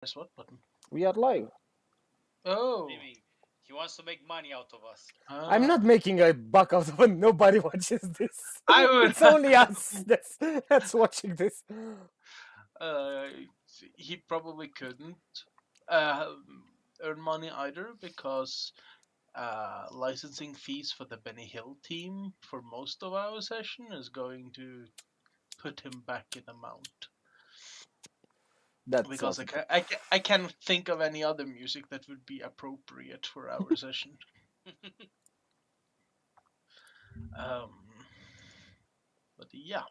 Press what button? We are live. Oh. Streaming. He wants to make money out of us. I'm not making a buck out of it. Nobody watches this. I would. It's only us that's watching this. He probably couldn't uh, earn money either because licensing fees for the Benny Hill team for most of our session is going to put him back in amount. That's Because awesome. I can't think of any other music that would be appropriate for our session. But yeah.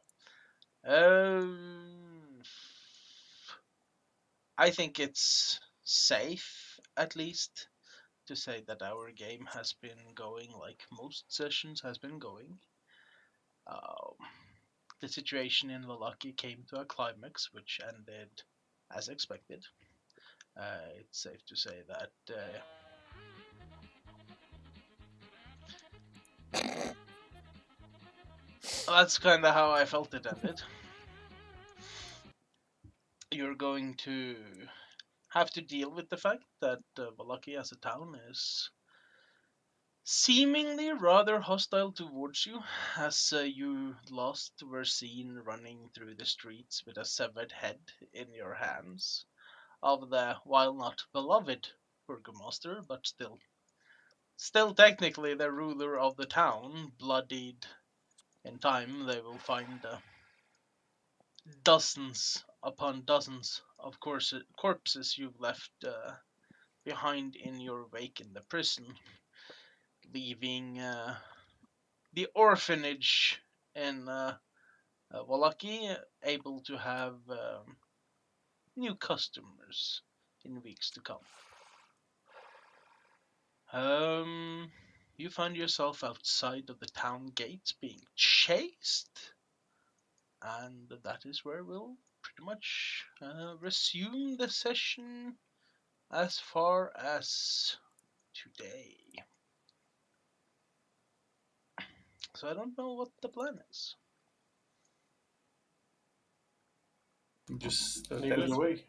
I think it's safe, at least, to say that our game has been going like most sessions has been going. Um, the situation in Lalaki came to a climax, which ended as expected. It's safe to say that that's kind of how I felt it ended. You're going to have to deal with the fact that Valaki as a town is seemingly rather hostile towards you, as you last were seen running through the streets with a severed head in your hands of the, while not beloved burgomaster, but still technically the ruler of the town, bloodied. In time, they will find dozens upon dozens of corpses you've left behind in your wake in the prison, leaving the orphanage in Wallaki able to have new customers in weeks to come. You find yourself outside of the town gates being chased, and that is where we'll pretty much resume the session as far as today. So I don't know what the plan is. Just Maybe tell us it's- away.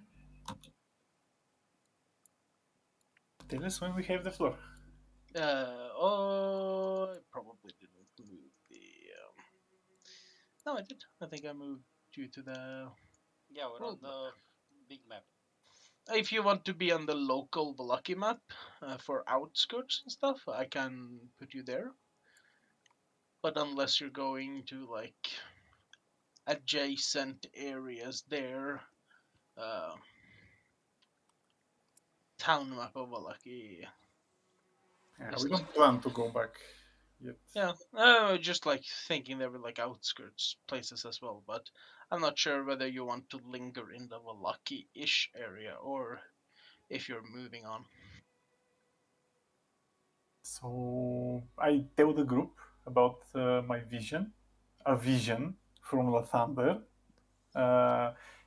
Tell us when we have the floor. I probably didn't move the. No, I did. I think I moved you to the. Yeah, we're on the big map. If you want to be on the local Valaki map for outskirts and stuff, I can put you there. But unless you're going to like adjacent areas there, uh, town map of Valaki. Yeah, we don't plan to go back yet. Yeah, just like thinking there were like outskirts places as well, but I'm not sure whether you want to linger in the Valaki-ish area or if you're moving on. So I tell the group about my vision, a vision from Lathander,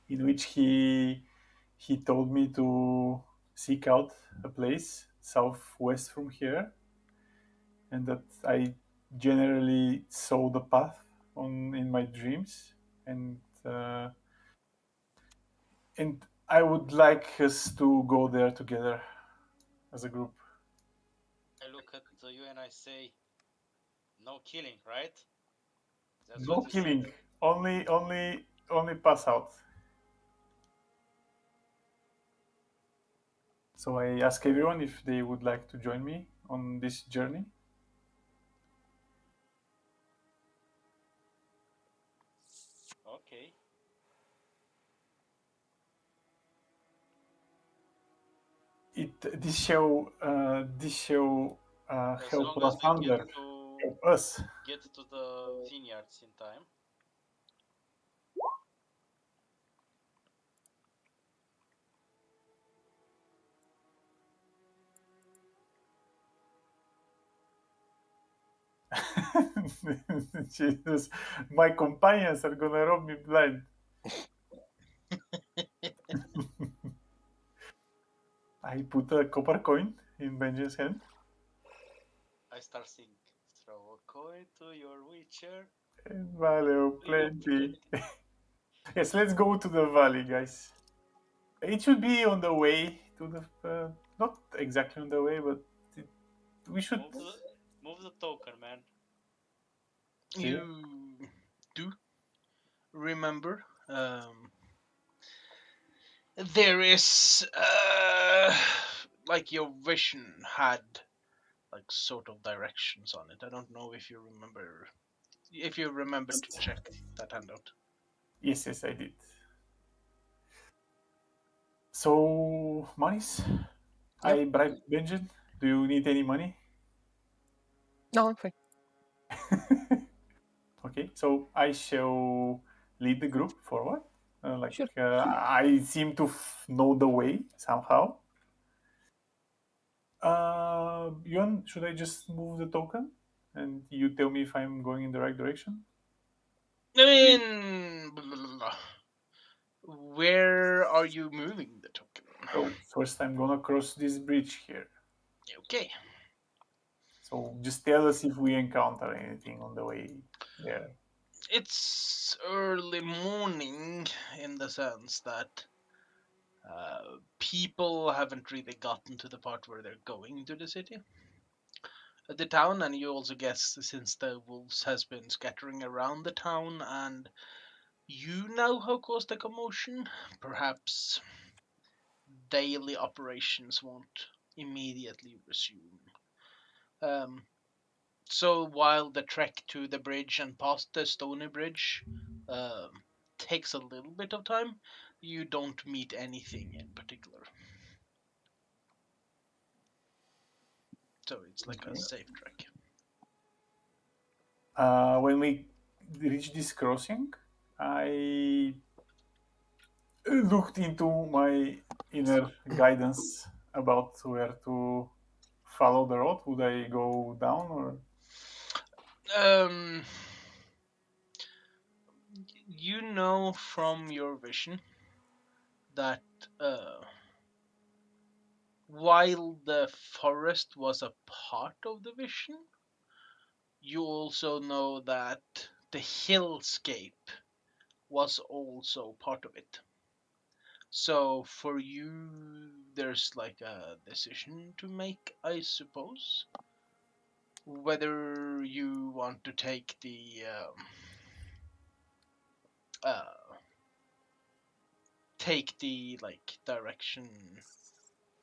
in which he told me to seek out a place southwest from here, and that I generally saw the path in my dreams, and I would like us to go there together as a group. I look at you and I say, no killing, right? That's No what you killing, said. only pass out. So I ask everyone if they would like to join me on this journey. Okay. This show As help long as we Lathander, help us. get to the vineyards in time. Jesus, my companions are gonna rob me blind. I put a copper coin in Benja's hand. I start singing. Throw a coin to your witcher. And value plenty. Yes, let's go to the valley, guys. It should be on the way to the. Not exactly on the way, but it, we should. Move the token, man. See? You do remember there is like your vision had like sort of directions on it. I don't know if you remember to check that handout. Yes, yes, I did. So, Manis, Yep. I bribed Benjamin. Do you need any money? No, I'm fine. Okay, so I shall lead the group forward. Sure. I seem to know the way somehow. Yuan, should I just move the token and you tell me if I'm going in the right direction? I mean, blah, blah, blah, blah. Where are you moving the token? So first, I'm gonna cross this bridge here. Okay. So just tell us if we encounter anything on the way there. It's early morning in the sense that people haven't really gotten to the part where they're going to the city. The town, and you also guess since the wolves has been scattering around the town and you know how caused the commotion, perhaps daily operations won't immediately resume. Um, so while the trek to the bridge and past the stony bridge takes a little bit of time, you don't meet anything in particular. So it's like a Okay. safe trek. When we reach this crossing, I looked into my inner guidance about where to follow the road. Would I go down or? Um, you know from your vision that while the forest was a part of the vision, you also know that the hillscape was also part of it. So for you, there's like a decision to make, I suppose, whether you want to uh, take the like direction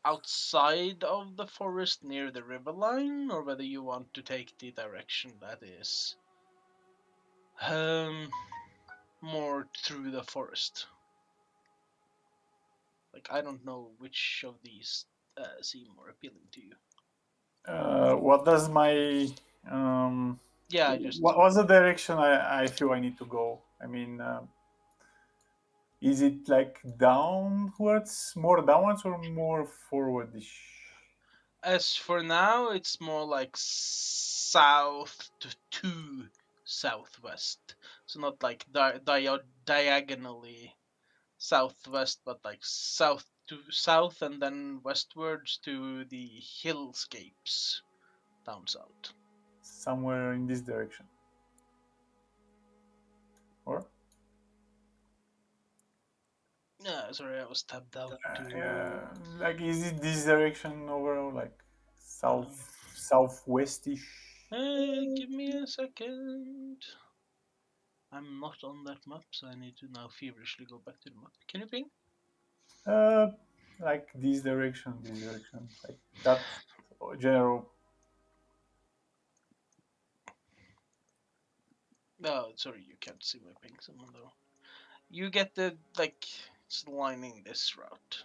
outside of the forest near the river line, or whether you want to take the direction that is um more through the forest. Like I don't know which of these seem more appealing to you. What does my Yeah, I just what's the direction I feel I need to go? I mean, is it like downwards, more downwards, or more forwardish? as for now, it's more like south to southwest. So not like diagonally southwest, but like south to south and then westwards to the hillscapes down south. Somewhere in this direction, or Yeah, sorry, I was tabbed out uh, to. like is it this direction overall, like Uh, southwestish? Give me a second. I'm not on that map, so I need to now feverishly go back to the map. Can you ping? Uh, like this direction, like that general. Oh, sorry, you can't see my ping someone though. You get the like it's lining this route.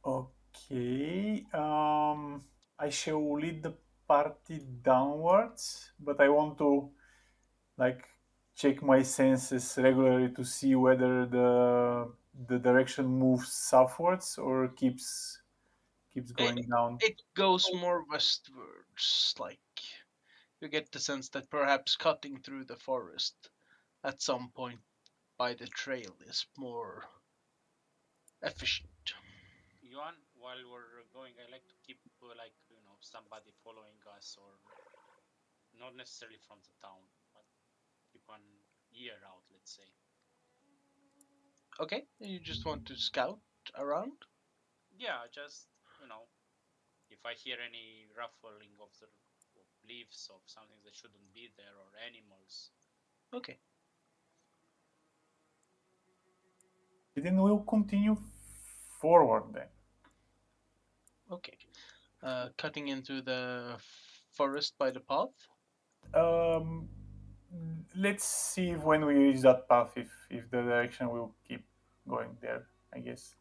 Okay. I shall lead the party downwards, but I want to like check my senses regularly to see whether the direction moves southwards or keeps It, going down. it goes more westwards. Like you get the sense that perhaps cutting through the forest at some point by the trail is more efficient. Yuan, while we're going, I like to keep like somebody following us, or not necessarily from the town, but keep an ear out, let's say. Okay, you just want to scout around? Yeah, just if I hear any ruffling of the of leaves of something that shouldn't be there or animals. Okay. Then we'll continue forward then. Okay. Cutting into the forest by the path. Um, let's see if when we reach that path, if the direction will keep going there. I guess.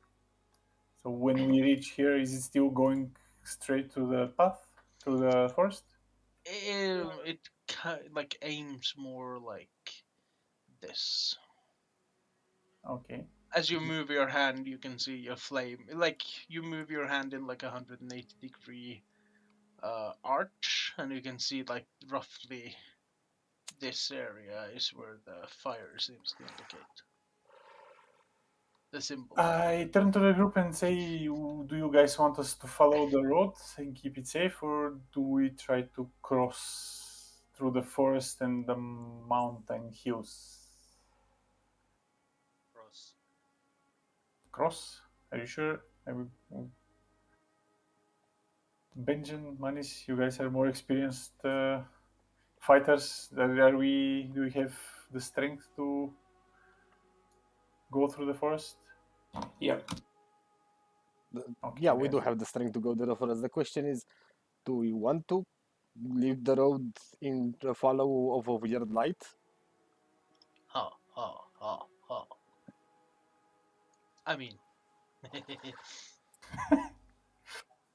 So when we reach here, is it still going straight to the path through the forest? Like aims more like this. Okay. As you move your hand, you can see a flame. Like you move your hand in like a 180-degree arch, and you can see like roughly this area is where the fire seems to indicate the symbol. I turn to the group and say, "Do you guys want us to follow the road and keep it safe, or do we try to cross through the forest and the mountain hills?" Cross. Cross? Are you sure? Benjamin, Manis, you guys are more experienced fighters. Are we? Do we have the strength to go through the forest? Yeah. Okay, Yeah, we then. do have the strength to go to the forest. The question is, do we want to leave the road in the follow of a weird light? Ha ha ha ha. I mean,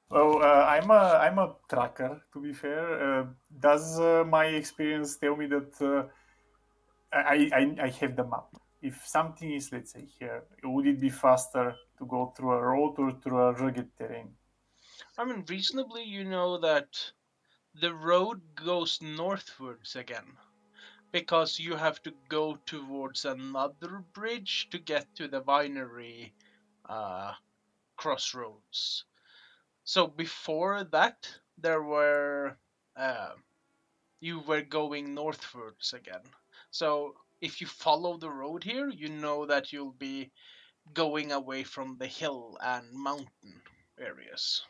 Well, I'm a tracker. To be fair, does my experience tell me that I have the map? If something is, let's say, here, would it be faster to go through a road or through a rugged terrain? reasonably, you know that the road goes northwards again because you have to go towards another bridge to get to the vinery uh, crossroads. So before that, there were you were going northwards again. So if you follow the road here, you know that you'll be going away from the hill and mountain areas.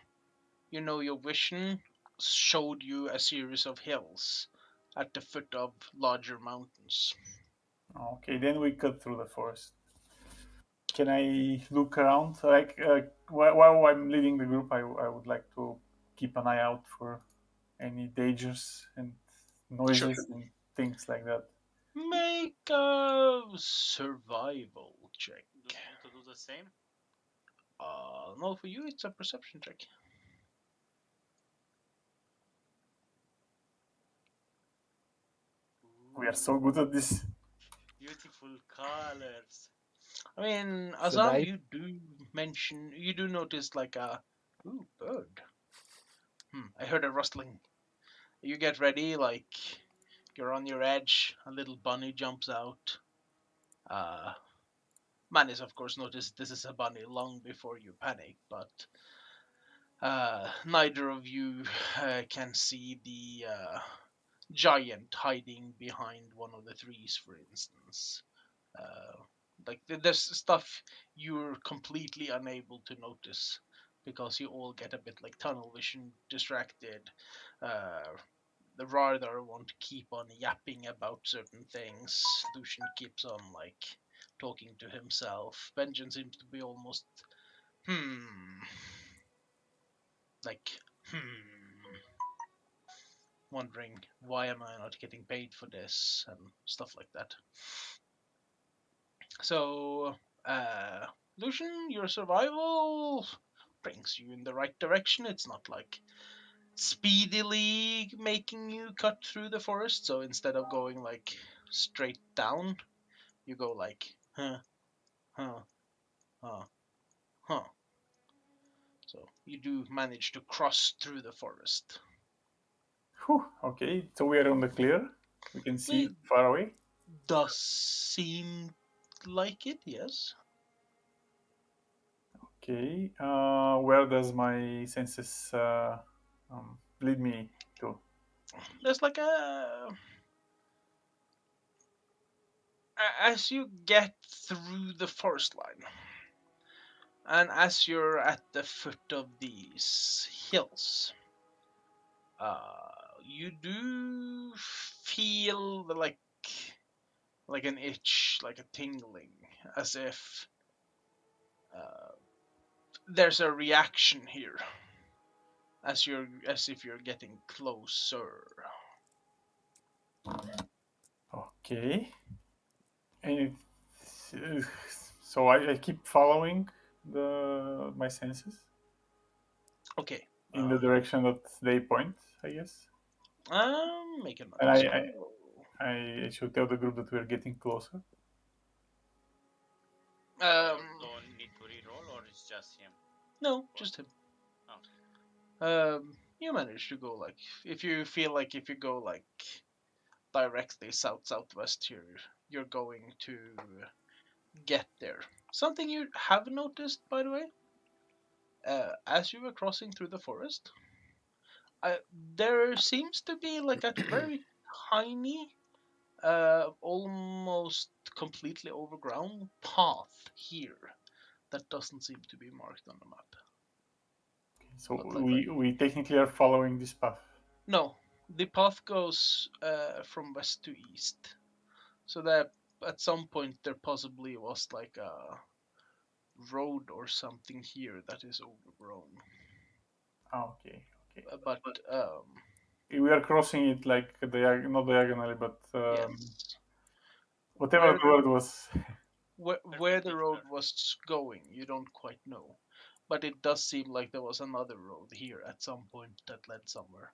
You know your vision showed you a series of hills at the foot of larger mountains. Okay, then we cut through the forest. Can I look around? Like while I'm leading the group, I would like to keep an eye out for any dangers and Sure. noises and things like that. Make a survival check. Do you want to do the same? No, for you it's a perception check. We are so good at this. Beautiful colors. I mean, Should Azal, I? you do notice like a ooh bird. I heard a rustling. You get ready, like you're on your edge. A little bunny jumps out. Uh, Manis, of course, noticed this is a bunny long before you panic, but neither of you can see the giant hiding behind one of the trees, for instance. Uh, like there's stuff you're completely unable to notice because you all get a bit like tunnel vision distracted. The radar want to keep on yapping about certain things. Lucian keeps on like talking to himself. Benjamin seems to be almost hmm like wondering why am I not getting paid for this and stuff like that. So, Lucian, your survival brings you in the right direction. It's not like speedily making you cut through the forest. So instead of going like straight down, you go like huh, huh, huh. So you do manage to cross through the forest. Whew, okay, so we are on the clear. We can see It far away. does seem like it, yes. Okay, where does my senses lead me to? There's like a As you get through the forest line, and as you're at the foot of these hills, you do feel like an itch, like a tingling, as if uh, there's a reaction here, as if you're getting closer. Okay. And so I keep following my senses Okay. in the direction that they point, I guess. Make an And understanding roll. I should tell the group that we're getting closer. I Um, also need to re-roll, or it's just him? no, just him. Okay. You manage to go like if you feel like if you go like directly southwest here, you're going to get there. Something you have noticed, by the way, as you were crossing through the forest, there seems to be like a very tiny, almost completely overgrown path here that doesn't seem to be marked on the map. So But we technically are following this path. no, the path goes from west to east. So that at some point there possibly was like a road or something here that is overgrown. Okay, okay. But We are crossing it like not diagonally, but yes, whatever where the word was. where the road was going, you don't quite know. But it does seem like there was another road here at some point that led somewhere.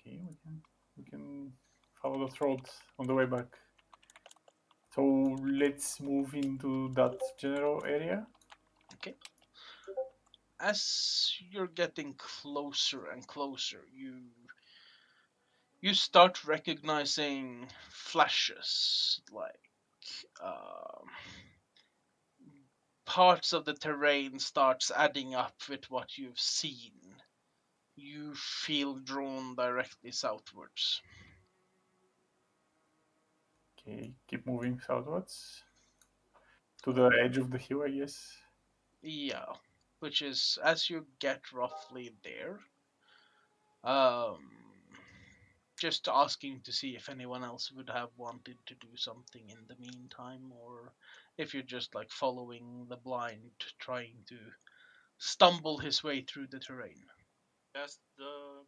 Okay, we can follow that road on the way back. So let's move into that general area. Okay. As you're getting closer and closer, you start recognizing flashes like um, parts of the terrain starts adding up with what you've seen. You feel drawn directly southwards. Okay, keep moving southwards to the Uh, edge of the hill, I guess. yeah, which is as you get roughly there. Um, just asking to see if anyone else would have wanted to do something in the meantime, or if you're just like following the blind, trying to stumble his way through the terrain. Just the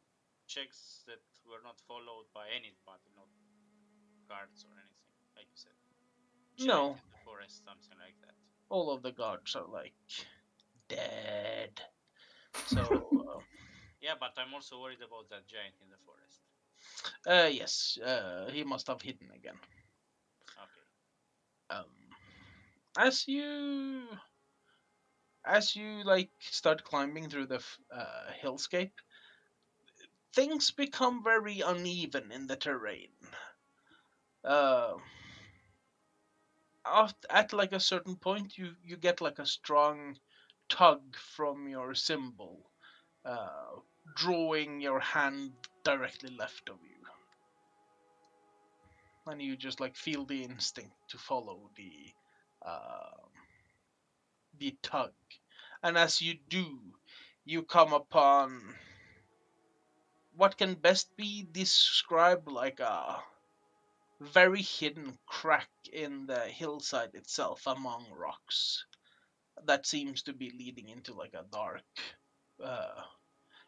checks that were not followed by anybody, not guards or anything, like you said. Giant No, in the forest, something like that. all of the guards are like dead. So, Yeah, but I'm also worried about that giant in the forest. yes, he must have hidden again. Okay. Um, as you like start climbing through the hillscape, things become very uneven in the terrain. Uh, at like a certain point, you get like a strong tug from your symbol, uh, drawing your hand directly left of you, and you just like feel the instinct to follow uh, the tug. And as you do, you come upon what can best be described like a very hidden crack in the hillside itself among rocks that seems to be leading into like a uh,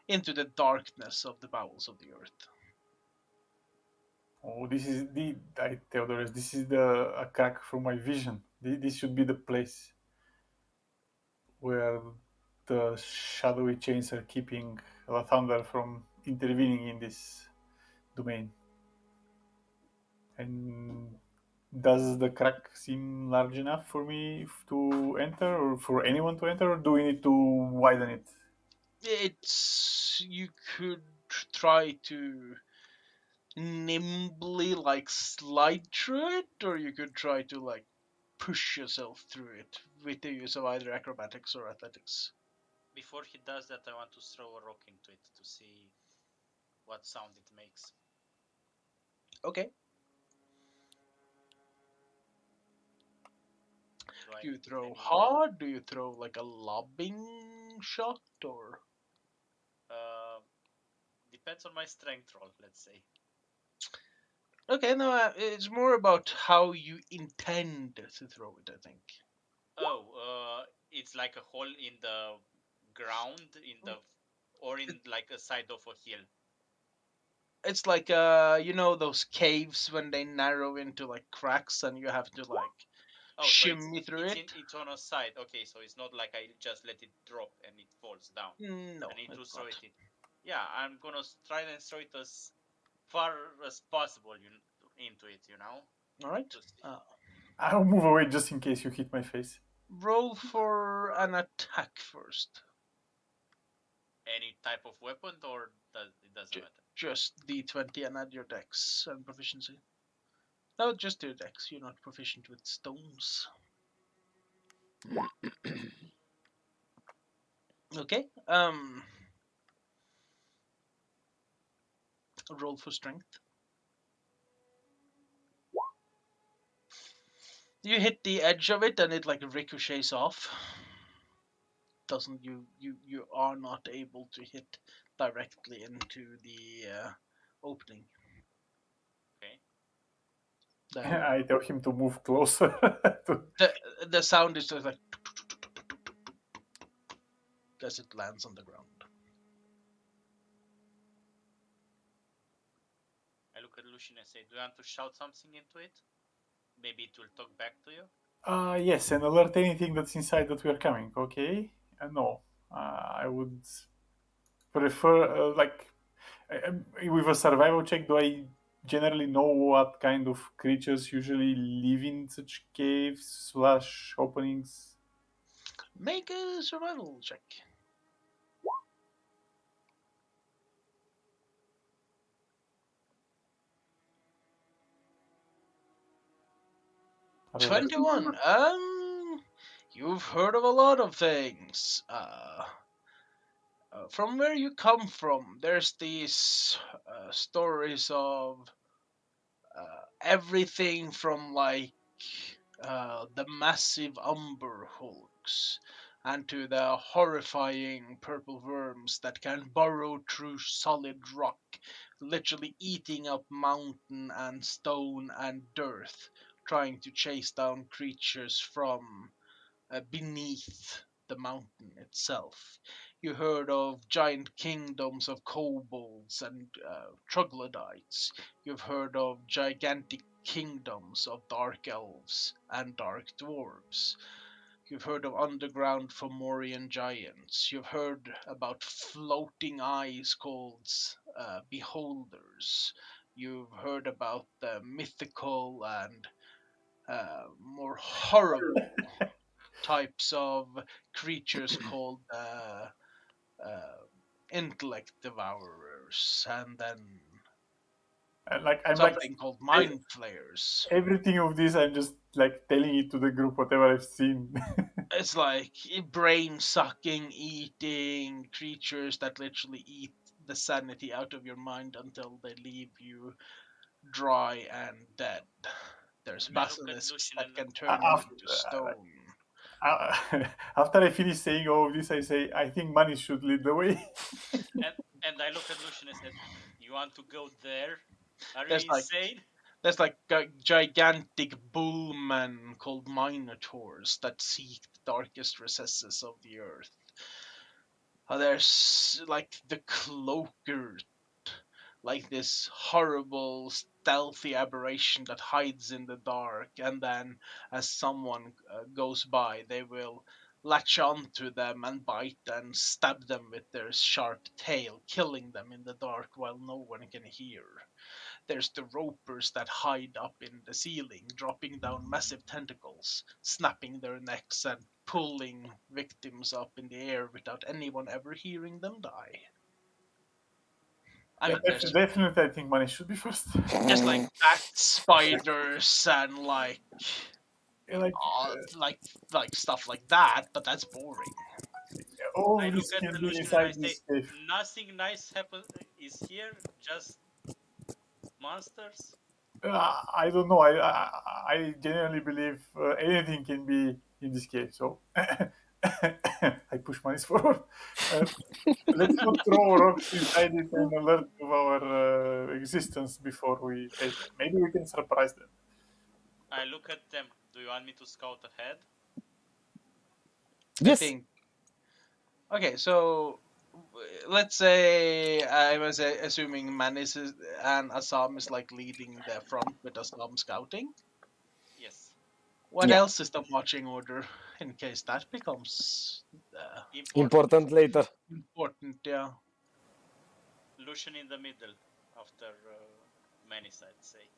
into the darkness of the bowels of the earth. Oh, this is the I tell the rest. This is the a crack from my vision. This should be the place where the shadowy chains are keeping Lathander from intervening in this domain. And does the crack seem large enough for me to enter, or for anyone to enter, or do we need to widen it? It's you could try to nimbly like slide through it, or you could try to like push yourself through it with the use of either acrobatics or athletics. Before he does that, I want to throw a rock into it to see what sound it makes. Okay. I Do you need throw any? hard? Do you throw like a lobbing shot or? Uh, Depends on my strength roll. Let's say. Okay, no, it's more about how you intend to throw it, I think. Oh, it's like a hole in the ground or It, in like a side of a hill. it's like those caves when they narrow into like cracks and you have to like Oh, so shimmy through it. it's on a side. Okay, so it's not like I just let it drop and it falls down. No, I need to it's throw not. it in. Yeah, I'm gonna try and throw it as far as possible into it. All right. To see I'll move away just in case you hit my face. Roll for an attack first. any type of weapon, or it doesn't matter. Just d20 and add your dex and proficiency. No, just your dex. You're not proficient with stones. Okay. Roll for strength. You hit the edge of it and it like ricochets off. Doesn't you are not able to hit directly into the opening. Okay. The, I tell him to move closer. the the sound is just like as it lands on the ground. I look at Lucian and say, "Do you want to shout something into it? Maybe it will talk back to you." Yes, and alert anything that's inside that we are coming, okay? No. I would prefer, with a survival check, do I generally know what kind of creatures usually live in such caves slash openings? Make a survival check. Are they like 21. You've heard of a lot of things. From where you come from, there's these stories of everything from like the massive umber hulks and to the horrifying purple worms that can burrow through solid rock, literally eating up mountain and stone and dirt, trying to chase down creatures from beneath the mountain itself. You heard of giant kingdoms of kobolds and troglodytes. You've heard of gigantic kingdoms of dark elves and dark dwarves. You've heard of underground Fomorian giants. You've heard about floating eyes called beholders. You've heard about the mythical and more horrible types of creatures called uh, intellect devourers, and then I'm like something called mind flayers. everything of this, I'm just like telling it to the group, whatever I've seen. It's like brain sucking, eating creatures that literally eat the sanity out of your mind until they leave you dry and dead. There's And I look at basilisks Lucian that and can turn you After, into stone. after I finish saying all of this, I say, I think money should lead the way. and, and I look at Lucian and said, "You want to go there? Are you There's like insane?" There's like gigantic bullmen called minotaurs that seek the darkest recesses of the earth. There's like the cloakers, like this horrible, stealthy aberration that hides in the dark, and then as someone goes by, they will latch onto them and bite and stab them with their sharp tail, killing them in the dark while no one can hear. There's the ropers that hide up in the ceiling, dropping down massive tentacles, snapping their necks and pulling victims up in the air without anyone ever hearing them die. I Yeah, mean, definitely, I think money should be first. there's like bat spiders and Like, like stuff like that, but that's boring. all I of look this at can be Lucian and I inside say, this cave. "Nothing nice happen is here, just monsters." I don't know. I genuinely believe anything can be in this case. So I push mine forward. Uh, let's not throw rocks inside it and alert of our existence before we face them. Maybe we can surprise them. I look at them. Do you want me to scout ahead? I Yes. think. Okay, so let's say I was assuming Manis and Assam is like leading the front with Assam scouting. Yes. What Yeah. else is the marching order in case that becomes Important. Important later. important? Yeah. Lucian in the middle after Menace, I'd say.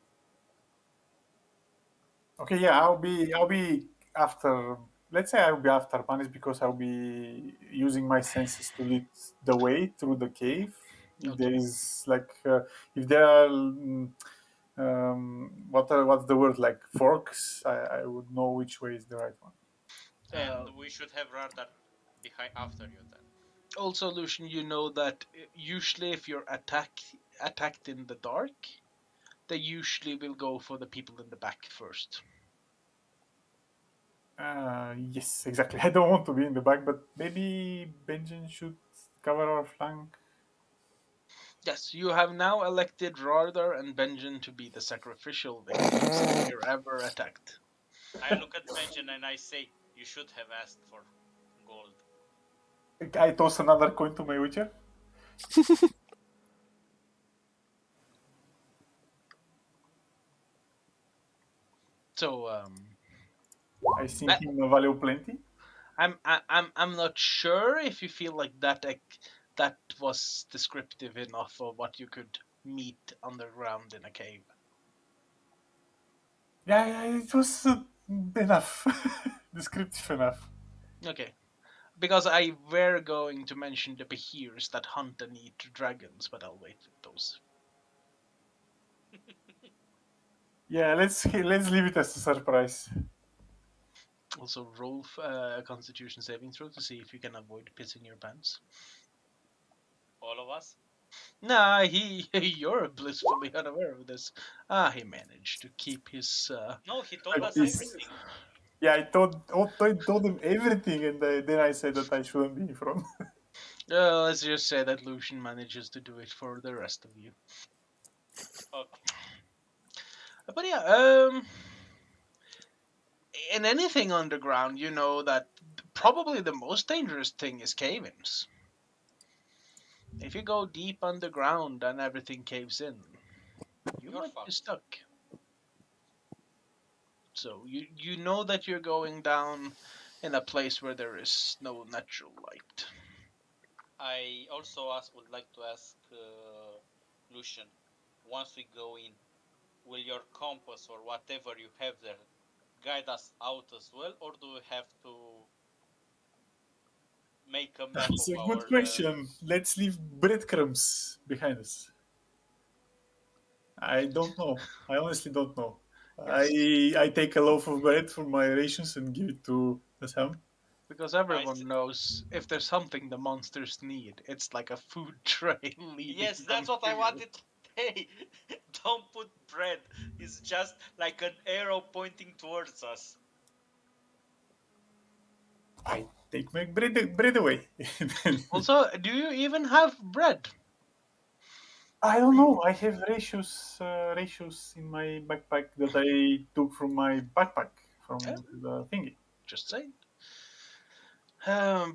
Okay, yeah, I'll be after. Let's say I'll be after Panis because I'll be using my senses to lead the way through the cave. If there Okay. is like, if there are, what's the word, like forks, I would know which way is the right one. Uh, And we should have radar behind after you then. Also, Lucian, you know that usually if you're attacked in the dark, they usually will go for the people in the back first. Yes, exactly. I don't want to be in the back, but maybe Benjamin should cover our flank. Yes, you have now elected Radar and Benjen to be the sacrificial victims if you're ever attacked. I look at Benjamin and I say, you should have asked for gold. I toss another coin to my witcher. So I think that him value plenty. I'm not sure if you feel like that was descriptive enough of what you could meet underground in a cave. Yeah, yeah, it was enough. Descriptive enough. Okay. Because I were going to mention the behirs that hunt and eat dragons, but I'll wait with those. Yeah, let's leave it as a surprise. Also, roll a Constitution saving throw to see if you can avoid pissing your pants. All of us? Nah, you're blissfully unaware of this. Ah, he managed to keep his. No, he told Like us this. everything. Yeah, I told him everything, and then I said that I shouldn't be in front. Let's just say that Lucian manages to do it for the rest of you. Okay. But yeah, in anything underground, you know that probably the most dangerous thing is cave-ins. If you go deep underground and everything caves in, you You're might be fucked. stuck. So you know that you're going down in a place where there is no natural light. I also would like to ask Lucian, once we go in, will your compass or whatever you have there guide us out as well, or do we have to make a map It's of a good our? question. Let's leave breadcrumbs behind us. I don't know. I honestly don't know. Yes, I take a loaf of bread from my rations and give it to Sam. because I everyone knows if there's something the monsters need, it's like a food train leading yes, them that's what to I you. wanted to say. Don't put bread. It's just like an arrow pointing towards us. I take my bread away. Also, do you even have bread? I don't know. I have ratios in my backpack that I took from my backpack Yeah, from the thingy. just saying.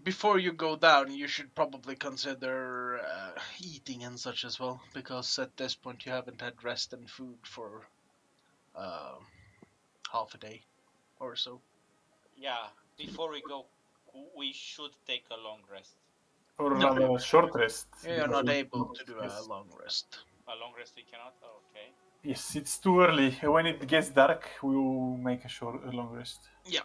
Before you go down, you should probably consider eating and such as well, because at this point you haven't had rest and food for uh, half a day or so. Yeah, before we go, we should take a long rest. Or No, rather, a short rest you're because not able to do a yes, long rest. A long rest we cannot. Oh, okay. yes, it's too early. When it gets dark, we will make a long rest. Yeah,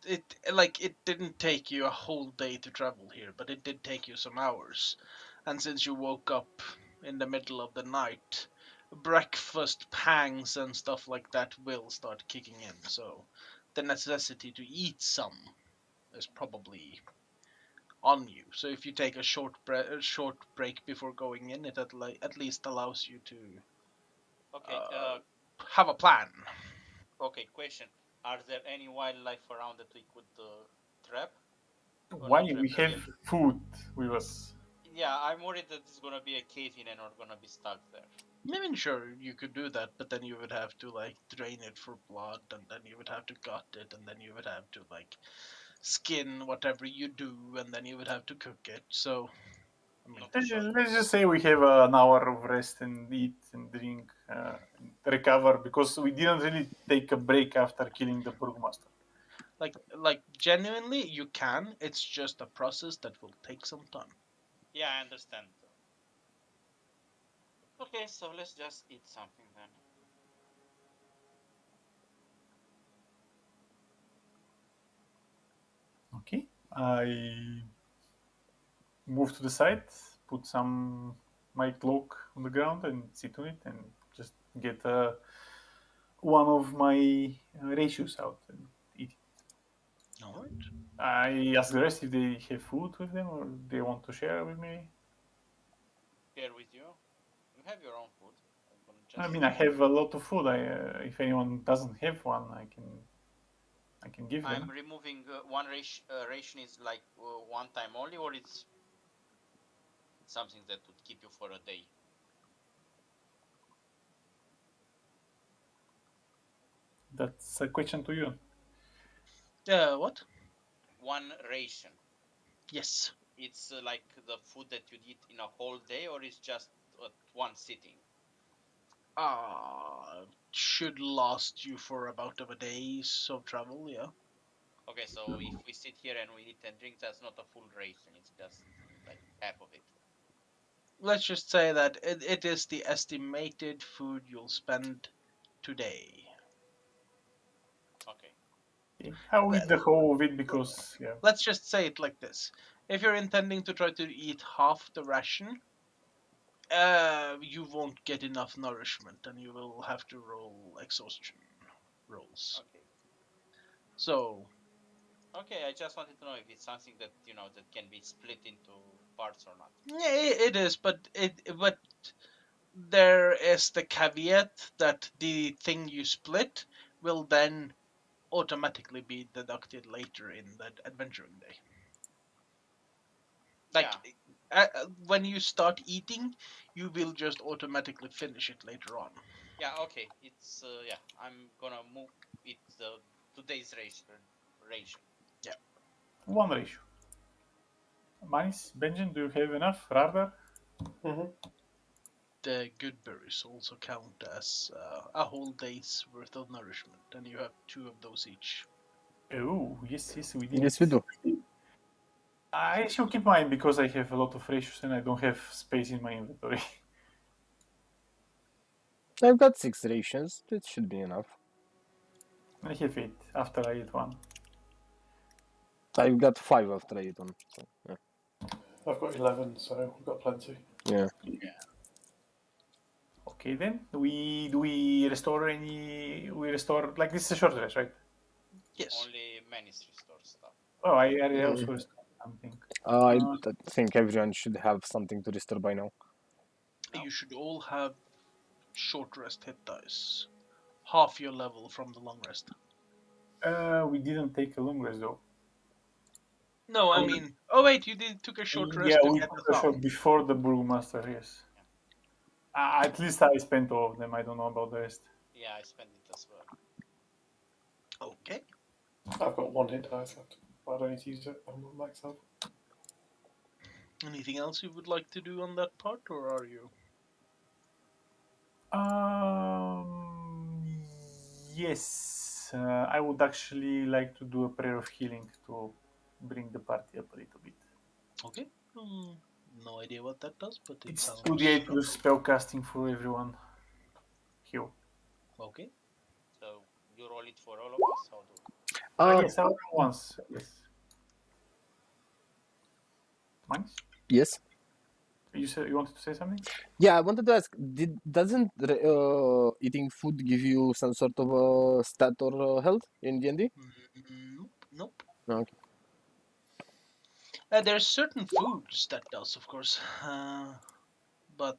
it didn't take you a whole day to travel here, but it did take you some hours. And since you woke up in the middle of the night, breakfast pangs and stuff like that will start kicking in. So the necessity to eat some is probably on you. So if you take a short break before going in, it at least allows you to Okay. uh, have a plan. Okay, question. Are there any wildlife around that we could trap? Or Why not trap we as have well? food with us? Yeah, I'm worried that it's gonna be a cave in and we're gonna be stuck there. I mean, sure, you could do that, but then you would have to like drain it for blood, and then you would have to gut it, and then you would have to like skin whatever you do, and then you would have to cook it. So, I mean, Not too sure. Let's just say we have an hour of rest and eat and drink, and recover, because we didn't really take a break after killing the Burgmaster. like genuinely, you can. It's just a process that will take some time. Yeah, I understand. Okay, so let's just eat something then. Okay, I move to the side, put some my cloak on the ground and sit on it, and just get one of my ratios out and eat it. All right. I ask the rest if they have food with them or they want to share with me. Here with you. You have your own food. I'm gonna I just. mean, I have a lot of food. If anyone doesn't have one, I can give I'm them. removing one ration is like one time only, or it's something that would keep you for a day. That's a question to you. What? One ration. Yes. It's like the food that you eat in a whole day, or it's just at one sitting. Should last you for about of a day's of travel. Yeah. Okay, so if we sit here and we eat and drink, that's not a full ration. It's just like half of it. Let's just say that it is the estimated food you'll spend today. Okay. Okay. I'll eat the whole of it because, yeah. Let's just say it like this. If you're intending to try to eat half the ration, you won't get enough nourishment and you will have to roll exhaustion rolls. Okay. So, Okay, I just wanted to know if it's something that that can be split into parts or not. yeah, it is, but there is the caveat that the thing you split will then automatically be deducted later in that adventuring day. Like when you start eating, you will just automatically finish it later on. Yeah. Okay. It's yeah. I'm gonna move it today's ration. Yeah. One ratio. Manis, Benjamin, do you have enough? Radar? The good berries also count as a whole day's worth of nourishment, and you have 2 of those each. Oh, yes, we did. Yes, we do. I should keep mine because I have a lot of ratios and I don't have space in my inventory. I've got 6 rations. It should be enough. I have 8 after I eat one. I've got 5 after I eat one. So, yeah. I've got 11, so we've got plenty. Yeah. Okay, then do we restore any? We restore like this is a short rest, right? Yes. Only Manis restore stuff. Oh, I also restore something. I think everyone should have something to restore by now. No. You should all have short rest hit dice. Half your level from the long rest. We didn't take a long rest though. No, I mean, oh wait, you took a short rest Yeah, to we get took us a out. shot before the Brewmaster, yes. At least I spent all of them. I don't know about the rest. Yeah, I spend it as well. Okay. I've got 1 hit dice left, but I don't need to use it. I'm maxed out. Anything else you would like to do on that part, or are you? Yes. I would actually like to do a prayer of healing to bring the party up a little bit. Okay. No idea what that does, but it It's sounds. 2d8 plus spell casting for everyone. Heal. Okay. So you roll it for all of us. How do? Yes, I will once. Yes. Mines? Yes. You said you wanted to say something? Yeah, I wanted to ask, doesn't eating food give you some sort of stat or health in D&D? Nope. Okay. There's certain foods that does, of course, but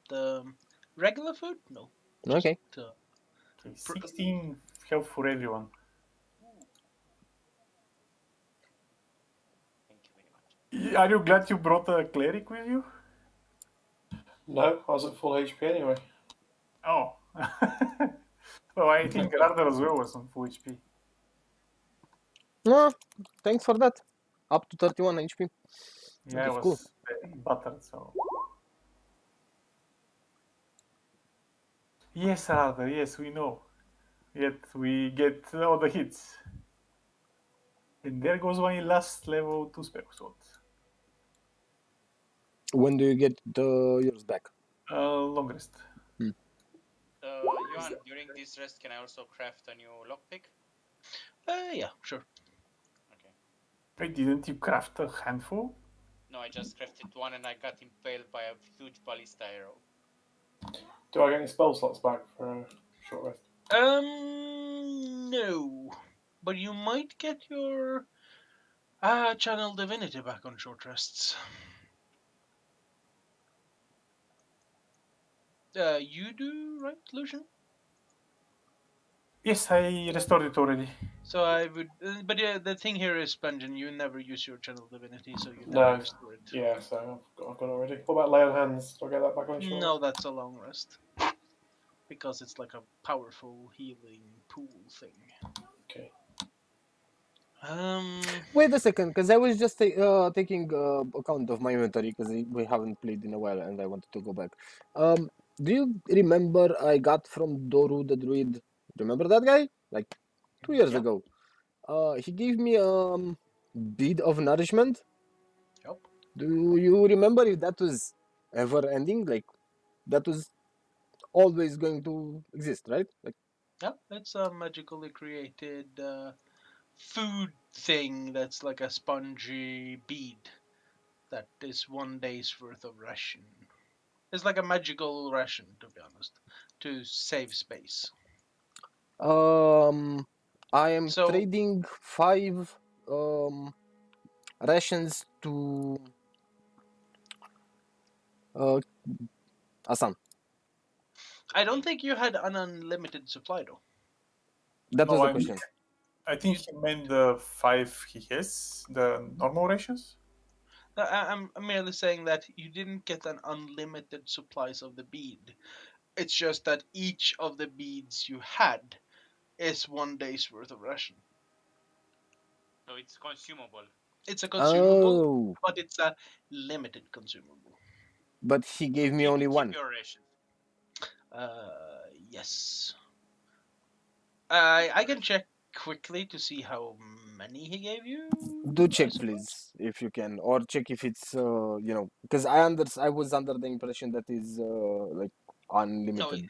regular food, no. Okay. Okay, 16 health for everyone. Thank you very much. Are you glad you brought a cleric with you? No, I was at full HP anyway. Oh. Well, I think Radar as well was on full HP. No, thanks for that. Up to 31 HP. Yeah, That it is cool. was very battered, so. Yes, Radar, yes, we know. Yet we get all the hits. And there goes my last level 2 spell slot. When do you get yours back? Long rest. Johan, during this rest, can I also craft a new lockpick? Yeah, sure. Okay. Wait, didn't you craft a handful? No, I just crafted one and I got impaled by a huge ballista arrow. Do I get any spell slots back for a short rest? No. But you might get your channel divinity back on short rests. You do, right, Lucian? Yes, I restored it already. So I would, but yeah, the thing here is, Benjamin, you never use your channel divinity, so you No. never restore it. Yeah, so I've got it already. What about lay on hands? Do I get that back on short No, rest? that's a long rest. Because it's like a powerful healing pool thing. Okay. Wait a second, because I was just taking account of my inventory because we haven't played in a while and I wanted to go back. Do you remember I got from Doru the Druid? Remember that guy? Like 2 years Yep. ago. He gave me bead of nourishment. Yep. Do you remember if that was ever ending? Like that was always going to exist, right? Like Yep, it's a magically created food thing that's like a spongy bead that is 1 day's worth of ration. It's like a magical ration, to be honest, to save space. I am So trading 5 rations to Asan. I don't think you had an unlimited supply, though. That was No, the question. I think he meant the 5 he has, the normal rations. I'm merely saying that you didn't get an unlimited supplies of the bead. It's just that each of the beads you had is 1 day's worth of ration. So it's consumable. It's a consumable, Oh, but it's a limited consumable. but he gave me Did only you keep one. your rations? Yes. I can check quickly to see how many he gave you. Do I check, suppose. please, if you can, or check if it's because I was under the impression that is like No, unlimited,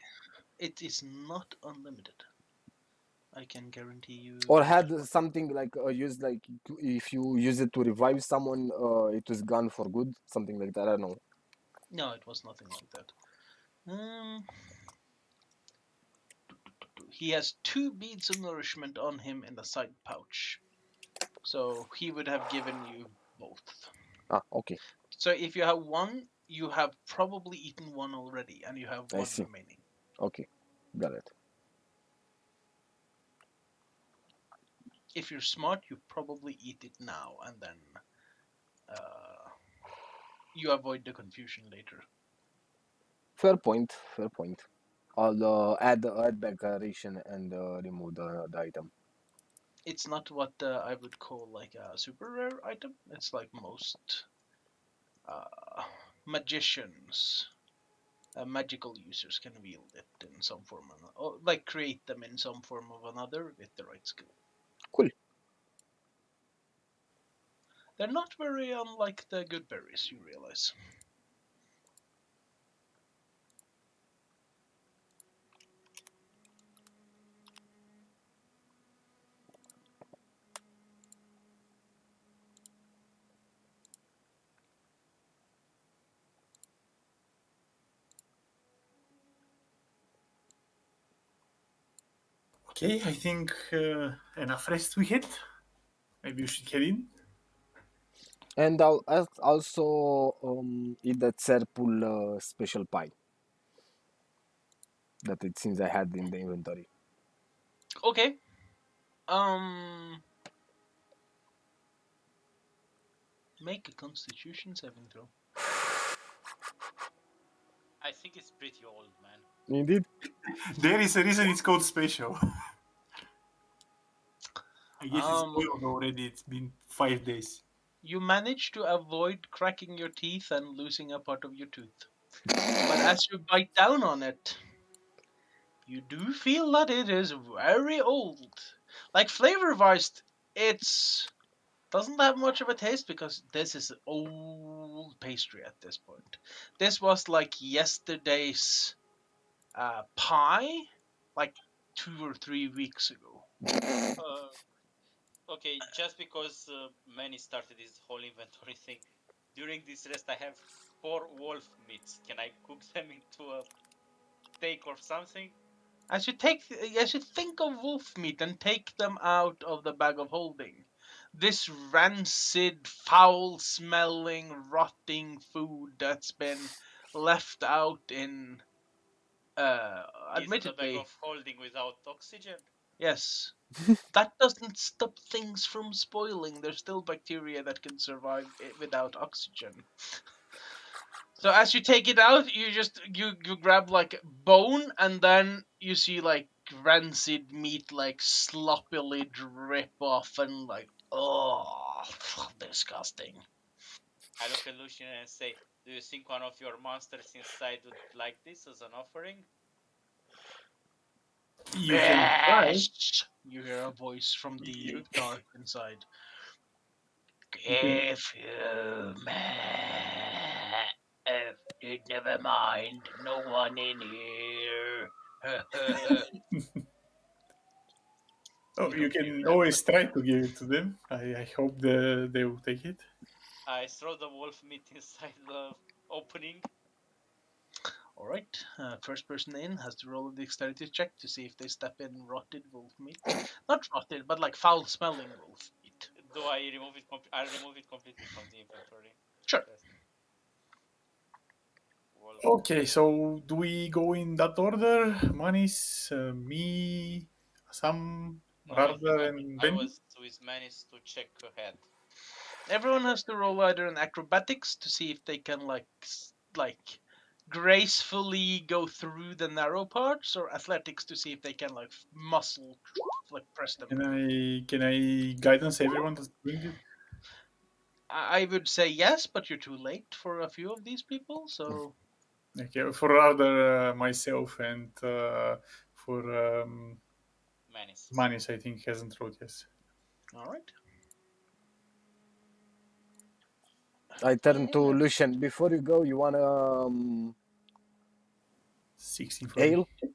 it is not unlimited. I can guarantee you. or had something like used like if you use it to revive someone, it was gone for good, something like that. I don't know. No, it was nothing like that. He has 2 beads of nourishment on him in the side pouch, so he would have given you both. Ah, okay, So if you have one, you have probably eaten one already, and you have I one see. remaining. Okay, got it. If you're smart, you probably eat it now, and then you avoid the confusion later. Fair point. Fair point. I'll add back a ration and remove the item. It's not what I would call like a super rare item. It's like most magicians, magical users can wield it in some form, or like create them in some form of another with the right skill. Cool. They're not very unlike the good berries, you realize. Okay, I think enough rest we had. Maybe you should head in. And I'll also eat that Serpul special pie that it seems I had in the inventory. Okay. Um, make a Constitution saving throw. I think it's pretty old, man. Indeed. There is a reason it's called special. I guess it's Um, spoiled already. It's been 5 days. you manage to avoid cracking your teeth and losing a part of your tooth. But as you bite down on it, you do feel that it is very old. Like flavor wise, it's doesn't have much of a taste because this is old pastry at this point. This was like yesterday's pie, like 2 or 3 weeks ago. Uh, okay, just because Manny started this whole inventory thing, during this rest I have 4 wolf meats. Can I cook them into a steak or something? As you think of wolf meat and take them out of the bag of holding, this rancid, foul-smelling, rotting food that's been left out in, Is the bag admittedly, of holding without oxygen? yes, that doesn't stop things from spoiling. There's still bacteria that can survive without oxygen. So as you take it out, you grab like bone, and then you see like rancid meat like sloppily drip off, and like, oh, disgusting. I look at Lucian and say, do you think one of your monsters inside would like this as an offering? You can try. Yes, you hear a voice from the You dark inside. can. If you never mind, no one in here. Oh, You you don't hear can that, but always try to give it to them. I hope they will take it. I throw the wolf meat inside the opening. all right. First person in has to roll a dexterity check to see if they step in rotted wolf meat. Not rotted, but like foul-smelling wolf meat. Do I remove it? I'll remove it completely from the inventory. Sure. Just wolf. Okay, so do we go in that order? Manis, me, Sam, No, I think Rarder, and I Benji? was with Manis to check ahead. Everyone has to roll either an acrobatics to see if they can like gracefully go through the narrow parts, or athletics to see if they can like muscle like press them Can through. I guidance everyone that's doing it? I would say yes, but you're too late for a few of these people. So Okay, for Rarder, myself, and for Manis. Manis, I think hasn't wrote yes. all right. I turn to Yeah. Lucian. Before you go, you wanna 16 for me. ale? Do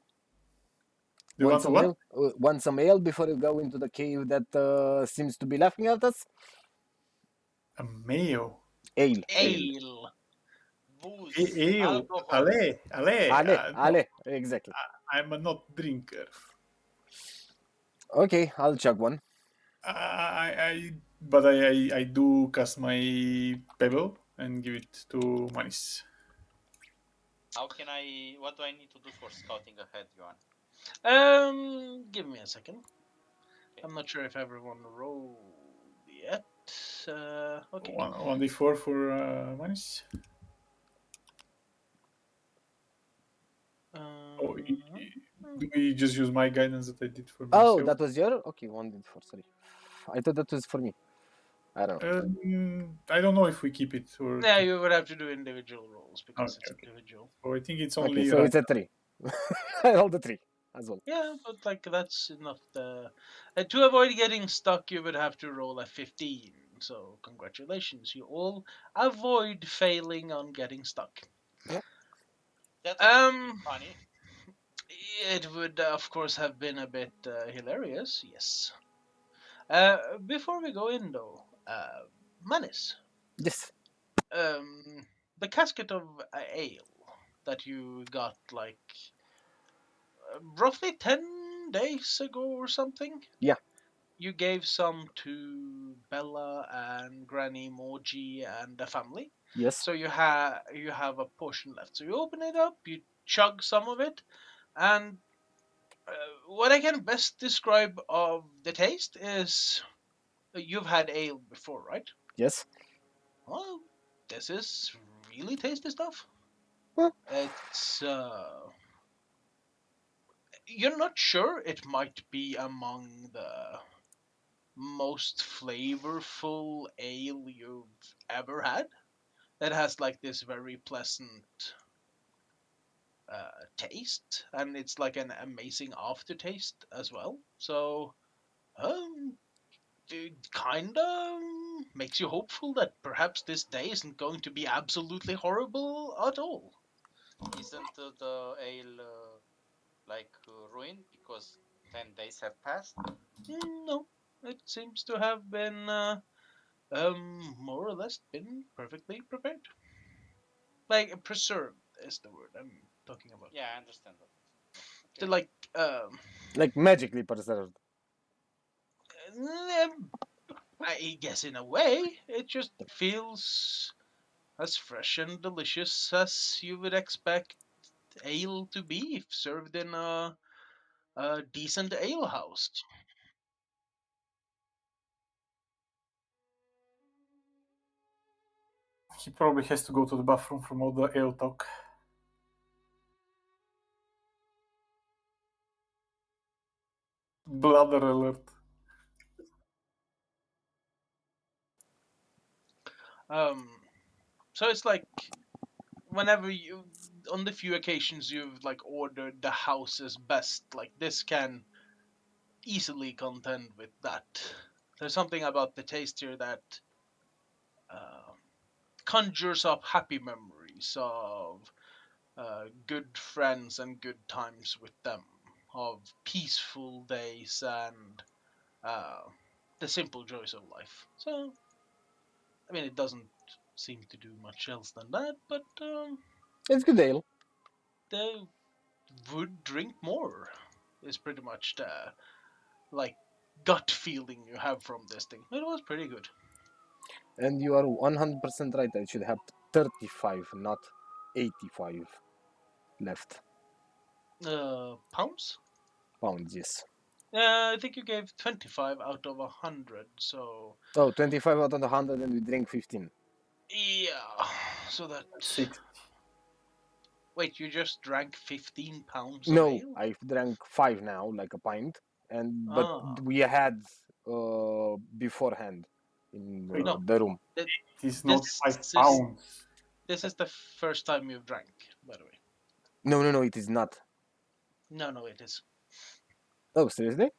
you want to Some what? ale? Want some ale before you go into the cave that seems to be laughing at us? A mayo. Ale. Ale. Booze. Ale. Alcohol. Ale. Ale. Ale. No, Ale. Exactly. I'm a not drinker. Okay, I'll chug one. But I do cast my pebble and give it to Manis. How can I? What do I need to do for scouting ahead, Johan? Give me a second. Okay. I'm not sure if everyone rolled yet. Okay. 1d4 for Manis. Oh, do we just use my guidance that I did for myself? Oh, that was your? Okay, 1d4, sorry. I thought that was for me. I don't know. I don't know if we keep it or. Yeah, you would have to do individual rolls because it's Okay. individual. So I think it's Okay, only. so it's a 3. I rolled a 3 as well. Yeah, but like that's enough. To avoid getting stuck, you would have to roll a 15. So congratulations, you all avoid failing on getting stuck. That would be Um, funny. it would of course have been a bit hilarious. Yes. Before we go in though, Manis, Yes. the casket of ale that you got like roughly 10 days ago or something. Yeah. You gave some to Bella and Granny Moji and the family. Yes. So you have a portion left. So you open it up, you chug some of it, and What I can best describe of the taste is you've had ale before, right? Yes. Well, this is really tasty stuff. Huh? It's you're not sure it might be among the most flavorful ale you've ever had. It has like this very pleasant taste, and it's like an amazing aftertaste as well. So, um, it kind of makes you hopeful that perhaps this day isn't going to be absolutely horrible at all. Isn't the ale like ruined because 10 days have passed? No, it seems to have been more or less been perfectly prepared. Like preserved is the word I'm talking about. Yeah, I understand that. The Okay. like Like magically preserved. I guess in a way it just feels as fresh and delicious as you would expect ale to be if served in a decent ale house. He probably has to go to the bathroom from all the ale talk. Bladder alert. Um, so it's like whenever you, on the few occasions you've like ordered the house's best, like this can easily contend with that. There's something about the taste here that uh, conjures up happy memories of good friends and good times with them, of peaceful days and uh, the simple joys of life. So, I mean, it doesn't seem to do much else than that, but It's good ale. they would drink more, is pretty much the like gut feeling you have from this thing. It was pretty good. And you are 100% right. I should have 35, not 85 left. Pounds? Pounds, yes. I think you gave 25 out of 100, so Oh, 25 out of 100 and we drink 15. yeah. So that. 60. Wait, you just drank 15 pounds of No, ale? I've drank 5 now, like a pint. But Ah, we had beforehand in no. the room. Th- It is not This 5 is pounds. this is the first time you've drank, by the way. No, it is not. No, no, it is. Oh, seriously?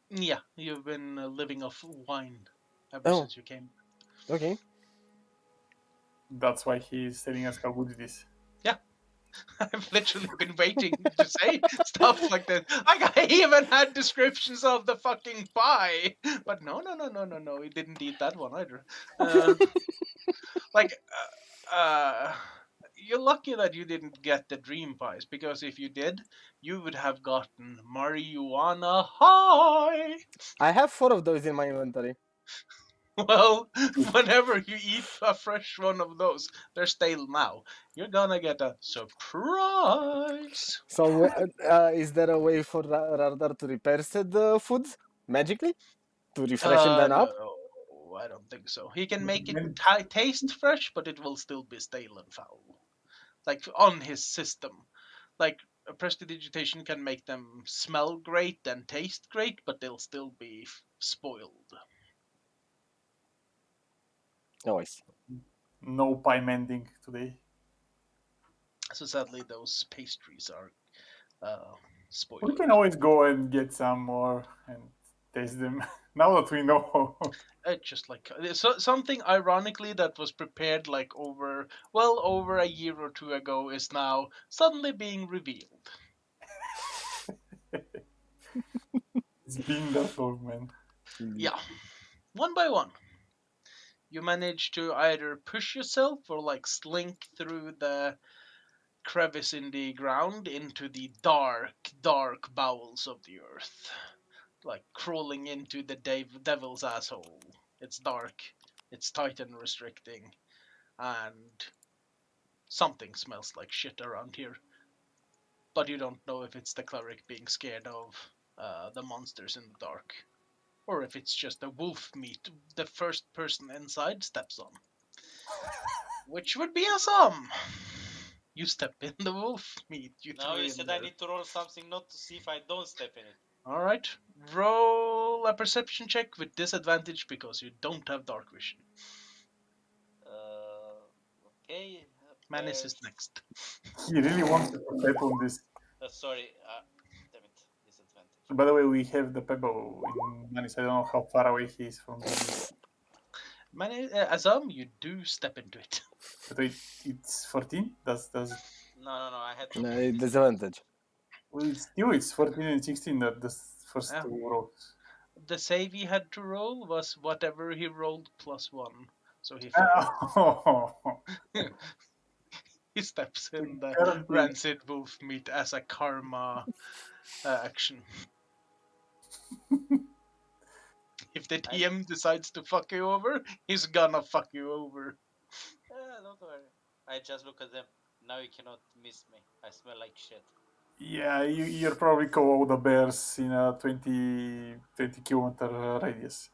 Yeah, you've been living off wine ever Oh, since you came. okay. That's why he's telling us how good it is. Yeah, I've literally been waiting to say stuff like that. Like I even had descriptions of the fucking pie, but no, he didn't eat that one either. Uh, like, you're lucky that you didn't get the dream pies because if you did, you would have gotten marijuana high. I have 4 of those in my inventory. Well, whenever you eat a fresh one of those, they're stale now. You're gonna get a surprise. So, is there a way for Radar to repair said foods magically? To refreshen them up? No, I don't think so. He can make it Men- taste fresh, but it will still be stale and foul. Like on his system. Like prestidigitation can make them smell great and taste great, but they'll still be spoiled. Oh, I see. No pie mending today. So sadly, those pastries are We spoiled. can always go and get some more and taste them. Now that we know. Just like so, something ironically that was prepared like over a year or two ago is now suddenly being revealed. It's been that long, man. Indeed. Yeah, one by one, you manage to either push yourself or like slink through the crevice in the ground into the dark bowels of the earth, like crawling into the devil's asshole. It's dark, it's tight and restricting, and something smells like shit around here. but you don't know if it's the cleric being scared of the monsters in the dark, or if it's just a wolf meat the first person inside steps on, which would be awesome. You step in the wolf meat, you Now throw you in said I there. need to roll something not to see if I don't step in it. All right, roll a perception check with disadvantage because you don't have dark vision. Okay. Manis is next. He really wants to bet on this. Sorry. Damn it. Disadvantage. By the way, we have the pebble in Manis. I don't know how far away he is from the. Manis, Azam, you do step into it. But wait, it's 14. Does No. I had to No, roll disadvantage. well, it's 14 and 16. That the first Yeah. two rolls. The save he had to roll was whatever he rolled plus one, so he failed. Oh, He steps in the guaranteed. rancid wolf meat as a karma action. If the TM decides to fuck you over, he's gonna fuck you over. Don't worry. I just look at them. Now you cannot miss me. I smell like shit. Yeah, you're probably call all the bears in a 20 kilometer radius.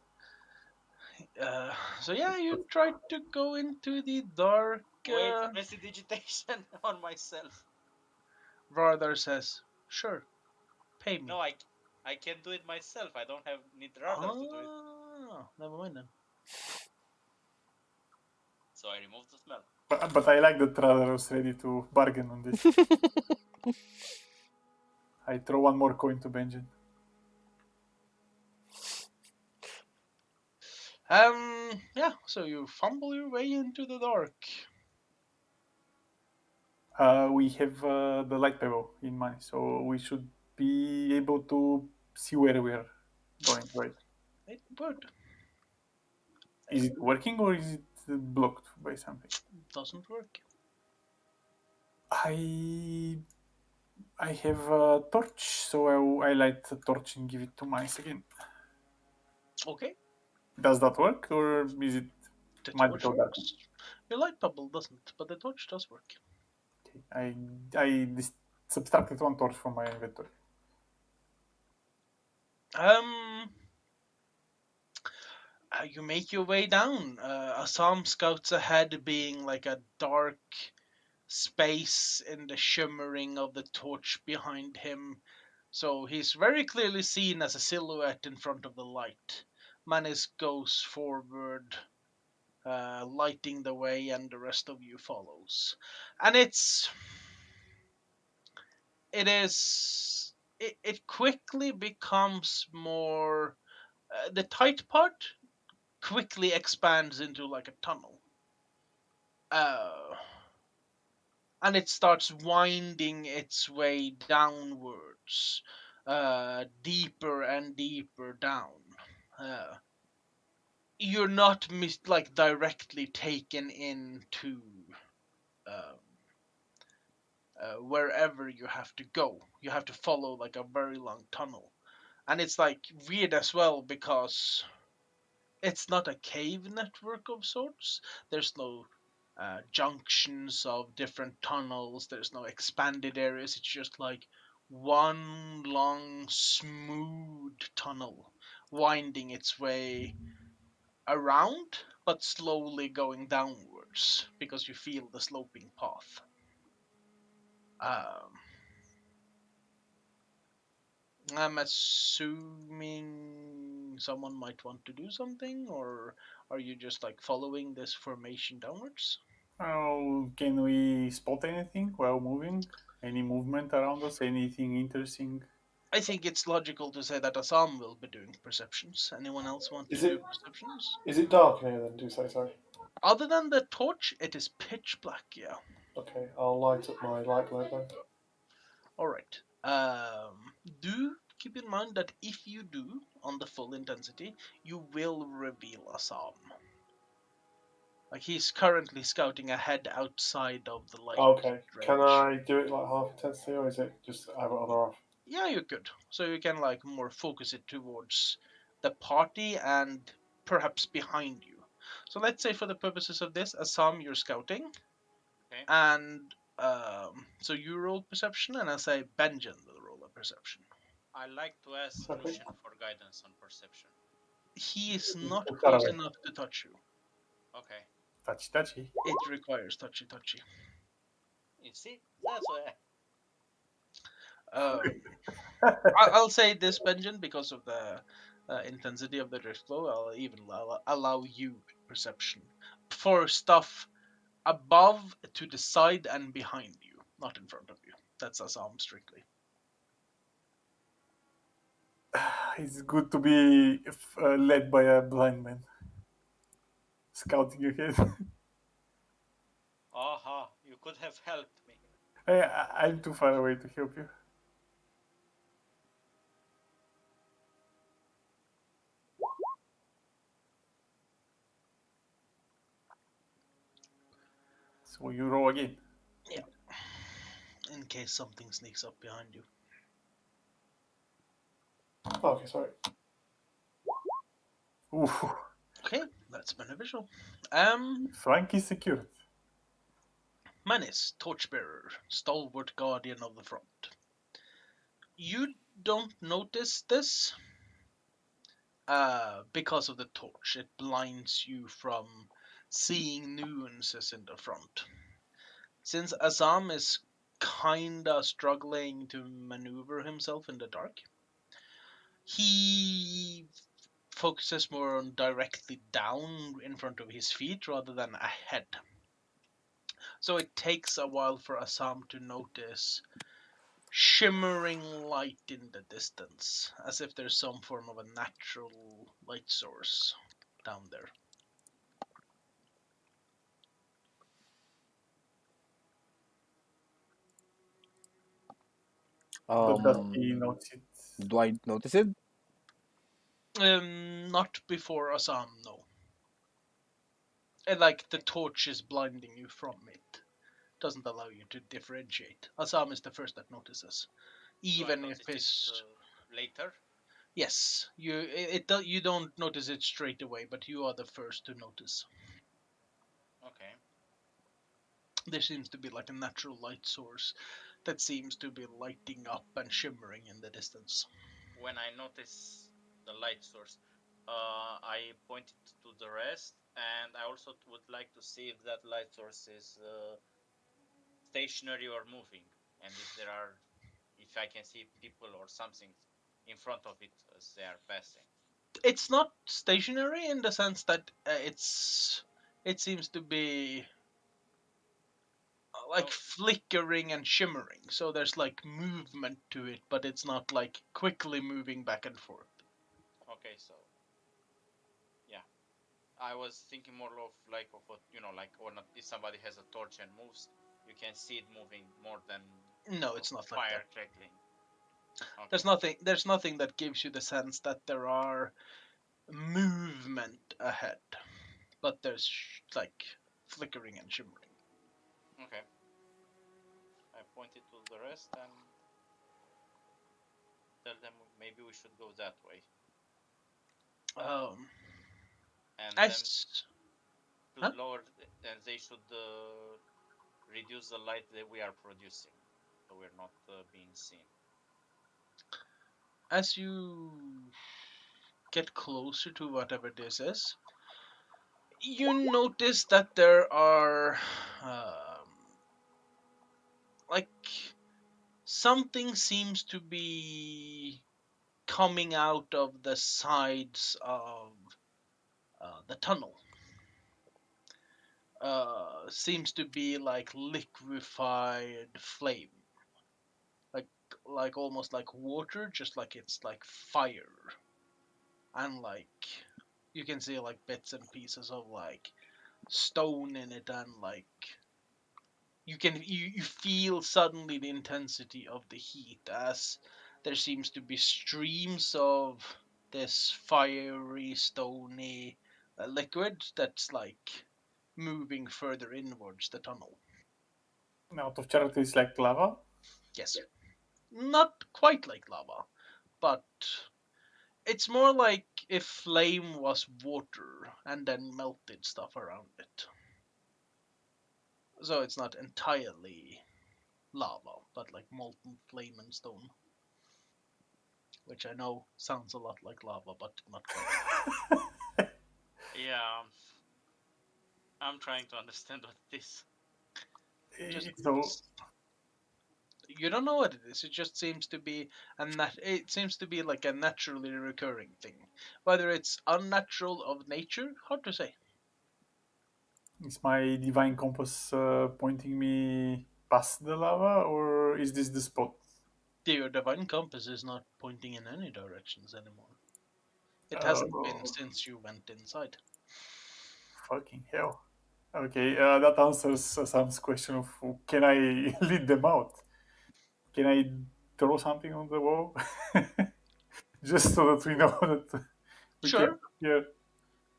So yeah, you try to go into the dark. Wait, prestidigitation on myself. Vardar says, "Sure, pay me." No, I can do it myself. I don't have need Radar to do it. Never mind then. So I remove the smell. But I like that Radar was ready to bargain on this. I throw one more coin to Benjamin. Yeah, so you fumble your way into the dark. We have the light pebble in mind, so we should be able to see where we're going, right? It would. Is it working or is it blocked by something? Doesn't work. I have a torch, so I light the torch and give it to Mice again. Okay, Does that work, or is it the torch magical darkness? works. Your light bubble doesn't, but the torch does work. Okay. I subtracted one torch from my inventory. You make your way down. Assam scouts ahead, being like a dark space in the shimmering of the torch behind him. So he's very clearly seen as a silhouette in front of the light. Manis goes forward, lighting the way, and the rest of you follows. And it quickly becomes more. The tight part quickly expands into like a tunnel. And it starts winding its way downwards, deeper and deeper down. Uh, you're not like directly taken into um, wherever you have to go. You have to follow like a very long tunnel, and it's like weird as well because it's not a cave network of sorts. There's no junctions of different tunnels. There's no expanded areas. It's just like one long, smooth tunnel winding its way around, but slowly going downwards because you feel the sloping path. Um, I'm assuming someone might want to do something, or are you just like following this formation downwards? Oh, can we spot anything while moving? Any movement around us? Anything interesting? I think it's logical to say that Assam will be doing perceptions. Anyone else want to Is do it perceptions? is it dark in here then? Do say sorry. Other than the torch, it is pitch black, yeah. Okay, I'll light up my light globe then. Alright. Do keep in mind that if you do, on the full intensity, you will reveal Assam. Like, he's currently scouting ahead outside of the light Okay, can range. I do it like half intensity or is it just have it on or off? Yeah, you could. So you can, like, more focus it towards the party and perhaps behind you. So let's say for the purposes of this, Assam, you're scouting. Okay. And So you roll perception, and I say Benjamin will roll a perception. I like to ask Okay. Lucian for guidance on perception. He is not Too far close away. enough to touch you. Okay. Touchy. It requires touchy touchy. You see? That's why. Um, I'll say this, Benjamin, because of the intensity of the drift flow. I'll even allow you perception for stuff above, to the side, and behind you, not in front of you. That's Assam strictly. It's good to be led by a blind man. Scouting ahead. Aha, you could have helped me. I'm too far away to help you. So you roll again. Yeah. In case something sneaks up behind you. Okay, sorry. Oof. Okay, that's beneficial. Flank is secured. Manis, torchbearer, stalwart guardian of the front. You don't notice this because of the torch. It blinds you from seeing nuances in the front. Since Azam is kinda struggling to maneuver himself in the dark, he focuses more on directly down in front of his feet rather than ahead. So it takes a while for Assam to notice shimmering light in the distance, as if there's some form of a natural light source down there. But does he notice it? Do I notice it? Not before Assam, no. Like the torch is blinding you from it. Doesn't allow you to differentiate. Assam is the first that notices. So I Even if noticed it his later. yes, you don't notice it straight away, but you are the first to notice. Okay. There seems to be like a natural light source that seems to be lighting up and shimmering in the distance. When I notice the light source, I point it to the rest, and I also would like to see if that light source is stationary or moving, and if I can see people or something in front of it as they are passing. It's not stationary in the sense that it seems to be like No. flickering and shimmering. So there's like movement to it, but it's not like quickly moving back and forth. Okay, so yeah, I was thinking more of what like when if somebody has a torch and moves, you can see it moving more than No, it's not like that. fire crackling. Okay. There's nothing that gives you the sense that there are movement ahead, but there's like flickering and shimmering. Okay. I pointed to the rest and tell them maybe we should go that way, Um, and them as huh? should lower, and they should reduce the light that we are producing, so we're not being seen. As you get closer to whatever this is, you notice that there are like something seems to be coming out of the sides of the tunnel. Seems to be like liquefied flame, like almost like water, just like it's like fire, and like you can see like bits and pieces of like stone in it, and like you feel suddenly the intensity of the heat as there seems to be streams of this fiery stony liquid that's like moving further inwards the tunnel. Out of character, it's like lava. Yes, not quite like lava, but it's more like if flame was water and then melted stuff around it. So it's not entirely. lava, but like molten flame and stone. Which I know sounds a lot like lava, but not quite. Yeah, I'm trying to understand what it is. Just So you don't know what it is. It just seems to be it seems to be like a naturally recurring thing. Whether it's unnatural of nature, hard to say. is my divine compass pointing me past the lava, or is this the spot? Your divine compass is not pointing in any directions anymore. It hasn't been Oh, since you went inside. fucking hell. Okay, that answers Sam's question of can I lead them out? Can I throw something on the wall? Just so that we know that we can Sure, here.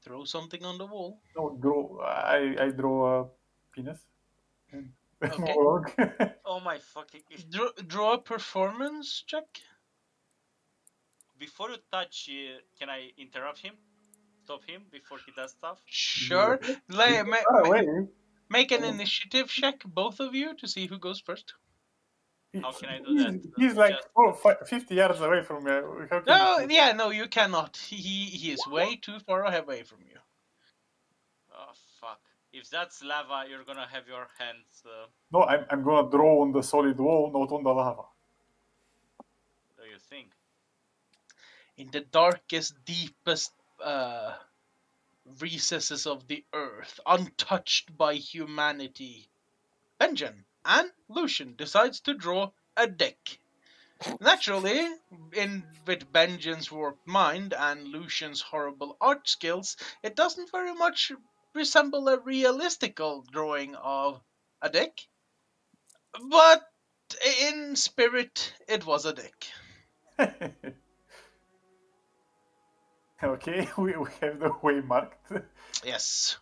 throw something on the wall. No, draw. I draw a penis and Okay. monologue. Oh my fucking! Draw a performance check. Before you touch, can I interrupt him? Stop him before he does stuff? Sure. He's Lay, far away. make an initiative check, both of you, to see who goes first. How can I do that? He's like Just 50 yards away from me. How can No, yeah, no, you cannot. He is way too far away from you. oh fuck! If that's lava, you're gonna have your hands. No, I'm gonna draw on the solid wall, not on the lava. Do you think? In the darkest, deepest recesses of the earth, untouched by humanity, Benjen and Lucian decides to draw a deck. Naturally, with Benjen's warped mind and Lucian's horrible art skills, it doesn't very much resemble a realistical drawing of a deck, but in spirit, it was a deck. Okay, we have the way marked. Yes.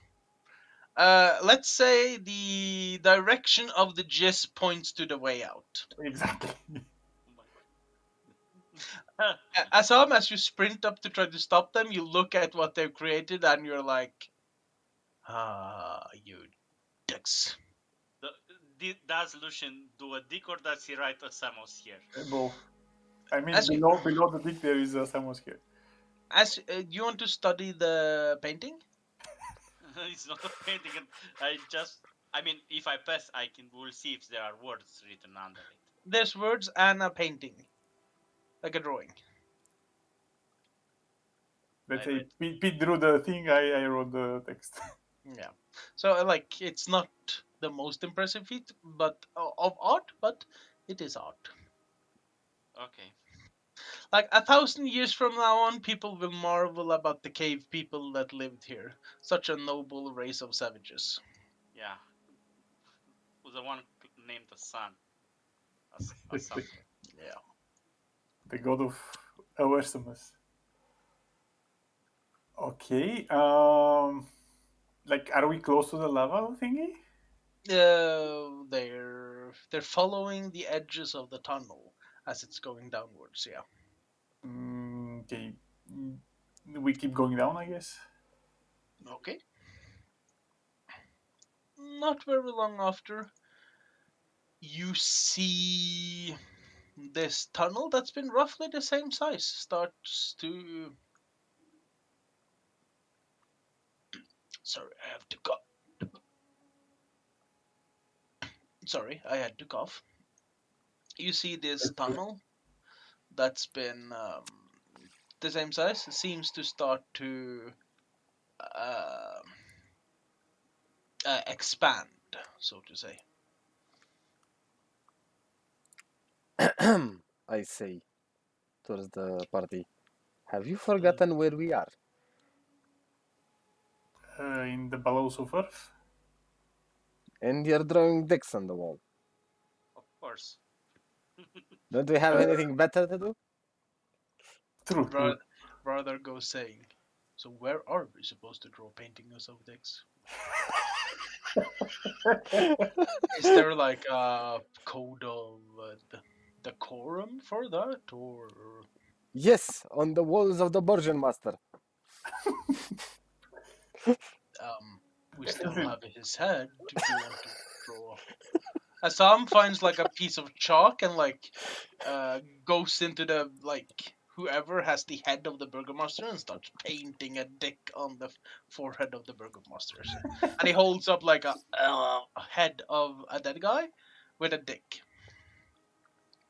Let's say the direction of the gist points to the way out. Exactly. As long as you sprint up to try to stop them, you look at what they've created and you're like, you dicks. Does Lucian do a dick or does he write a Samos here? Both. I mean, As you, below the dick there is Samus here. as you want to study the painting, It's not a painting. I mean, if I pass, we'll see if there are words written under it. there's words and a painting, like a drawing. Let's I say read. Pete drew the thing, I wrote the text. Yeah. So like, it's not the most impressive feat, but of art, but it is art. Okay. Like 1,000 years from now on, people will marvel about the cave people that lived here. Such a noble race of savages. Yeah. Who's the one named the sun? Sun. Yeah. The god of awesomeness. Okay. Like, are we close to the lava thingy? They're following the edges of the tunnel as it's going downwards. Yeah. Okay. We keep going down, I guess. Okay. Not very long after, you see this tunnel that's been roughly the same size starts to. Sorry, I have to cough. Sorry, I had to cough. You see this tunnel that's been the same size seems to start to uh, expand, so to say. I say towards the party. Have you forgotten where we are? In the bowels of earth. And you're drawing dicks on the wall. Of course. Don't we have anything better to do? True. Rather go saying, so where are we supposed to draw paintings of dicks? Is there like a code of decorum for that, or Yes, on the walls of the Borgian Master. we still have his head? Do you want to draw Assam finds like a piece of chalk and goes into the whoever has the head of the burgomaster and starts painting a dick on the forehead of the burgomaster. And he holds up like a head of a dead guy with a dick.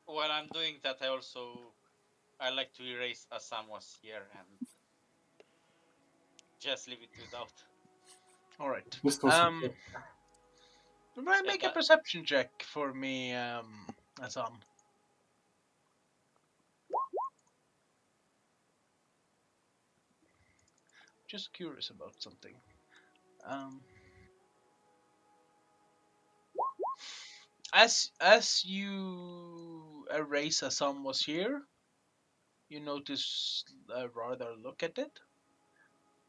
While I'm doing that, I like to erase Assam was here and just leave it without. All right. This was Yeah, Make a that perception check for me, Assam. Just curious about something. Um, as you erase Assam was here, you notice rather look at it,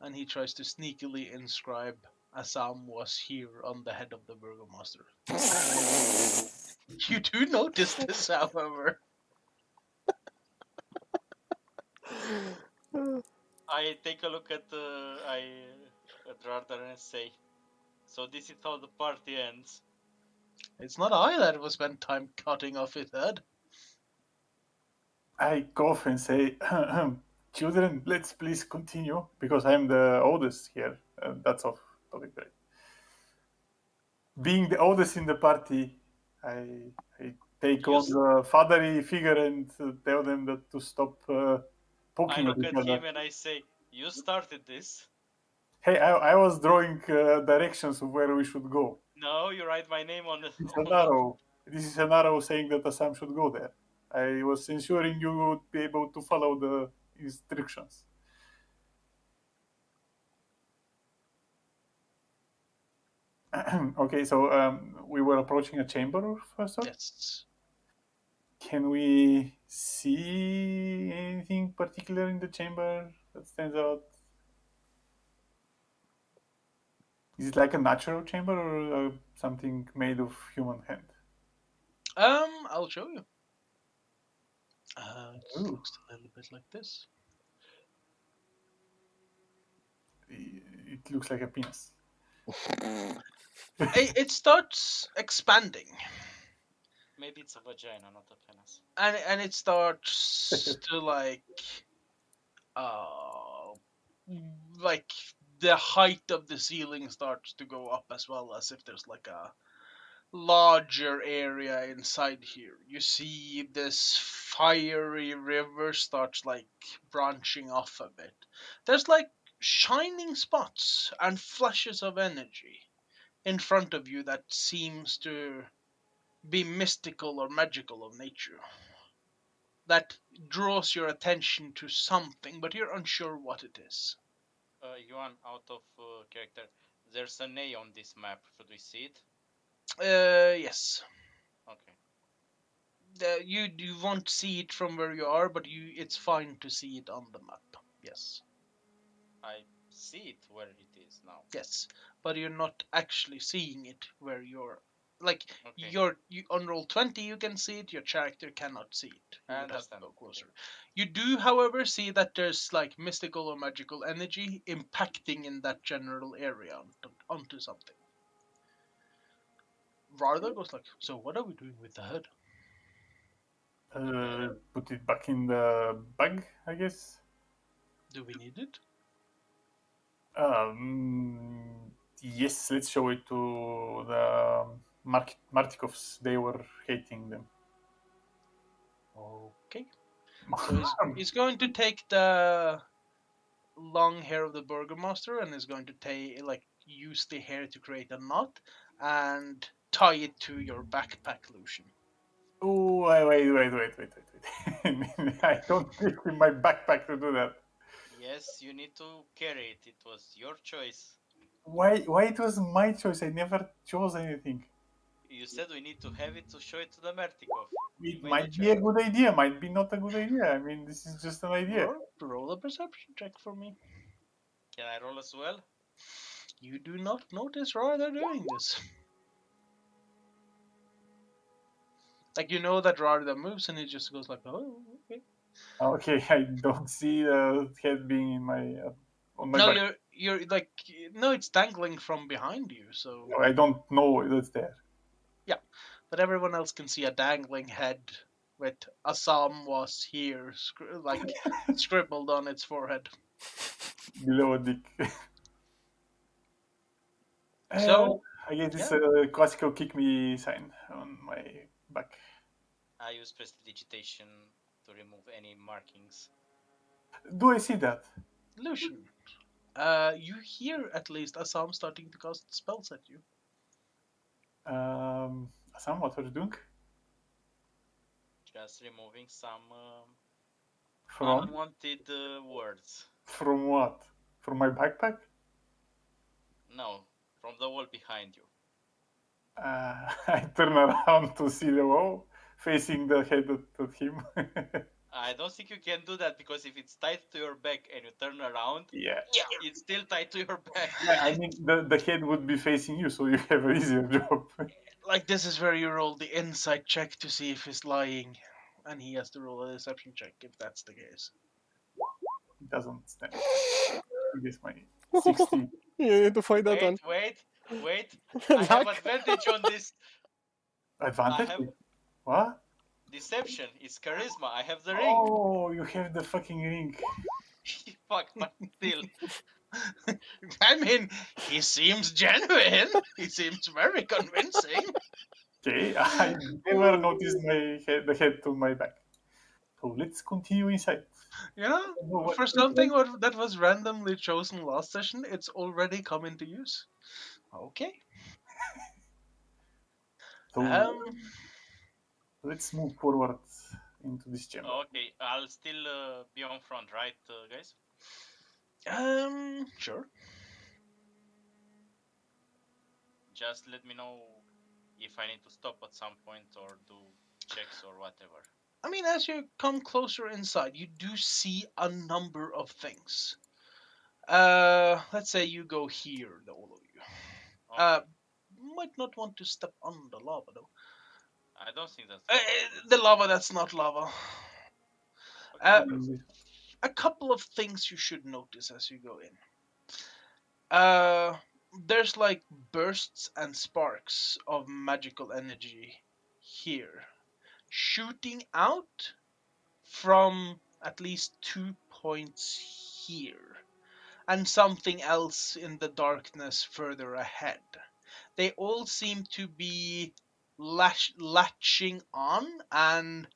and he tries to sneakily inscribe Assam was here on the head of the burgomaster. You do notice this, however. I take a look at Radar and say, so this is how the party ends. It's not I that will spend time cutting off his head. I cough and say, "Children, let's please continue because I'm the oldest here. That's off topic, right? Being the oldest in the party, I take You, on the fatherly figure and tell them that to stop I poking at look each at other. him and I say, you started this. Hey, I was drawing directions of where we should go. No, you write my name on the This is an on it. arrow. This is an arrow saying that Assam should go there. I was ensuring you would be able to follow the instructions. Okay, so we were approaching a chamber first off. Yes. Can we see anything particular in the chamber that stands out? Is it like a natural chamber or something made of human hand? I'll show you. It Ooh, looks a little bit like this. it looks like a penis. It starts expanding, Maybe it's a vagina, not a penis. and it starts to uh like the height of the ceiling starts to go up as well, as if there's like a larger area inside here. You see this fiery river starts branching off a bit. There's shining spots and flashes of energy in front of you that seems to be mystical or magical of nature. That draws your attention to something, but you're unsure what it is. Yuan, out of character. There's an A on this map. Should we see it? Yes. Okay. You won't see it from where you are, but it's fine to see it on the map. Yes. I see it where it is now. Yes, but you're not actually seeing it where you're like Okay. you on roll 20 you can see it, your character cannot see it. You I would have to understand. go closer. Okay. You do, however, see that there's mystical or magical energy impacting in that general area onto something. Rather goes so what are we doing with the head? Put it back in the bag, I guess. Do we need it? Yes, let's show it to the Martikovs. They were hating them. Okay. So he's going to take the long hair of the burgomaster and is going to use the hair to create a knot and tie it to your backpack, Lucian. Oh, wait. I don't fit in my backpack to do that. Yes, you need to carry it. It was your choice. Why it was my choice? I never chose anything. You said we need to have it to show it to the Mertikov. It Made a might be a choice. good idea, might be not a good idea. I mean, this is just an idea. Roll a perception check for me. Can I roll as well? You do not notice Ryder doing this. You know that Ryder moves and he just goes oh, okay. Okay, I don't see the head being in my on my No, back. you're no, it's dangling from behind you. So I don't know that's there. yeah, but everyone else can see a dangling head with Assam was here, like scribbled on its forehead. Below a dick. So, I guess it's yeah, a classical kick me sign on my back. I use prestidigitation to remove any markings. Do I see that? Lucian. You hear at least Assam starting to cast spells at you. Sam, what are you doing? Just removing some From? unwanted words. From what? From my backpack? No, from the wall behind you. I turn around to see the wall facing the head at him. I don't think you can do that because if it's tied to your back and you turn around, yeah. it's still tied to your back. Yeah, I mean, the head would be facing you, so you have an easier job. Like, this is where you roll the insight check to see if he's lying, and he has to roll a deception check if that's the case. It doesn't stand. I guess my 60. You need to find that one. Wait. I have Luck? advantage on this. I Advantage? have What? deception. It's charisma. I have the ring. Oh, you have the fucking ring. Fuck, but still. I mean, he seems genuine. He seems very convincing. Okay, I never noticed the head to my back. So let's continue inside. You know, for something that was randomly chosen last session, it's already come into use. Okay. So let's move forward into this chamber. Okay, I'll still be on front, right, guys? Sure. Just let me know if I need to stop at some point or do checks or whatever. I mean, as you come closer inside, you do see a number of things. Let's say you go here, all of you. Okay. Might not want to step on the lava though. I don't think that's The lava that's not lava. okay. A couple of things you should notice as you go in. There's like bursts and sparks of magical energy here, shooting out from at least 2 points here, and something else in the darkness further ahead. They all seem to be latching on and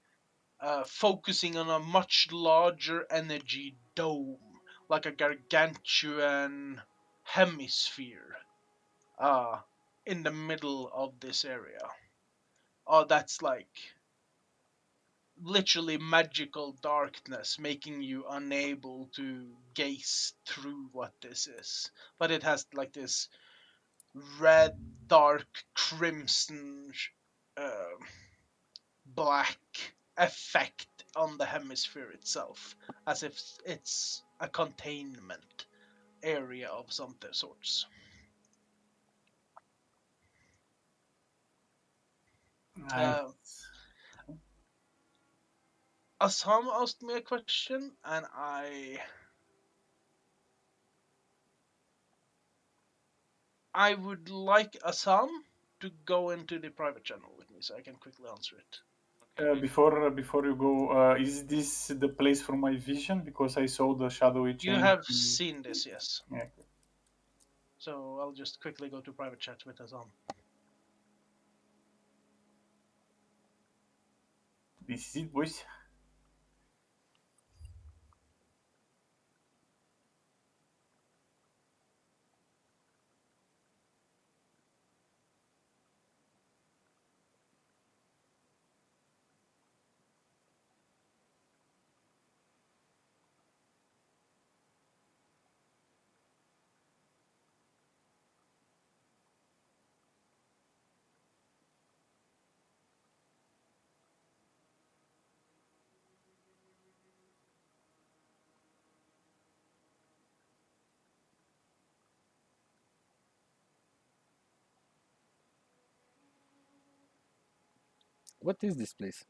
focusing on a much larger energy dome, like a gargantuan hemisphere, uh, in the middle of this area. Oh, that's like literally magical darkness, making you unable to gaze through what this is. But it has like this red, dark, crimson, uh, black effect on the hemisphere itself, as if it's a containment area of some sorts. Assam asked me a question, and I would like Assam to go into the private channel with me so I can quickly answer it. Okay. Before you go, is this the place for my vision? Because I saw the shadowy change. You have seen this, yes. Yeah, okay. So I'll just quickly go to private chat with Assam. This is it, boys. What is this place?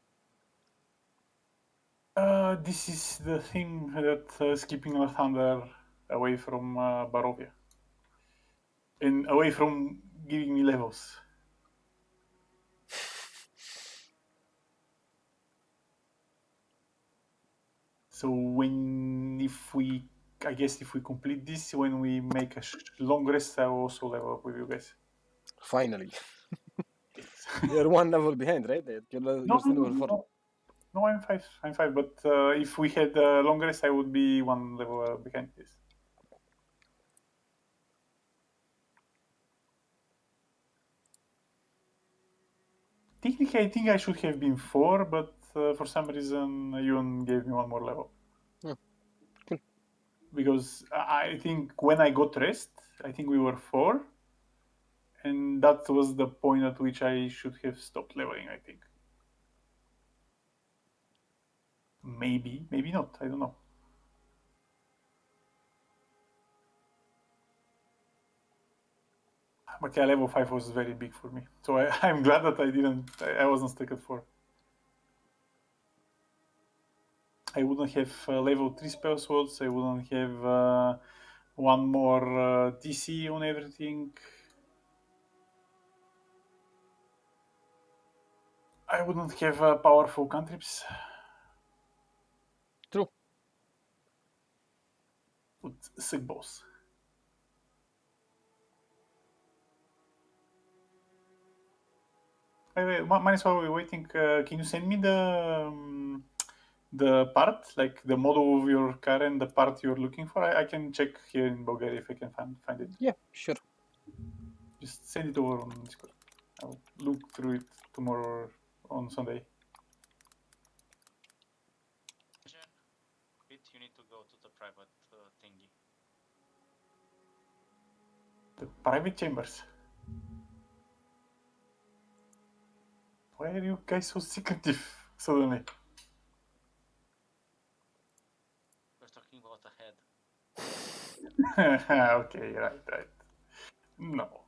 This is the thing that is keeping our thunder away from Barovia. And away from giving me levels. So I guess if we complete this, when we make a long rest, I will also level up with you guys. Finally. Yes. You're one level behind, right? You're still level 4. No, I'm five. I'm five. But if we had a long rest, I would be one level behind this. Technically, I think I should have been 4, but for some reason, Yun gave me one more level. Hmm, cool. Because I think when I got rest, I think we were 4, and that was the point at which I should have stopped leveling, I think. Maybe not. I don't know. But yeah, level 5 was very big for me. So I'm glad that I wasn't stuck at 4. I wouldn't have level 3 spell slots. I wouldn't have one more DC on everything. I wouldn't have powerful cantrips. True. Would suck boss. Wait, minus while we're waiting, can you send me the part, like the model of your car and the part you're looking for? I can check here in Bulgaria if I can find it. Yeah, sure. Just send it over on Discord. I'll look through it tomorrow or on Sunday. You need to go to the private thingy. The private chambers. Why are you guys so secretive suddenly? We're talking about a head. Okay, right. No.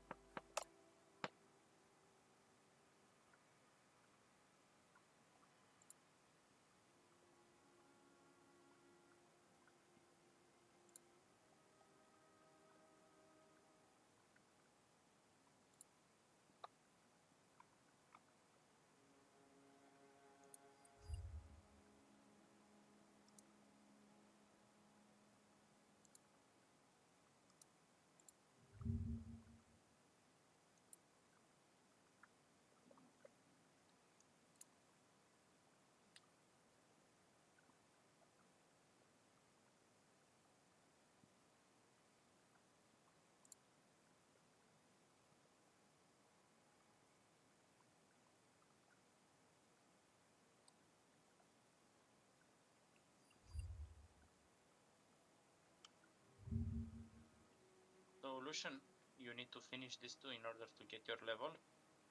So, Lucian, you need to finish this too in order to get your level.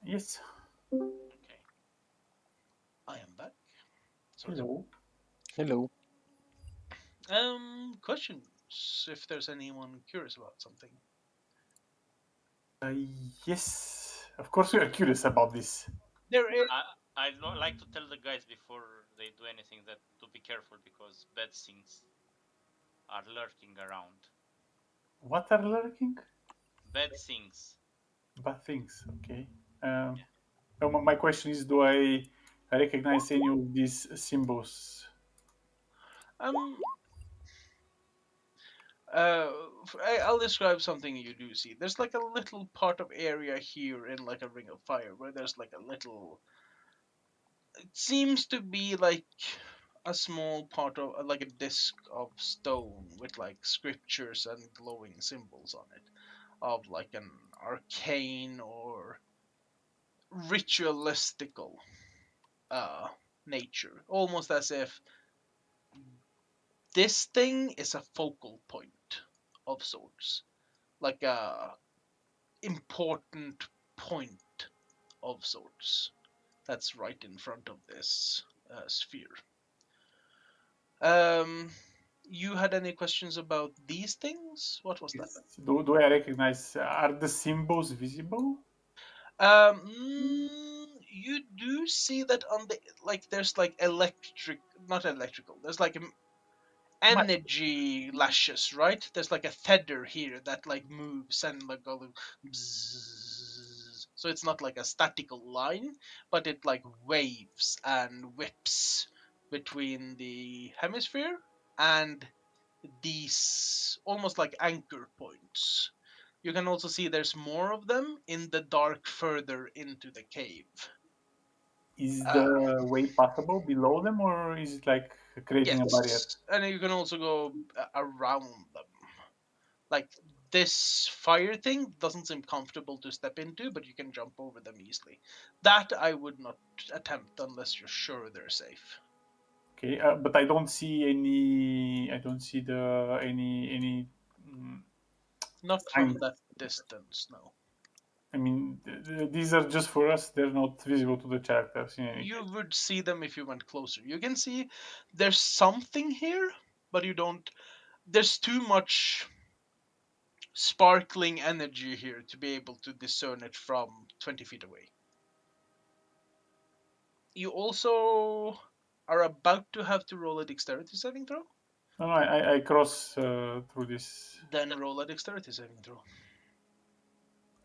Yes. Okay. I am back. Sorry. Hello. Hello. Questions? If there's anyone curious about something. Yes. Of course, we are curious about this. There is. I'd like to tell the guys before they do anything that to be careful because bad things are lurking around. What are lurking? Bad things. Bad things. Okay. My question is, do I recognize any of these symbols? I'll describe something you do see. There's like a little part of area here in like a ring of fire where there's like a little. It seems to be like a small part of like a disc of stone with like scriptures and glowing symbols on it, of like an arcane or ritualistical nature, almost as if this thing is a focal point of sorts, like a important point of sorts that's right in front of this sphere. Um, you had any questions about these things? What was that? Do I recognize? Are the symbols visible? You do see that on the like there's like not electrical. There's like energy lashes, right? There's like a tether here that like moves and like all bzzz. So it's not like a statical line, but it like waves and whips between the hemisphere and these almost like anchor points. You can also see there's more of them in the dark further into the cave. Is Uh, the way passable below them, or is it like creating a barrier? yes, and you can also go around them. Like this fire thing doesn't seem comfortable to step into, but you can jump over them easily. That I would not attempt unless you're sure they're safe. Okay, but I don't see any. I don't see the any mm, Not signs. from that distance, no. I mean, these are just for us. They're not visible to the characters in any You case. would see them if you went closer. You can see there's something here, but you don't. There's too much sparkling energy here to be able to discern it from 20 feet away. You also are about to have to roll a dexterity saving throw. No, no, I cross through this. Then roll a dexterity saving throw.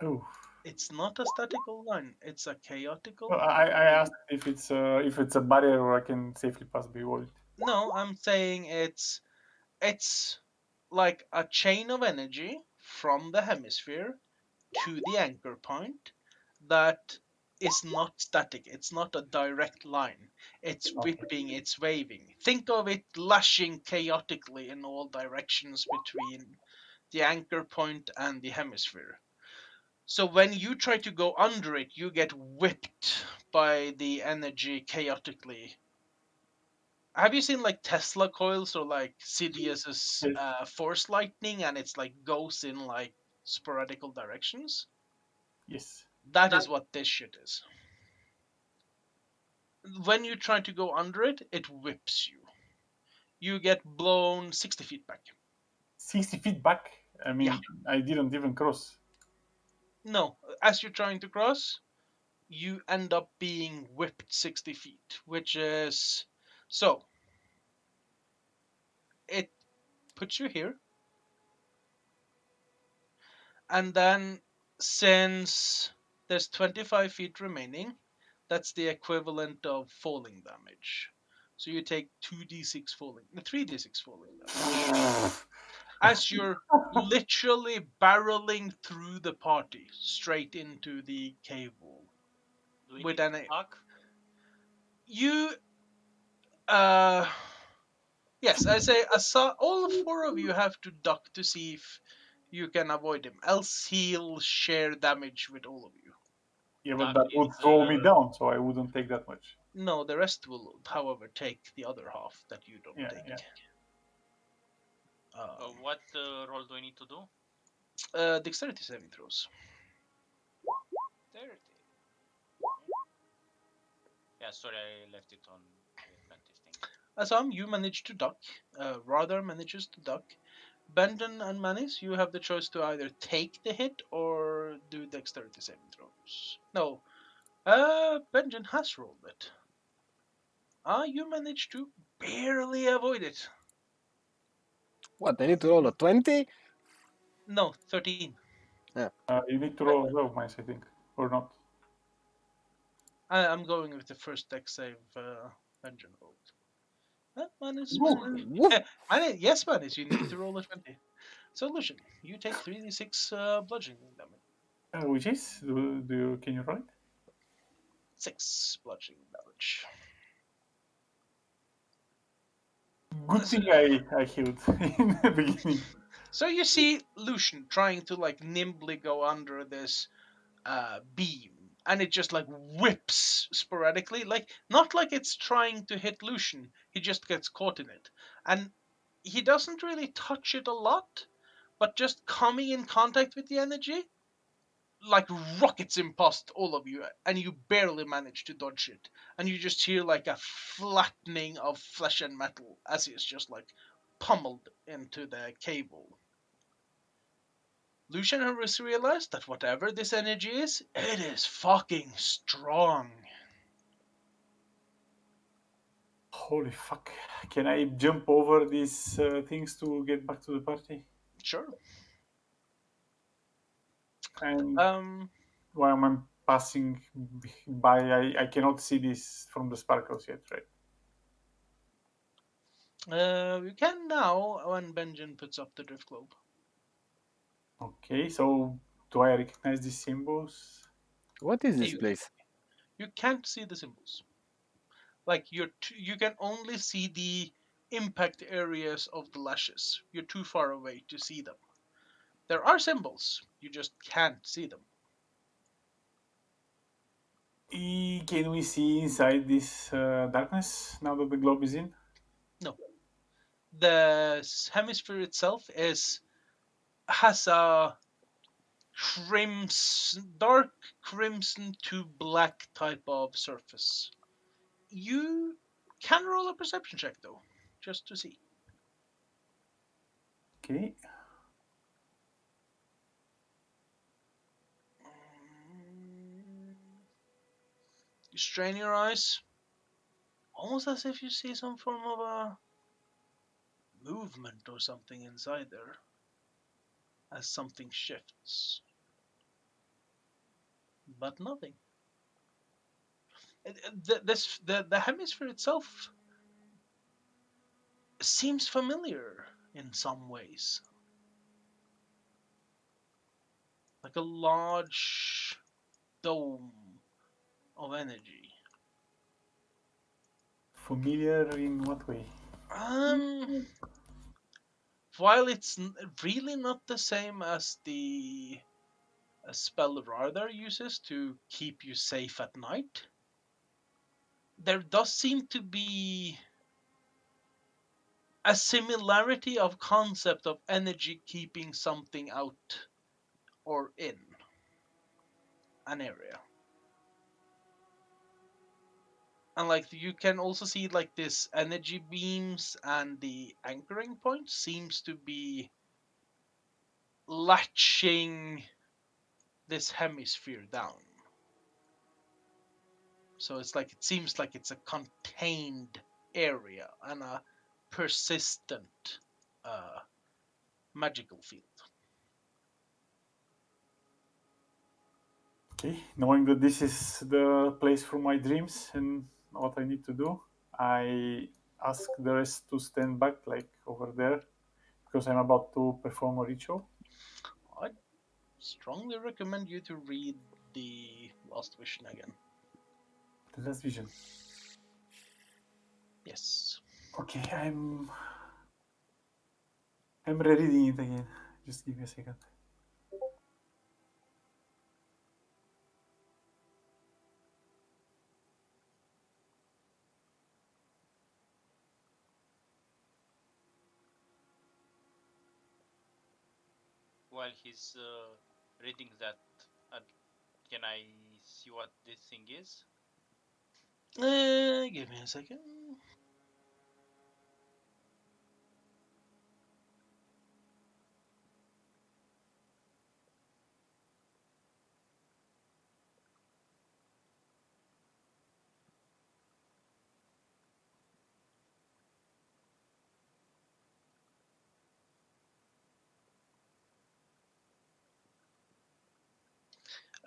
Oh, It's not a statical line, it's a chaotical well, I line. asked if it's a barrier or I can safely pass below it. No, I'm saying it's like a chain of energy from the hemisphere to the anchor point that is not static. It's not a direct line. It's Okay. whipping, it's waving. Think of it lashing chaotically in all directions between the anchor point and the hemisphere. So when you try to go under it, you get whipped by the energy chaotically. Have you seen like Tesla coils or like Sidious's Yes. force lightning and it's like goes in like sporadical directions? Yes. That is what this shit is. When you try to go under it, it whips you. You get blown 60 feet back. 60 feet back. I Yeah. mean, I didn't even cross. No, as you're trying to cross, you end up being whipped 60 feet, which is. So, it puts you here. And then, since there's 25 feet remaining, that's the equivalent of falling damage. So you take 2d6 falling, 3d6 falling damage. As you're literally barreling through the party straight into the cave wall. Do we With need to an duck? you uh yes, I say all four of you have to duck to see if you can avoid him. Else he'll share damage with all of you. Yeah, but Duck that would is throw me down, so I wouldn't take that much. No, the rest will, however, take the other half that you don't Yeah, take. yeah. what role do I need to do? Dexterity saving throws. 30. Yeah, sorry, I left it on the advantage thing. Assam, you manage to duck. Radar manages to duck. Benton and Manis, you have the choice to either take the hit or do dexterity saving throws. No, Benton has rolled it. You managed to barely avoid it. What? I need to roll a 20? No, 13. You need to roll above mines, I think, or not. I'm going with the first dex save Benton rolled. Manis, Woo. Woof. yes, Manis, you need to roll a 20. So, Lucian, you take 3d6 bludgeoning damage. Which is? Can you roll it? 6 bludgeoning damage. Good thing I healed in the beginning. So you see Lucian trying to like nimbly go under this beam, and it just like whips sporadically, like not like it's trying to hit Lucian. He just gets caught in it, and he doesn't really touch it a lot, but just coming in contact with the energy, like rockets him past all of you, and you barely manage to dodge it, and you just hear like a flattening of flesh and metal as he's just like pummeled into the cable. Lucian has realized that whatever this energy is, it is fucking strong. Holy fuck. Can I jump over these things to get back to the party? Sure. And Um, while I'm passing by, I cannot see this from the sparkles yet, right? You can now when Benjamin puts up the drift globe. Okay, so do I recognize these symbols? What is Yeah, this place? you can't see the symbols. Like you can only see the impact areas of the lashes. You're too far away to see them. There are symbols, you just can't see them. Can we see inside this darkness now that the globe is in? No, the hemisphere itself is has a dark crimson to black type of surface. You can roll a perception check though, just to see. Okay. You strain your eyes, almost as if you see some form of a movement or something inside there, as something shifts, but nothing. The hemisphere itself seems familiar in some ways, like a large dome of energy. Familiar in what way? Um, while it's really not the same as the spell Radar uses to keep you safe at night, there does seem to be a similarity of concept of energy keeping something out or in an area. And like you can also see like this energy beams and the anchoring point seems to be latching this hemisphere down. So it's like it seems like it's a contained area and a persistent uh, magical field. Okay, knowing that this is the place for my dreams and what I need to do, I ask the rest to stand back, like over there, because I'm about to perform a ritual. I'd strongly recommend you to read the Last Vision again. The last vision. Yes. Okay, I'm rereading it again. Just give me a second. While he's reading that, uh, can I see what this thing is? Give me a second.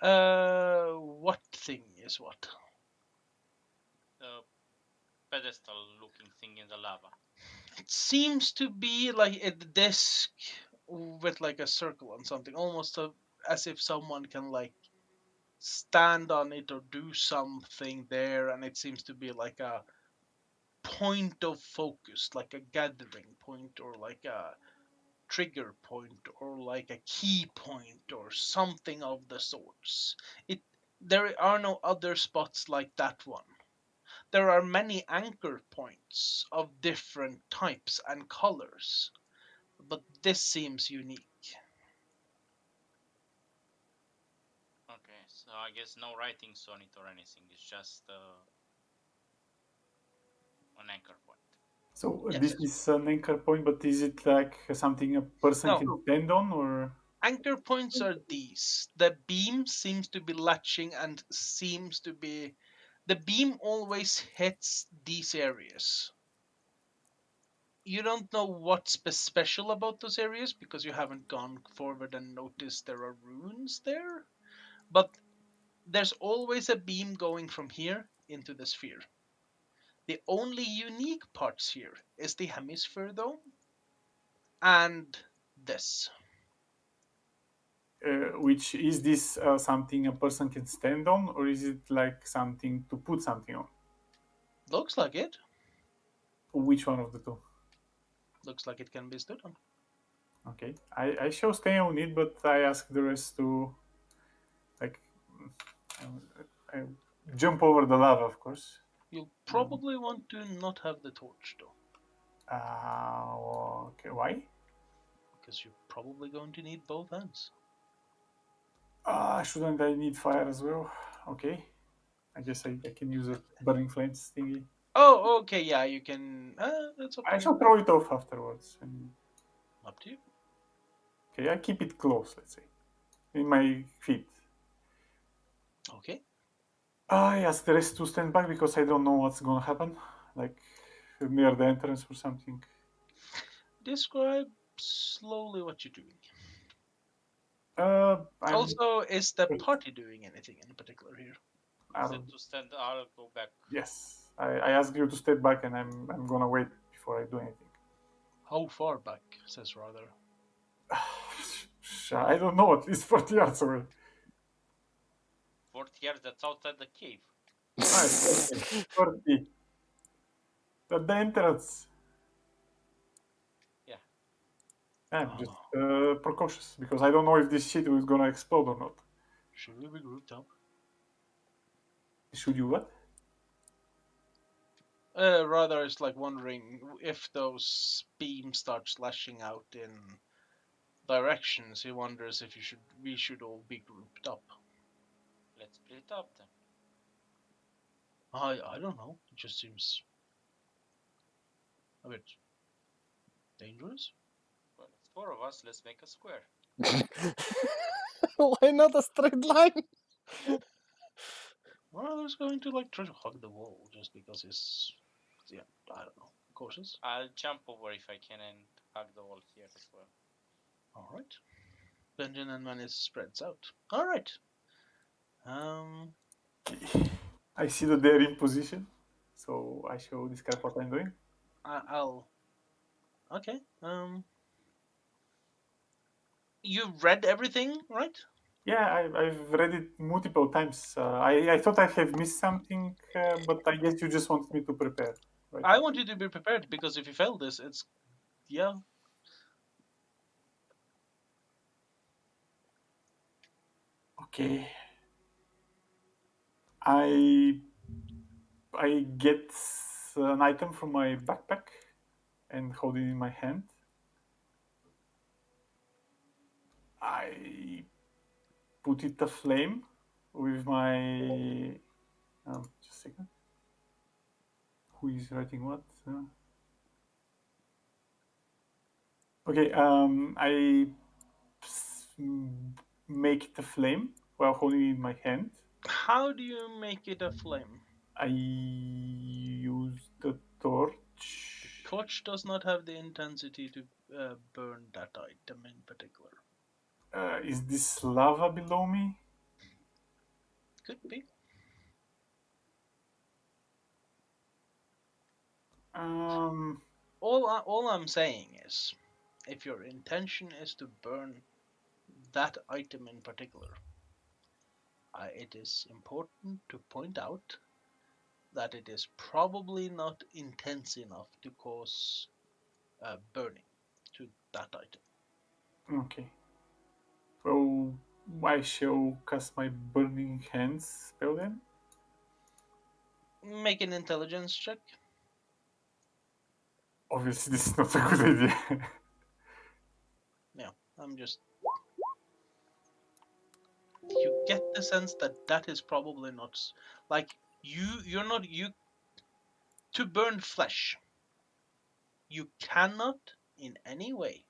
What thing is what? The pedestal-looking thing in the lava. It seems to be like a disc with like a circle on something, almost as if someone can like stand on it or do something there, and it seems to be like a point of focus, like a gathering point, or like a trigger point, or like a key point, or something of the sorts. It There are no other spots like that one. There are many anchor points of different types and colors, but this seems unique. Okay, so I guess no writings on it or anything. It's just an anchor point. So this Yes. is an anchor point, but is it like something a person No, can stand on, or anchor points are these. The beam seems to be latching and seems to be. The beam always hits these areas. You don't know what's special about those areas because you haven't gone forward and noticed there are runes there, but there's always a beam going from here into the sphere. The only unique parts here is the hemisphere though, and this. Which is this something a person can stand on, or is it like something to put something on? Looks like it. Which one of the two? Looks like it can be stood on. Okay, I shall stay on it, but I ask the rest to like I jump over the lava, of course. You'll probably want to not have the torch though, Okay, why? because you're probably going to need both hands. Shouldn't I need fire as well? Okay, I guess I can use a burning flames thingy. Oh, okay, yeah, you can. That's up to I you. shall throw it off afterwards. And, Up to you. okay, I keep it close, let's say, in my feet. Okay. I ask the rest to stand back because I don't know what's gonna happen, like near the entrance or something. Describe slowly what you're doing. I'm Also, is the party doing anything in particular here? You said to stand. I'll go back. yes. I ask you to step back, and I'm gonna wait before I do anything. How far back? Says Rather. I don't know, at least 40 yards away. 40 yards. That's outside the cave. Nice. Okay. 40. At the entrance. Yeah. I'm just precautious because I don't know if this shit is gonna explode or not. Should we be grouped up? Should you what? Rather is like wondering if those beams start slashing out in directions. He wonders if we should all be grouped up. Let's split up then. I don't know. It just seems a bit dangerous. Well, it's 4 of us. Let's make a square. Why not a straight line? Rather's going to like try to hug the wall just because he's, yeah, I don't know, cautious. I'll jump over if I can and hug the wall here as well. All right. Benjamin and Manis spreads out. All right. I see that they're in position, so I shall describe what I'm doing. I'll. Okay. You read everything, right? Yeah, I've read it multiple times. I thought I have missed something, but I guess you just wanted me to prepare, right? I want you to be prepared because if you fail this, it's yeah. Okay. I get an item from my backpack and hold it in my hand. I put it aflame with my. Just a second. Who is writing what? Okay. I make it a flame while holding it in my hand. How do you make it a flame? I use the torch. Torch does not have the intensity to burn that item in particular. Is this lava below me? Could be. All I'm saying is, if your intention is to burn that item in particular, it is important to point out that it is probably not intense enough to cause burning to that item. Okay. Well, I shall cast my burning hands spell then. Make an intelligence check. Obviously, this is not a good idea. Yeah, I'm just. You get the sense that that is probably not like you're not you to burn flesh. You cannot in any way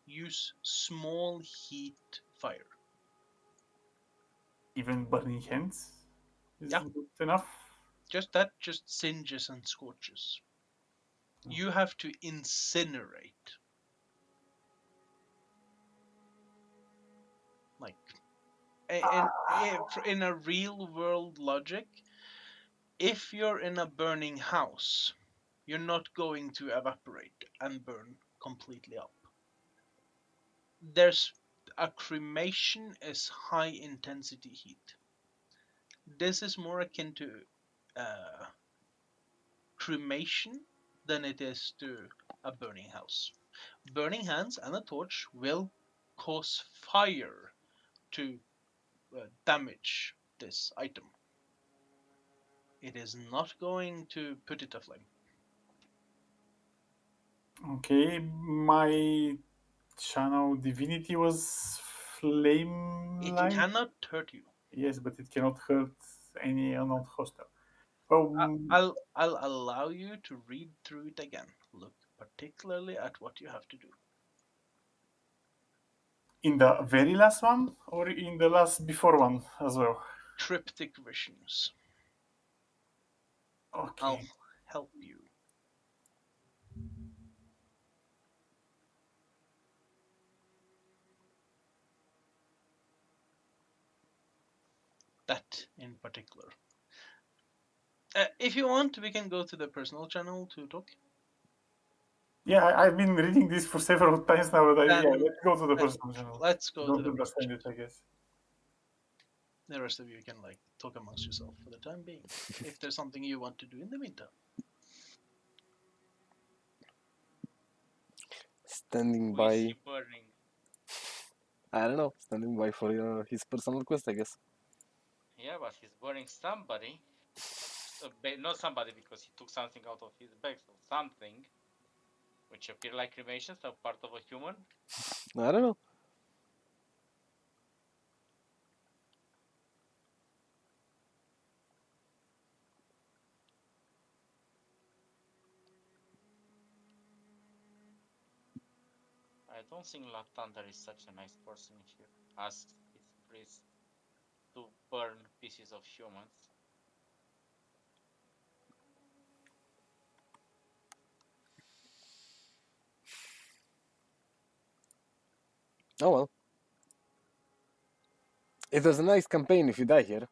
use small heat fire. Even burning hands Yeah. isn't good enough. Just singes and scorches. You have to incinerate. Like in a real world logic, If you're in a burning house, you're not going to evaporate and burn completely up. There's a cremation is high intensity heat. This is more akin to uh, cremation than it is to a burning house. Burning hands and a torch will cause fire to damage this item. It is not going to put it aflame. Okay, my channel divinity was It flame-like. cannot hurt you. Yes, but it cannot hurt any unknown hostile. Oh, I'll allow you to read through it again. Look particularly at what you have to do. in the very last one or in the last before one as well? Cryptic visions. I'll Okay. help you. That in particular. If you want, we can go to the personal channel to talk. Yeah, I've been reading this for several times now, but Then yeah, let's go to the let's, personal channel. let's I go to don't the personal understand channel. it, I guess. The rest of you can talk amongst yourself for the time being. If there's something you want to do in the meantime. Standing Who is by, he burning? I don't know, standing by for his personal quest, I guess. Yeah, but he's burning somebody. Not somebody because he took something out of his bag, so something which appear like cremation, so part of a human. I don't know. I don't think Lathander is such a nice person if you ask his priest to burn pieces of humans. Oh well. It was a nice campaign if you die here.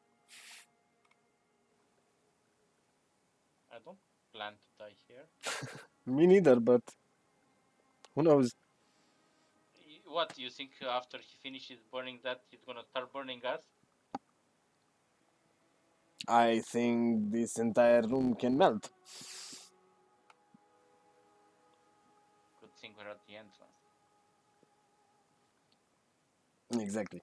I don't plan to die here. Me neither, but who knows? What, you think after he finishes burning that, he's gonna start burning us? I think this entire room can melt. Good thing we're at the entrance. Exactly.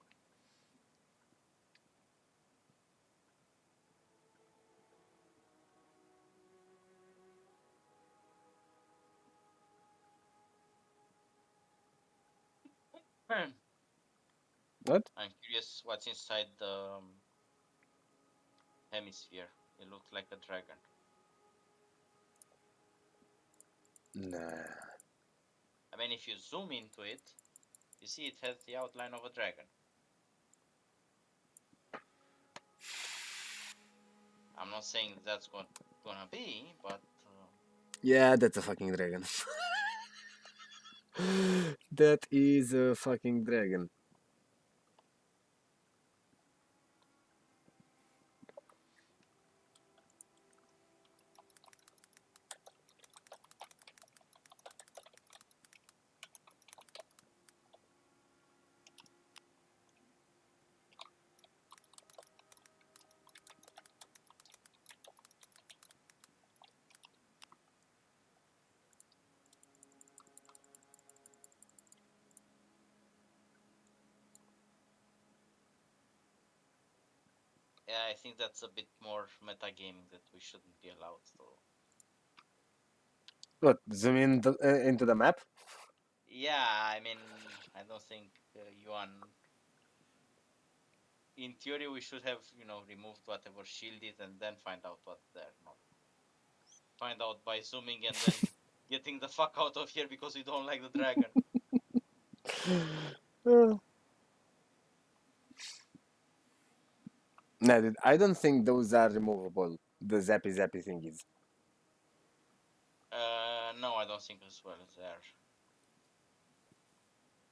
What? I'm curious what's inside the hemisphere. It looks like a dragon. Nah. I mean, if you zoom into it, you see it has the outline of a dragon. I'm not saying that's gonna be, but Yeah, that's a fucking dragon. That is a fucking dragon. yeah, I think that's a bit more metagaming that we shouldn't be allowed. So What? Zoom into the map? yeah, I mean, I don't think Yuan. In theory, we should have removed whatever shield is and then find out what's there. Not find out by zooming and then getting the fuck out of here because we don't like the dragon. Nah, dude, I don't think those are removable. The zappy zappy thingies. No, I don't think as well as there.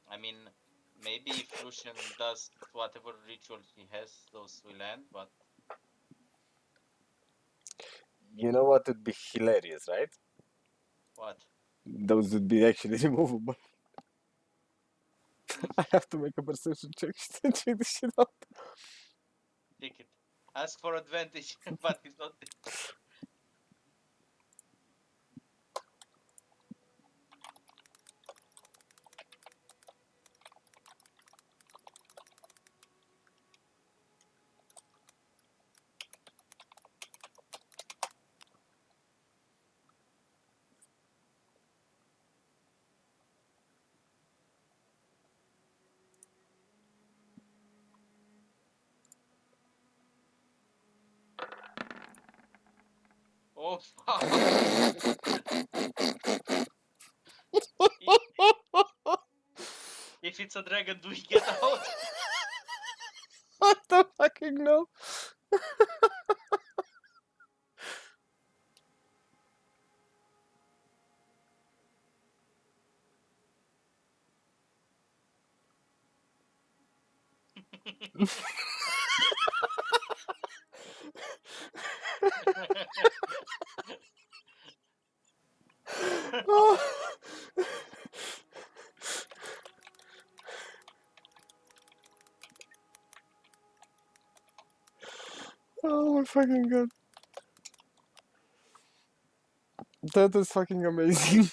I mean, maybe if Lucian does whatever ritual he has, those will end, but You know what would be hilarious, right? What? Those would be actually removable. I have to make a perception check to check this shit out. Take it. Ask for advantage, but it's not. Oh fuck! If it's a dragon, do we get out? What the fucking no? Oh, oh my fucking god. That is fucking amazing.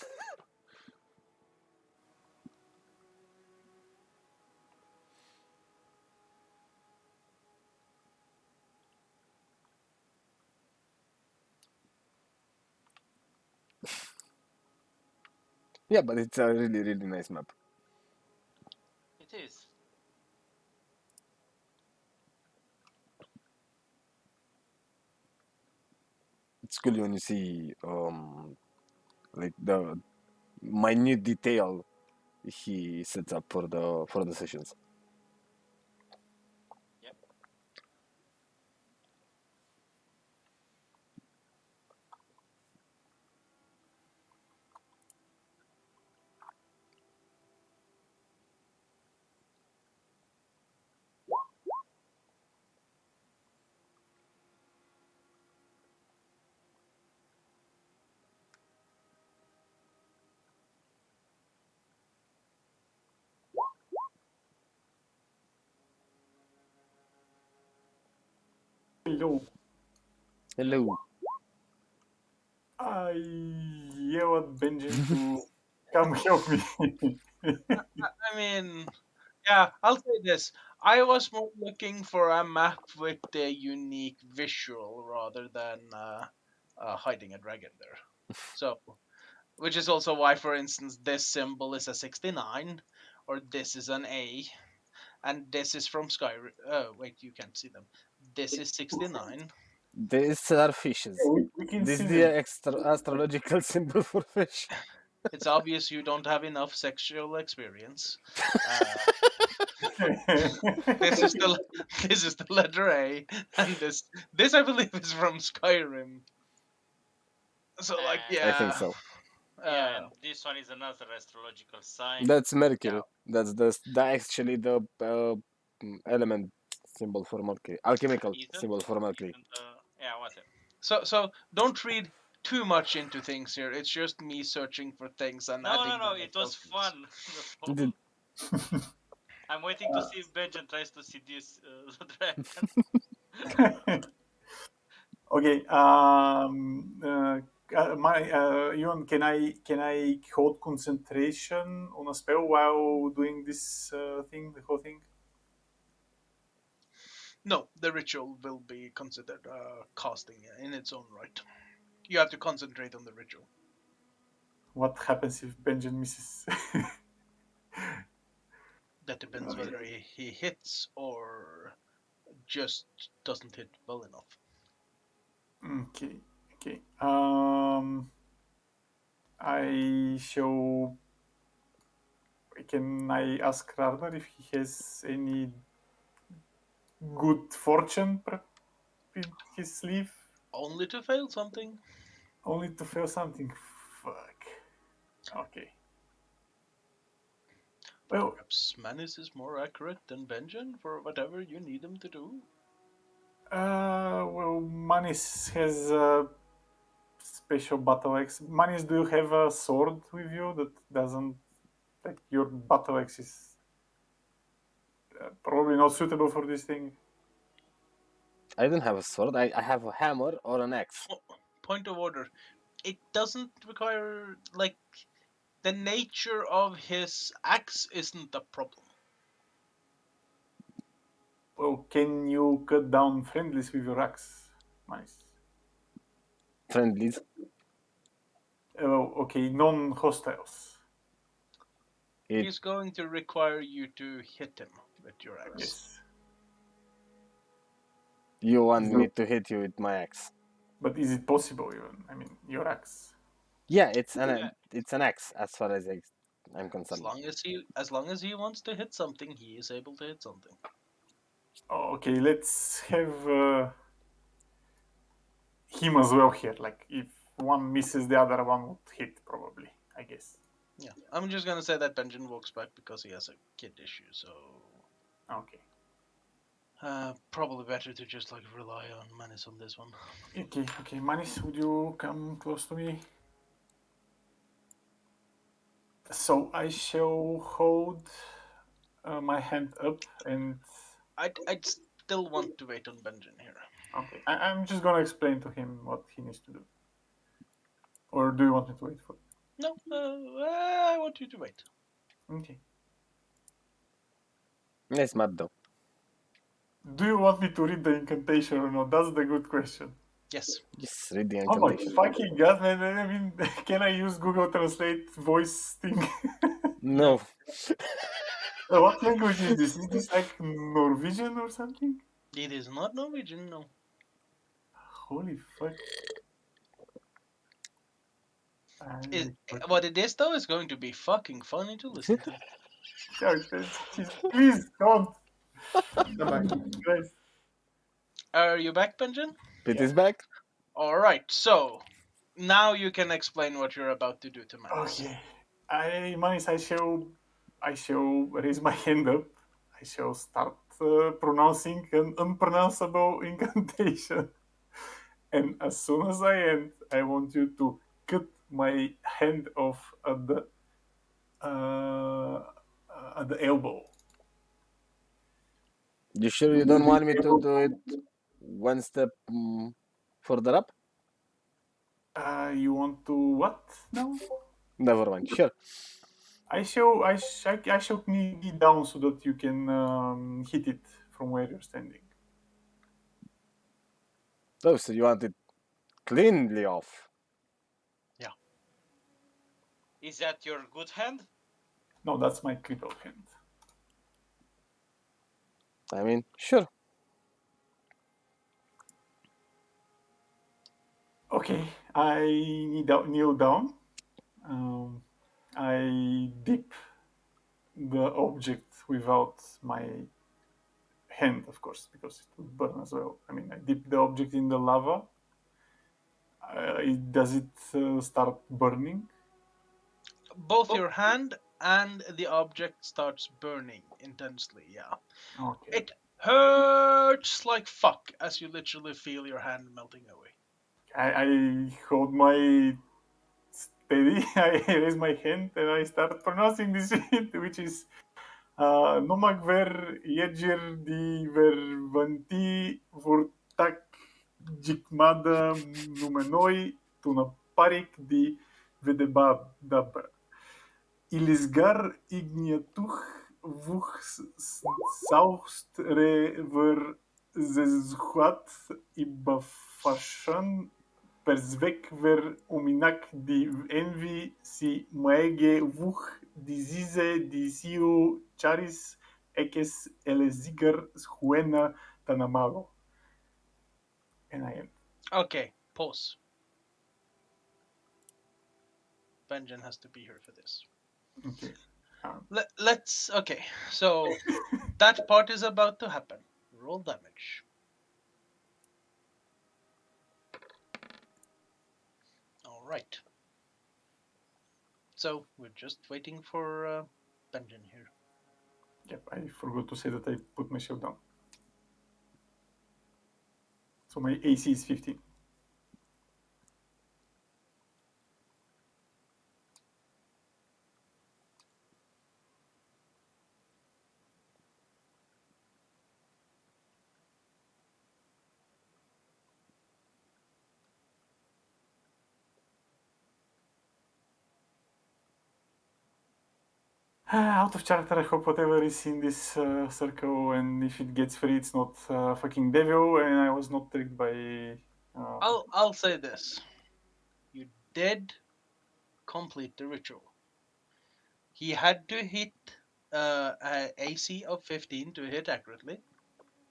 Yeah, but it's a really, really nice map. It is. It's cool when you see like the minute detail he sets up for the sessions. Yep. Hello. Hello. I yelled at Benjamin to come help me. I mean, yeah, I'll say this. I was more looking for a map with a unique visual rather than hiding a dragon there. So, which is also why, for instance, this symbol is a 69, or this is an A, and this is from Skyrim. Oh, wait, you can't see them. This is 69. These are fishes. We can This see is the them. astrological symbol for fish. It's obvious you don't have enough sexual experience. This is the this is the letter A, and this I believe is from Skyrim. So like, And I think yeah, so. yeah, uh, and this one is another astrological sign. That's yeah. Mercury. That's the actually the element symbol for Mercury. Alchemical Isn't symbol for Mercury. isn't yeah, whatever. So don't read too much into things here. It's just me searching for things and No, no, adding no. them as It was tokens. fun. That's The- all. I'm waiting to see if Benjamin tries to seduce the dragon. Okay. Ivan, can I hold concentration on a spell while doing this thing, the whole thing? No, the ritual will be considered casting in its own right. You have to concentrate on the ritual. What happens if Benjamin misses? That depends whether he hits or just doesn't hit well enough. Okay. Okay. I show. Can I ask Ragnar if he has any good fortune in his sleeve? Only to fail something. Only to fail something. Fuck. Okay. Well, Perhaps Manis is more accurate than Benjen for whatever you need him to do. well, Manis has special battle axe. Manis, do you have a sword with you that doesn't, like, your battle axe is probably not suitable for this thing? I don't have a sword. I have a hammer or an axe. Point of order. It doesn't require, like, the nature of his axe isn't a problem. Well, can you cut down friendlies with your axe, Manis? Friendlies. Okay, non-hostiles. He's going to require you to hit him with your axe. Yes. You want me to hit you with my axe? But is it possible even? I mean, your axe. Yeah, it's an axe as far as I'm As concerned. long as he wants to hit something, he is able to hit something. Okay, let's have him as well here. Like, if one misses, the other one would hit, probably, I guess. Yeah, I'm just gonna say that Benjamin walks back because he has a kid issue, so Okay. probably better to just like rely on Manis on this one. Okay, Manis, would you come close to me? So I shall hold my hand up and... I'd still want to wait on Benjamin here. Okay, I'm just gonna explain to him what he needs to do. Or do you want me to wait for... No, I want you to wait. Okay. It's mad though. Do you want me to read the incantation or not? That's the good question. Yes. Just read the Oh my incantation. fucking god, man. I mean, can I use Google Translate voice thing? No. What language is this? Is this like Norwegian or something? It is not Norwegian, no. Holy fuck. What it is, though, is going to be fucking funny to listen to. Please don't. I'm back. Guys. Are you back, Benjamin? Pit is back. Alright, so now you can explain what you're about to do to Manis. Okay. Manis, I shall raise my hand up. I shall start pronouncing an unpronounceable incantation. And as soon as I end, I want you to cut my hand off at the elbow. You sure you don't want me to do it one step further up? You want to what now? Never mind. Sure. I shall knee down so that you can hit it from where you're standing. Oh, so you want it cleanly off? Yeah. Is that your good hand? No, that's my crippled hand. I mean, sure. Okay, I kneel down. I dip the object without my hand, of course, because it would burn as well. I mean, I dip the object in the lava. Does it start burning? Both your hand and the object starts burning intensely, yeah. Okay. It hurts like fuck as you literally feel your hand melting away. I hold my steady. I raise my hand and I start pronouncing this shit, which is Nomag ver yeger di vervanti vortak jikmada numenoi tunaparik di vedebabdabra. Ilisgar igniatuch vuch saust rever zezhuat ibafashan perzvek ver uminak di envy si maege vuch dizize disiu charis ekes elezigar huena tanamalo. And I end. Okay, pause. Benjamin has to be here for this. Okay. Let's. Okay, so that part is about to happen. Roll damage. Alright. So we're just waiting for Benjamin here. Yep, I forgot to say that I put my shield down. So my AC is 15. Out of character, I hope whatever is in this circle, and if it gets free, it's not fucking devil, and I was not tricked by. I'll say this: you did complete the ritual. He had to hit a AC of 15 to hit accurately,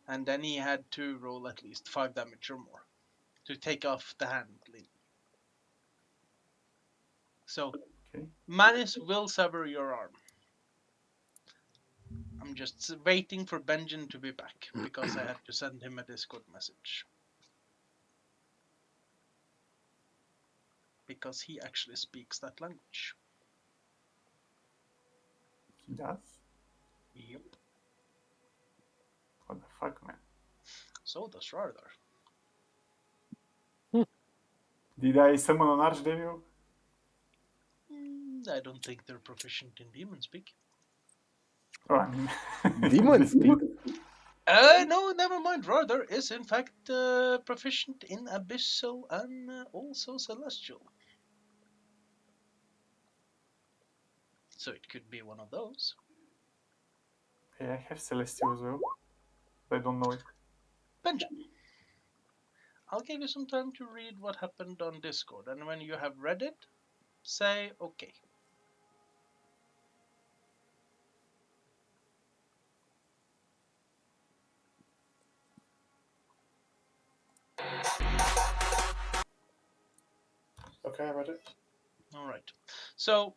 and then he had to roll at least 5 damage or more to take off the hand lead. So, Okay. Manus will sever your arm. I'm just waiting for Benjamin to be back because I had to send him a Discord message. Because he actually speaks that language. He does? Yep. What the fuck, man? So does Rardar. Did I summon an archdevil? I don't think they're proficient in demon speak. Oh, I mean, Demon speak? No, never mind. Rardar is in fact proficient in abyssal and also celestial. So it could be one of those. Yeah, I have celestial as well, but I don't know it. Benjamin, I'll give you some time to read what happened on Discord, and when you have read it, say okay. Okay, I read it. Alright. So,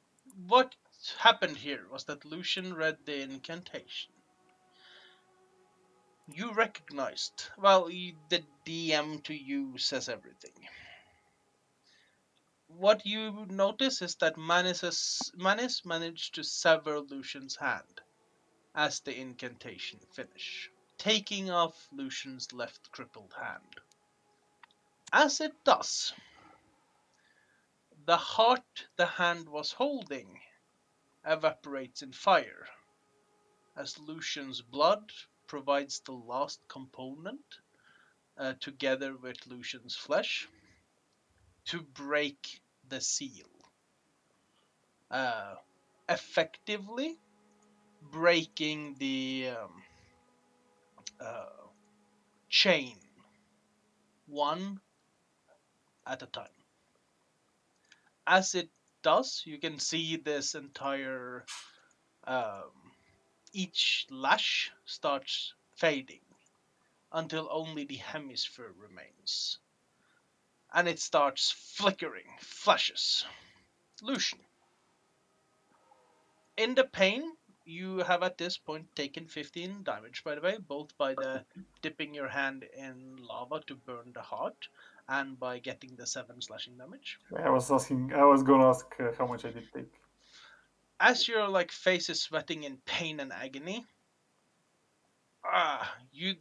what happened here was that Lucian read the incantation. You recognized, well, the DM to you says everything. What you notice is that Manus managed to sever Lucian's hand as the incantation finished, taking off Lucian's left crippled hand. As it does, the heart the hand was holding evaporates in fire, as Lucian's blood provides the last component, together with Lucian's flesh, to break the seal. Effectively breaking the uh, chain one at a time. As it does, you can see this entire each lash starts fading until only the hemisphere remains. And it starts flickering, flashes. Lucian. In the pain, you have at this point taken 15 damage, by the way, both by the dipping your hand in lava to burn the heart and by getting the 7 slashing damage. I was gonna ask how much I did take. As your face is sweating in pain and agony, you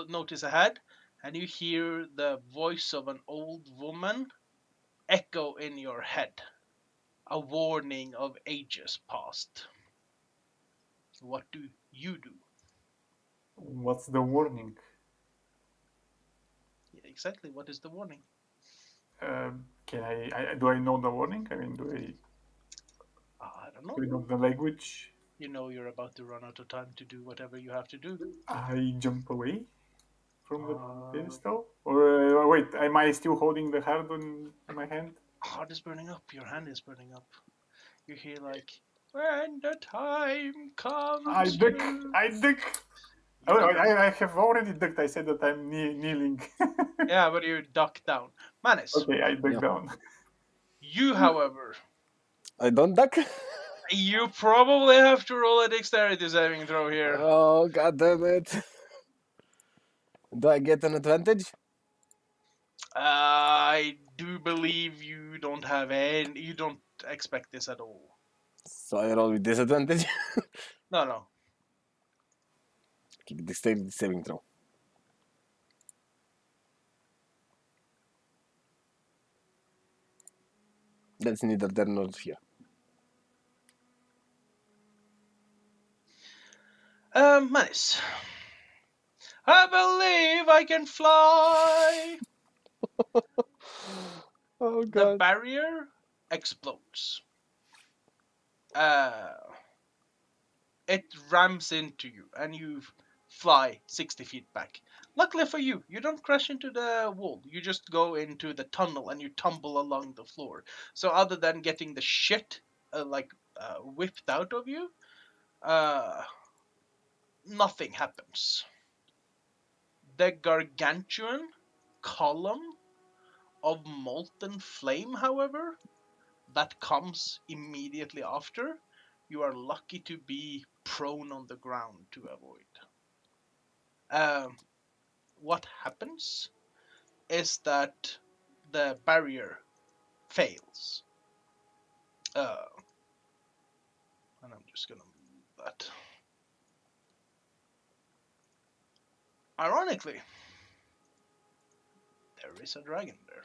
notice ahead and you hear the voice of an old woman echo in your head, a warning of ages past. What do you do? What's the warning? Yeah, exactly, what is the warning? Can do I know the warning? I mean, I don't know. do I know the language? You know you're about to run out of time to do whatever you have to do. I jump away from the pedestal? Or wait, am I still holding the heart in my hand? Heart is burning up, your hand is burning up. You hear when the time comes. I duck! I duck! Oh, I have already ducked. I said that I'm kneeling. Yeah, but you duck down. Manus. Okay, I duck Yeah. down. You, however, I don't duck? you probably have to roll a dexterity saving throw here. Oh, god damn it. Do I get an advantage? I do believe you don't have any. You don't expect this at all. So I roll with disadvantage? No. Okay, dexterity saving throw. That's neither there nor here. Manus. I believe I can fly. Oh The god. barrier explodes. it rams into you and you fly 60 feet back. Luckily for you, you don't crash into the wall. You just go into the tunnel and you tumble along the floor. So other than getting the shit whipped out of you, uh, nothing happens. The gargantuan column of molten flame, however, that comes immediately after, you are lucky to be prone on the ground to avoid. Um, what happens is that the barrier fails. Uh, and I'm just gonna move that. Ironically, there is a dragon there.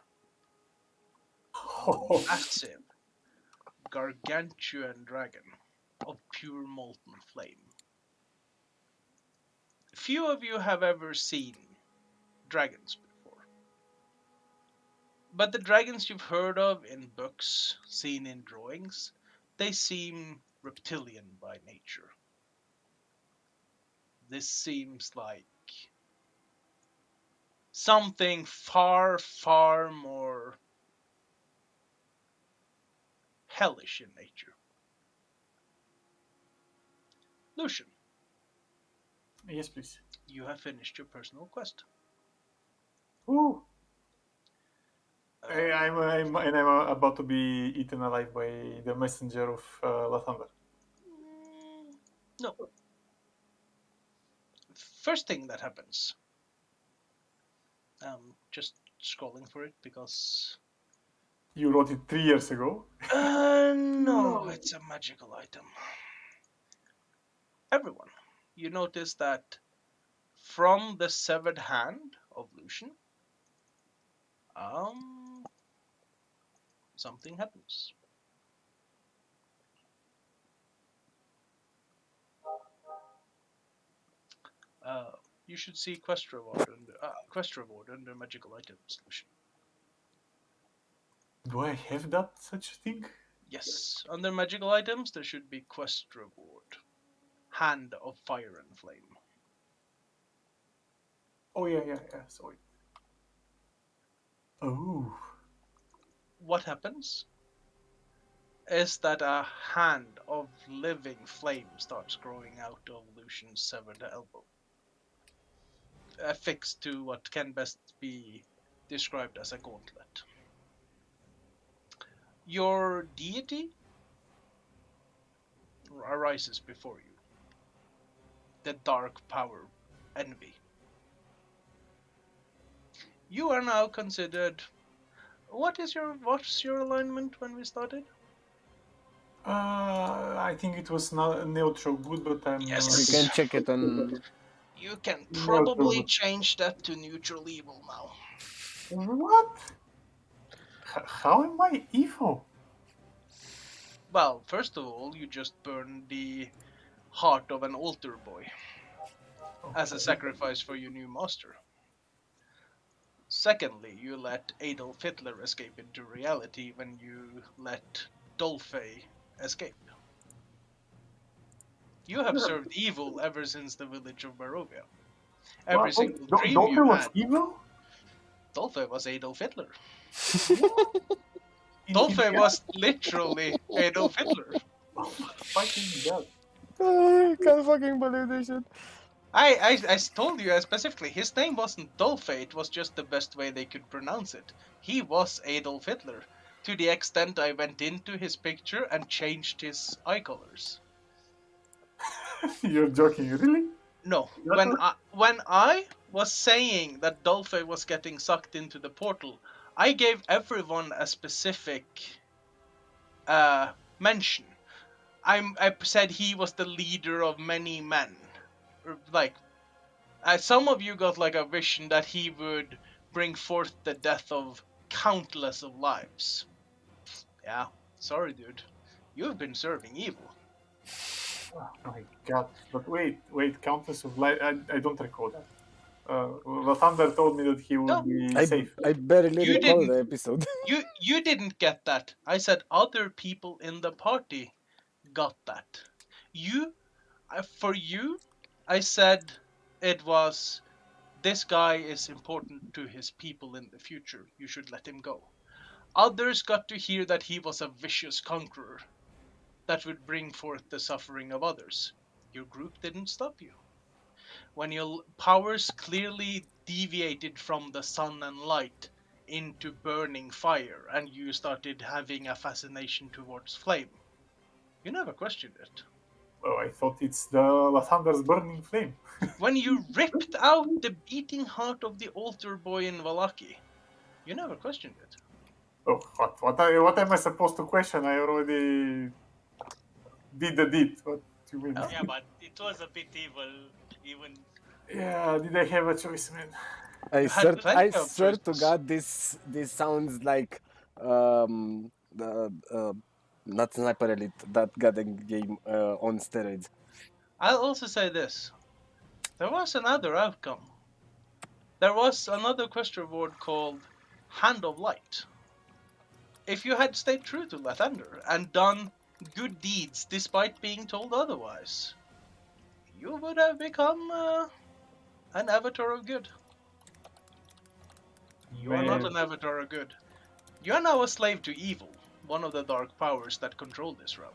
A massive, gargantuan dragon of pure molten flame. Few of you have ever seen dragons before. But the dragons you've heard of in books, seen in drawings, they seem reptilian by nature. This seems like something far, far more hellish in nature. Lucian, Yes, please. you have finished your personal quest. Ooh. Uh, I'm about to be eaten alive by the messenger of Lathander. no. First thing that happens. Just scrolling for it because. You wrote it 3 years ago. No, it's a magical item. Everyone, you notice that from the severed hand of Lucian, something happens. You should see quest reward under magical items, Lucian. Do I have that such thing? Yes, under magical items there should be quest reward. Hand of fire and flame. Oh yeah. Sorry. Oh. What happens is that a hand of living flame starts growing out of Lucian's severed elbow, affixed to what can best be described as a gauntlet. Your deity arises before you. The dark power, envy. You are now considered. What's your alignment when we started? I think it was not neutral good, but I'm Yes. You can check it on. You can Neutral probably good. change that to neutral evil now. What? How am I evil? Well, first of all, you just burn the heart of an altar boy as a sacrifice for your new master. Secondly, you let Adolf Hitler escape into reality when you let Dolphy escape. You have served evil ever since the village of Barovia. Every single dream you was had, evil? Dolphy was Adolf Hitler. In Dolphy his was literally Adolf Hitler. Oh my fucking god. I can't fucking believe this shit. I told you specifically, his name wasn't Dolphy, it was just the best way they could pronounce it. He was Adolf Hitler, to the extent I went into his picture and changed his eye colors. You're joking, really? No, when I was saying that Dolphy was getting sucked into the portal, I gave everyone a specific mention. I said he was the leader of many men. Like, some of you got like a vision that he would bring forth the death of countless of lives. Yeah, sorry, dude. You've been serving evil. Oh my god. But wait, Countess of Light, I don't recall that. Lathander told me that he would No, be safe. I barely You recall didn't. the episode. You didn't get that. I said other people in the party got that. You For you, I said it was this guy is important to his people in the future. You should let him go. Others got to hear that he was a vicious conqueror that would bring forth the suffering of others. Your group didn't stop you. When your powers clearly deviated from the sun and light into burning fire, and you started having a fascination towards flame, you never questioned it. Oh, I thought it's the Lathander's burning flame. When you ripped out the beating heart of the altar boy in Valaki, you never questioned it. Oh, what am I supposed to question? I already did the deed. What do you mean? Oh. Yeah, but it was a bit evil, even. Yeah, did I have a choice, man? I You had swear, plenty I of swear to choices. God, this sounds like the not Sniper Elite, that goddamn game on steroids. I'll also say this. There was another outcome. There was another quest reward called Hand of Light. If you had stayed true to Lathander and done good deeds despite being told otherwise, you would have become an avatar of good. You are not Man, an avatar of good. You are now a slave to evil, one of the dark powers that control this realm.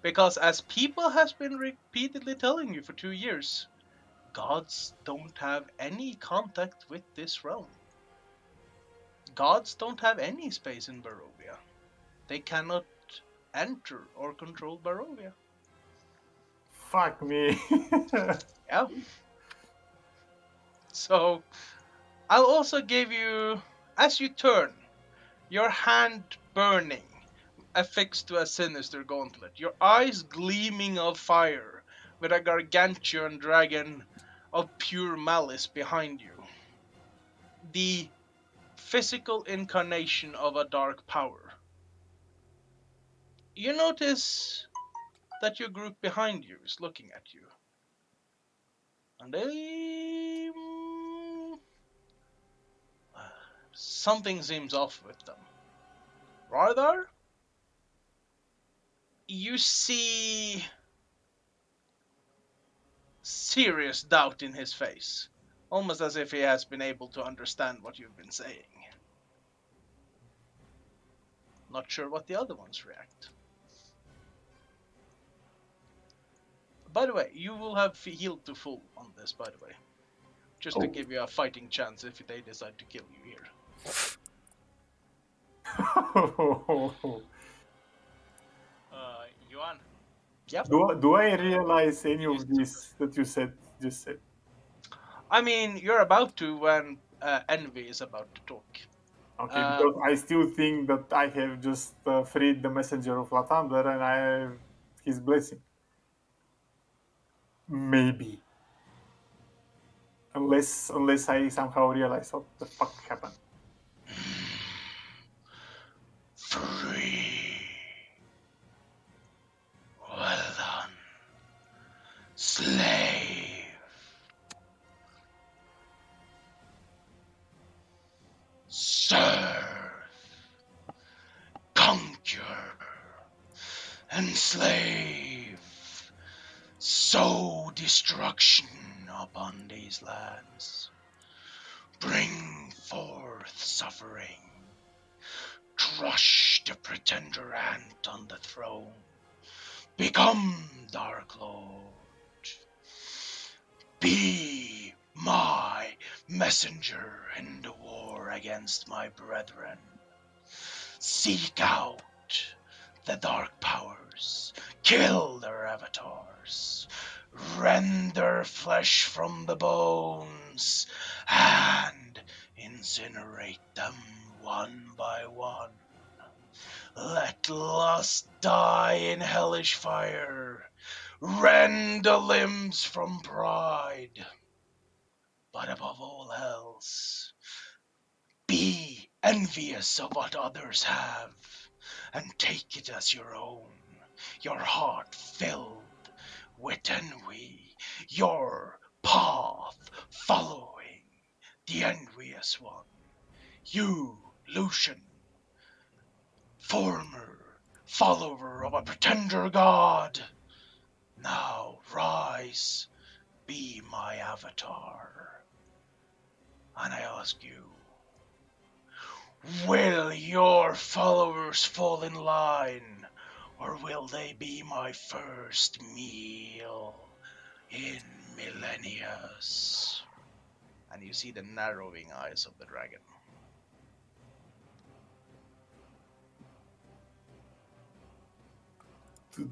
Because as people has been repeatedly telling you for 2 years, gods don't have any contact with this realm. Gods don't have any space in Barovia. They cannot enter or control Barovia. fuck me. Yeah. So I'll also give you, as you turn, your hand burning, affixed to a sinister gauntlet, your eyes gleaming of fire, with a gargantuan dragon of pure malice behind you. The physical incarnation of a dark power. You notice that your group behind you is looking at you. And something seems off with them. Rather, you see serious doubt in his face, almost as if he has been able to understand what you've been saying. Not sure what the other ones react. By the way, you will have healed to full on this, by the way. Just to Oh. give you a fighting chance if they decide to kill you here. Yuan, Yep. do I realize any of this that you just said? I mean, you're about to when Envy is about to talk. Okay, because I still think that I have just freed the messenger of Lathander and I have his blessing. Maybe. Unless I somehow realize what the fuck happened. Free. Well done. Slave. Serve. Conquer. Enslave. Sow destruction upon these lands. Bring forth suffering. Crush the pretender ant on the throne. Become Dark Lord. Be my messenger in the war against my brethren. Seek out the dark powers. Kill their avatars. Rend their flesh from the bones. And incinerate them one by one. Let lust die in hellish fire. Rend the limbs from pride. But above all else, be envious of what others have, and take it as your own, your heart filled with envy, your path following the envious one. You, Lucian, former follower of a pretender god, Now rise, be my avatar. And I ask you, will your followers fall in line, or will they be my first meal in millennias? And you see the narrowing eyes of the dragon.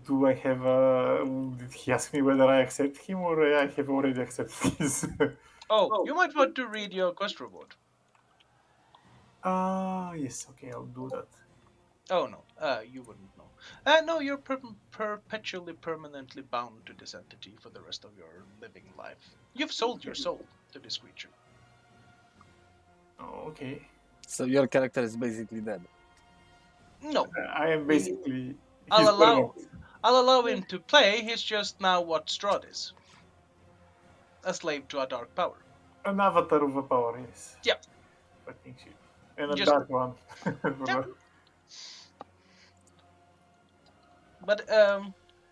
Do I have a? Did he ask me whether I accept him or I have already accepted his? Oh, you might want to read your quest reward. Yes. Okay, I'll do that. Oh no, you wouldn't know. No, you're perpetually, permanently bound to this entity for the rest of your living life. You've sold your soul to this creature. Oh, okay. So your character is basically dead. No, I am basically I'll his allow, servant. I'll allow him to play. He's just now what Strahd is, a slave to a dark power. An avatar of a power, yes. Yeah. Fucking shit. And a Just dark one. yeah. But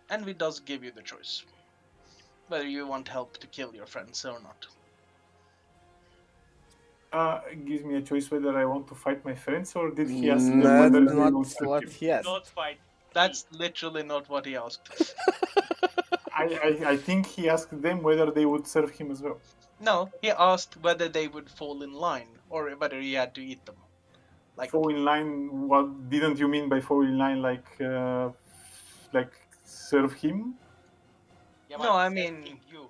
Envy does give you the choice whether you want help to kill your friends or not. It gives me a choice whether I want to fight my friends or did he ask them whether That's they not will serve what him? he asked. Not fight. That's literally not what he asked. I think he asked them whether they would serve him as well. No, he asked whether they would fall in line or whether he had to eat them. Like, Fall in line, what didn't you mean by fall in line like serve him? Yeah, No, but I he's mean, asking you.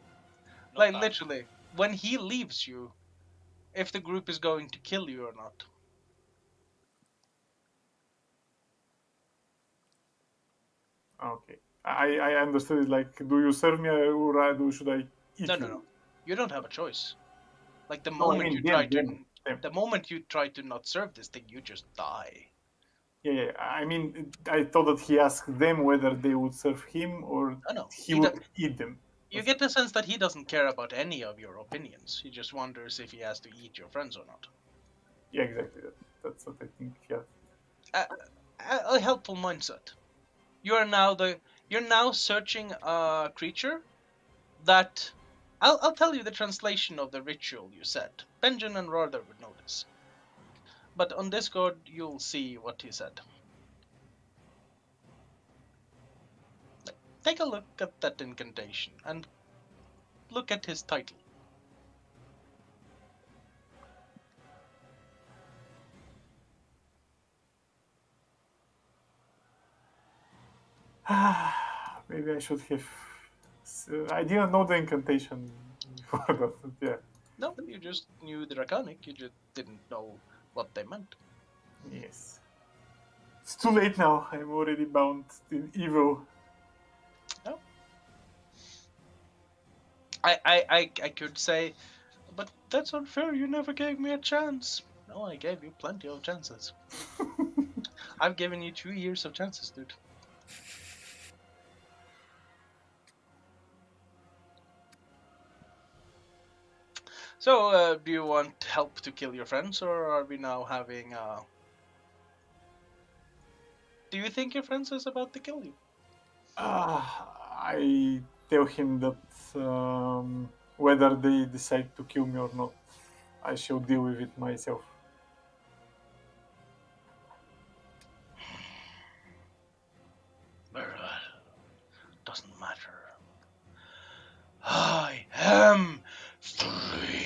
not like us. literally, when he leaves you, if the group is going to kill you or not. Okay. I understood it like, do you serve me or should I eat No, you? no, no. You don't have a choice. Like the No, I moment mean you try to, them. the moment you try to not serve this thing, you just die. Yeah. I mean, I thought that he asked them whether they would serve him or No, no. he would eat them. You get the sense that he doesn't care about any of your opinions. He just wonders if he has to eat your friends or not. Yeah, exactly. That's what I think. Yeah. A helpful mindset. You're now searching a creature that I'll tell you the translation of the ritual you said. Benjamin and Rother would know this. But on Discord you'll see what he said. Take a look at that incantation and look at his title. Maybe I should have. I didn't know the incantation before that. Yeah. No, you just knew Draconic, you just didn't know what they meant. Yes. It's too late now. I'm already bound in evil. No. I could say, but that's unfair, you never gave me a chance. No, I gave you plenty of chances. I've given you 2 years of chances, dude. So, do you want help to kill your friends, or are we now having Do you think your friends is about to kill you? I tell him that whether they decide to kill me or not, I shall deal with it myself. Well, doesn't matter. I am free.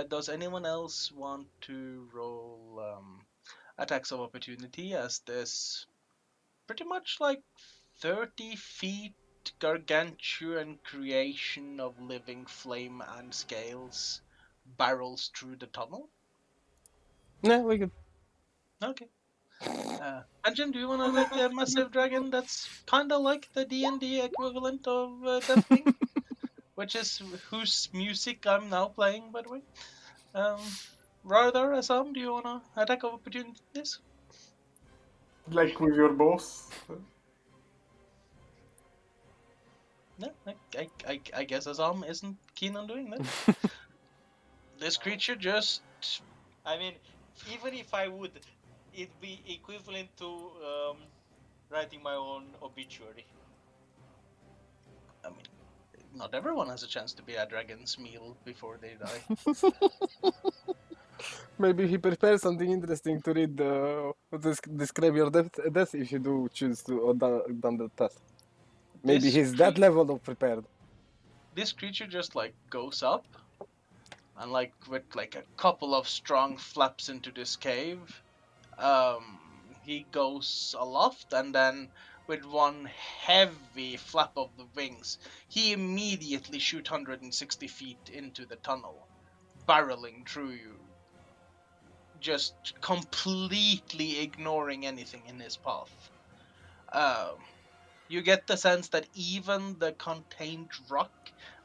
Does anyone else want to roll attacks of opportunity as this pretty much like 30 feet gargantuan creation of living flame and scales barrels through the tunnel? No, we could. Okay. Anjan, do you want to attack a massive dragon that's kind of like the D&D equivalent of Deathwing? Which is whose music I'm now playing, by the way. Rather, Assam, do you want to attack of opportunities? Like with your boss. No, I guess Assam isn't keen on doing that. This creature just... I mean, even if I would, it'd be equivalent to writing my own obituary. I mean, not everyone has a chance to be a dragon's meal before they die. Maybe he prepares something interesting to read. Describe your death if you do choose to or done the test. Maybe This he's that level of prepared. this creature just like goes up and like with like a couple of strong flaps into this cave. He goes aloft and then with one heavy flap of the wings, he immediately shoots 160 feet into the tunnel, barreling through you, just completely ignoring anything in his path. Um, you get the sense that even the contained rock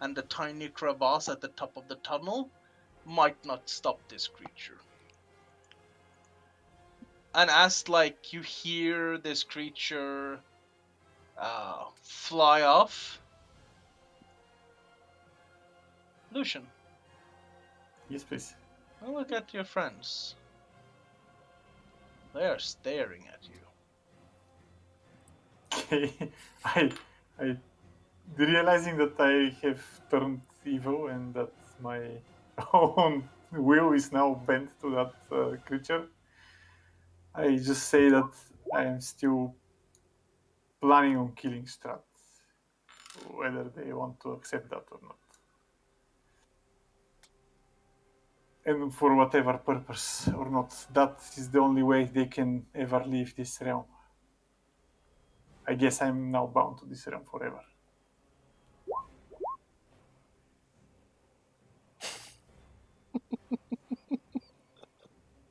and the tiny crevasse at the top of the tunnel might not stop this creature. And as like you hear this creature fly off, Lucian, Yes, please. look at your friends. They are staring at you. Okay, I realizing that I have turned evil and that my own will is now bent to that creature. I just say that I am still planning on killing Strat, whether they want to accept that or not. And for whatever purpose or not, that is the only way they can ever leave this realm. I guess I'm now bound to this realm forever.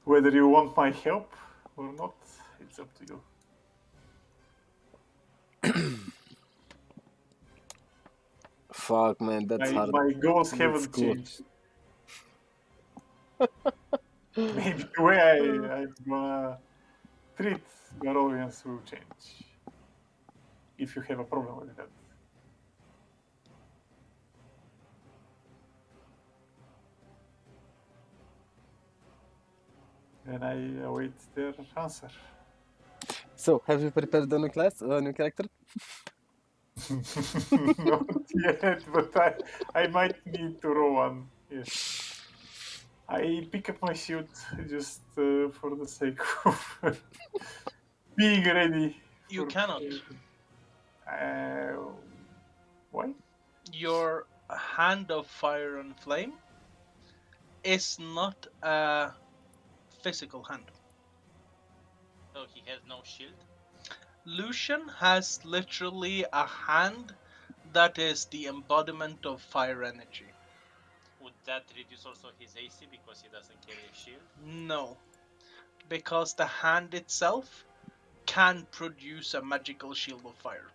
Whether you want my help or not, it's up to you. Fuck, man, that's hard. My goals That's haven't cool. changed. Maybe the way I'm gonna treat Barovians will change. If you have a problem with that. Then I await their answer. So, have you prepared a new class, a new character? Not yet, but I might need to roll one. Yes. I pick up my suit just for the sake of being ready. You For, cannot. Why? Your hand of fire and flame is not a physical hand. So he has no shield. Lucian has literally a hand that is the embodiment of fire energy. Would that reduce also his AC because he doesn't carry a shield? No, because the hand itself can produce a magical shield of fire.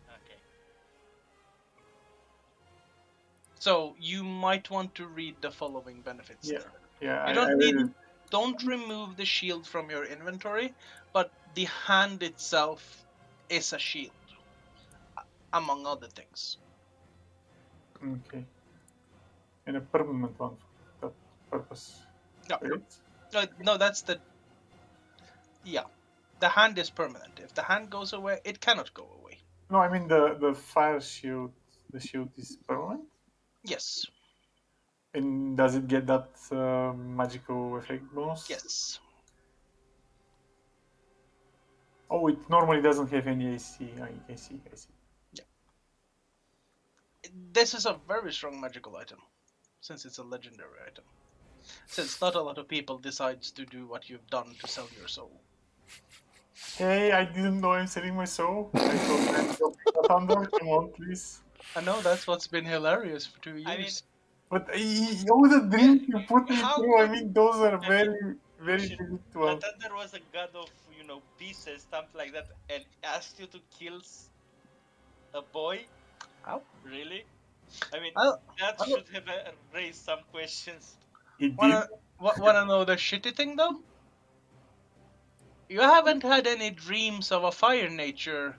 Okay. So you might want to read the following benefits Yeah. there. Yeah, You I don't read need it. don't remove the shield from your inventory, but the hand itself is a shield, among other things. Okay. And a permanent one for that purpose. No, Right? no, that's the yeah. The hand is permanent. If the hand goes away, it cannot go away. No, I mean the fire shield. The shield is permanent. Yes, And does it get that magical effect bonus? yes. Oh, it normally doesn't have any AC. I see. This is a very strong magical item, since it's a legendary item. Since not a lot of people decides to do what you've done to sell your soul. Hey, I didn't know I'm selling my soul. I thought I'm dropping thunder. Come on, please. I know that's what's been hilarious for 2 years. I mean, But all the dreams you put me how through, I could- mean, those are I very, mean, very Lucian, vivid ones. Lathander was a god of, peace and stuff like that, and asked you to kill a boy? How? Really? I mean, I'll- that I'll- should have raised some questions. It did. wanna know the shitty thing though? You haven't had any dreams of a fire nature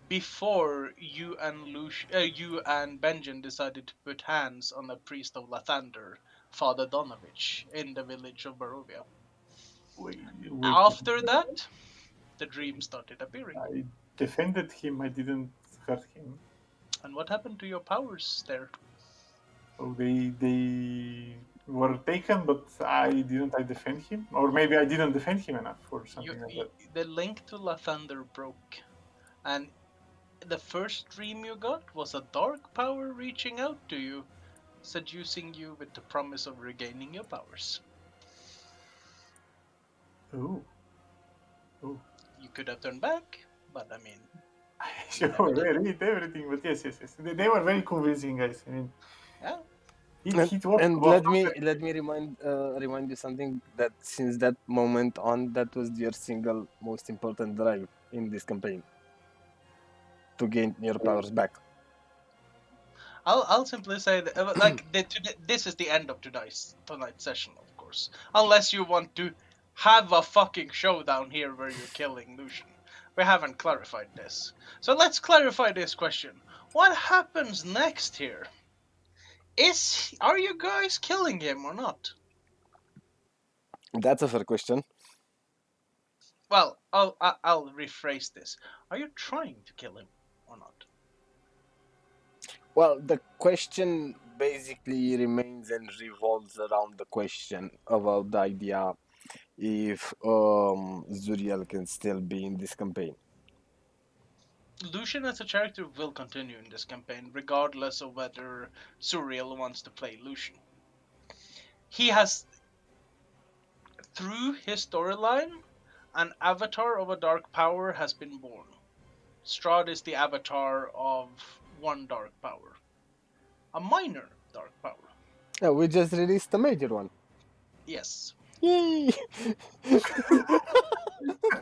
before you and you and Benjamin decided to put hands on a priest of Lathander, Father Donovich, in the village of Barovia. Wait, After that, the dream started appearing. I defended him. I didn't hurt him. And what happened to your powers there? So they were taken, but I didn't. I defend him, or maybe I didn't defend him enough, or something like that. The link to Lathander broke, and the first dream you got was a dark power reaching out to you, seducing you with the promise of regaining your powers. Oh. Oh. You could have turned back, but I mean, Sure, I read everything, but yes. They were very convincing, guys. I mean, yeah. And let me remind you something, that since that moment on, that was your single most important drive in this campaign, to gain your powers back. I'll simply say that, like, this is the end of tonight's session, of course. Unless you want to have a fucking showdown here where you're killing Lucian. We haven't clarified this. So let's clarify this question. What happens next here? Are you guys killing him or not? That's a fair question. Well, I'll rephrase this. Are you trying to kill him or not? Well, the question basically remains and revolves around the question about the idea if Zuriel can still be in this campaign. Lucian as a character will continue in this campaign, regardless of whether Zuriel wants to play Lucian. He has, through his storyline, an avatar of a dark power has been born. Strahd is the avatar of one dark power. A minor dark power. Yeah, we just released the major one. Yes. Yay!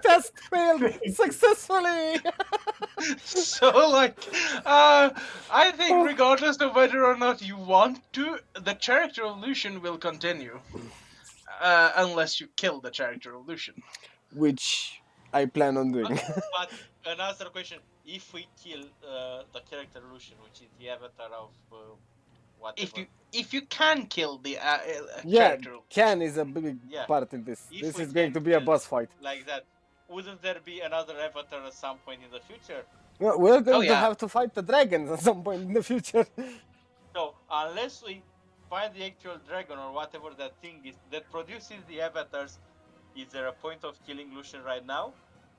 Test failed successfully! So, like, I think regardless of whether or not you want to, the character of Lucian will continue. Unless you kill the character of Lucian. Which I plan on doing. But another question: if we kill the character Lucian, which is the avatar of whatever, If you can kill the Yeah, character of can is a big Yeah. part in this. If This we is going can to be a kill boss fight. like that, wouldn't there be another avatar at some point in the future? Well, we're going to yeah. have to fight the dragons at some point in the future. So unless we find the actual dragon or whatever that thing is that produces the avatars, is there a point of killing Lucian right now?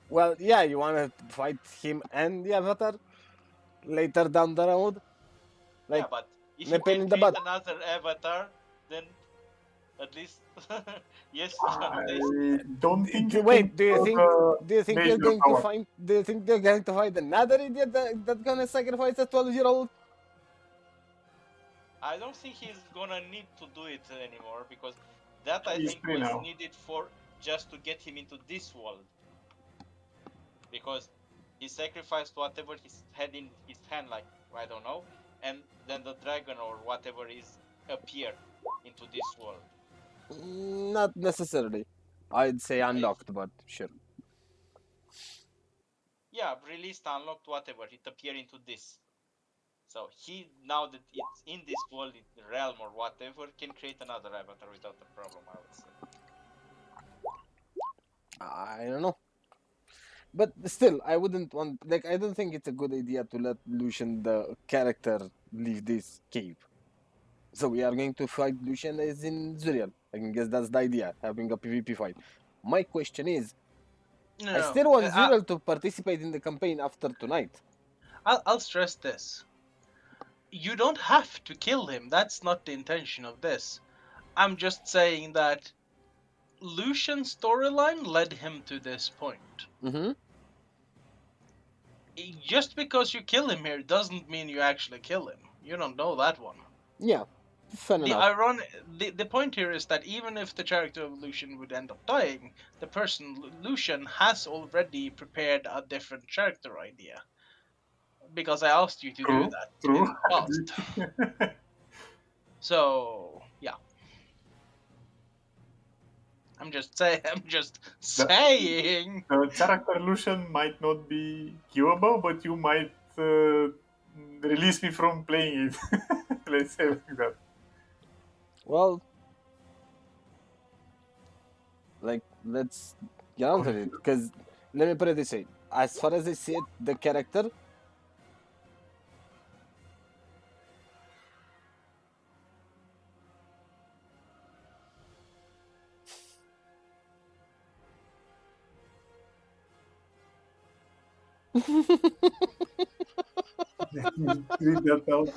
Well, yeah, you want to fight him and the avatar later down the road? Like, Yeah, but if no you pain can in the create butt. another avatar, then at least yes. I don't think. Wait, do you think major you're going power. to find? Do you think they're going to find another idiot that's gonna sacrifice a 12-year-old? I don't think he's gonna need to do it anymore, because that I He's think free was now. needed for just to get him into this world. Because he sacrificed whatever he had in his hand, like, I don't know, and then the dragon or whatever is appear into this world. Not necessarily. I'd say unlocked, but sure. Yeah, released, unlocked, whatever, it appeared into this. So he, now that it's in this world, in the realm or whatever, can create another avatar without a problem, I would say. I don't know. But still, I wouldn't want. Like, I don't think it's a good idea to let Lucian, the character, leave this cave. So we are going to fight Lucian as in Zuriel. I guess that's the idea, having a PvP fight. My question is, I still want Zuriel to participate in the campaign after tonight. I'll stress this. You don't have to kill him. That's not the intention of this. I'm just saying that Lucian's storyline led him to this point. Mm-hmm. Just because you kill him here doesn't mean you actually kill him. You don't know that one. Yeah, fair enough. The point here is that even if the character of Lucian would end up dying, the person Lucian has already prepared a different character idea. Because I asked you to do that in the past. So yeah. I'm just saying. The character Lucian might not be queuable, but you might release me from playing it. Let's say like that. Well, like, let's get on with it. Because let me put it this way: as far as I see it, the character. Read that out.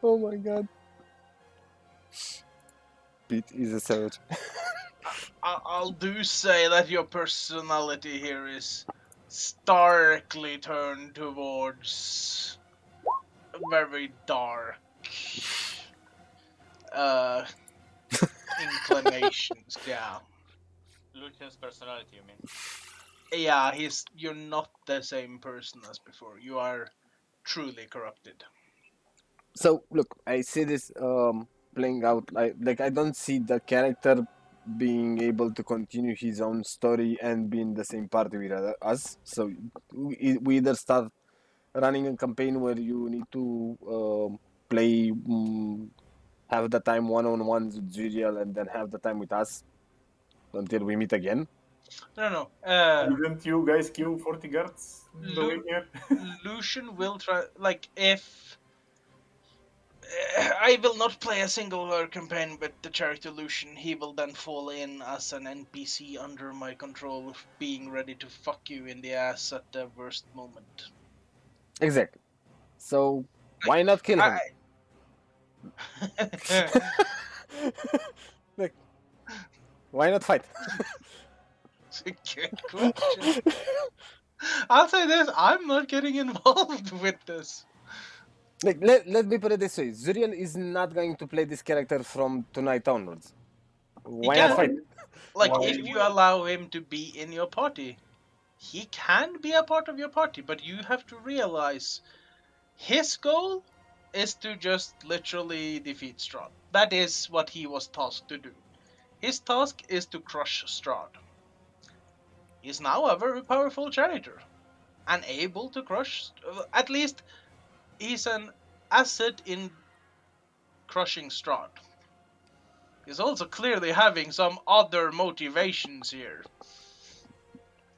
Oh my god. Pete is a savage. I'll do say that your personality here is starkly turned towards very dark uh inclinations. Yeah. Lucian's personality, you mean? Yeah, you're not the same person as before. You are truly corrupted. So look, I see this playing out like I don't see the character being able to continue his own story and be in the same party with us. So we either start running a campaign where you need to play have the time one-on-ones with Zuriel and then have the time with us until we meet again. No. Didn't you guys kill 40 guards on the way here? Lucian will try. Like, if I will not play a single campaign with the character Lucian, he will then fall in as an NPC under my control, being ready to fuck you in the ass at the worst moment. Exactly. So why not kill him? Like, why not fight? It's a good question. I'll say this: I'm not getting involved with this. Like, let me put it this way: Zuriel is not going to play this character from tonight onwards. Why not can. fight? Like, Why? if you allow him to be in your party, he can be a part of your party, but you have to realize his goal is to just literally defeat Strahd. That is what he was tasked to do. His task is to crush Strahd. He is now a very powerful janitor and able to crush. At least he's an asset in crushing Strahd. He's also clearly having some other motivations here.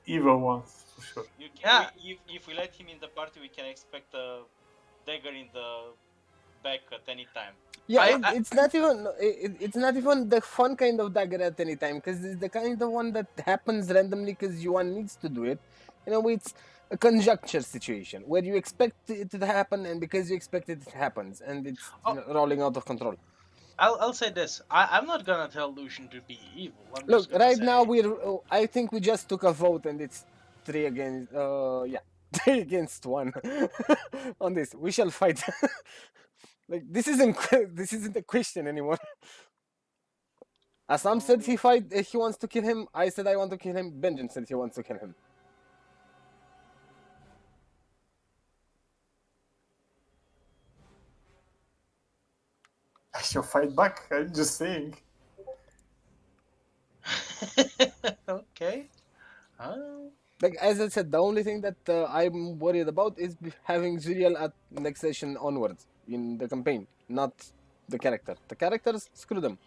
Evil ones, for sure. Yeah. If we let him in the party, we can expect a dagger in the back at any time. Yeah, it's not even it's not even the fun kind of dagger at any time because it's the kind of one that happens randomly because Yuan needs to do it. You know, it's a conjecture situation where you expect it to happen, and because you expect it, it happens, and it's rolling out of control. I'll say this: I'm not gonna tell Lucian to be evil. I'm Look, just gonna right say, now I think we just took a vote, and it's 3 against. Yeah, 3 against 1 on this. We shall fight. Like this isn't a question anymore. Assam said he wants to kill him. I said I want to kill him. Benjamin said he wants to kill him. I shall fight back. I'm just saying. okay. Like as I said, the only thing that I'm worried about is having Zuriel at next session onwards in the campaign, not the character. The characters, screw them.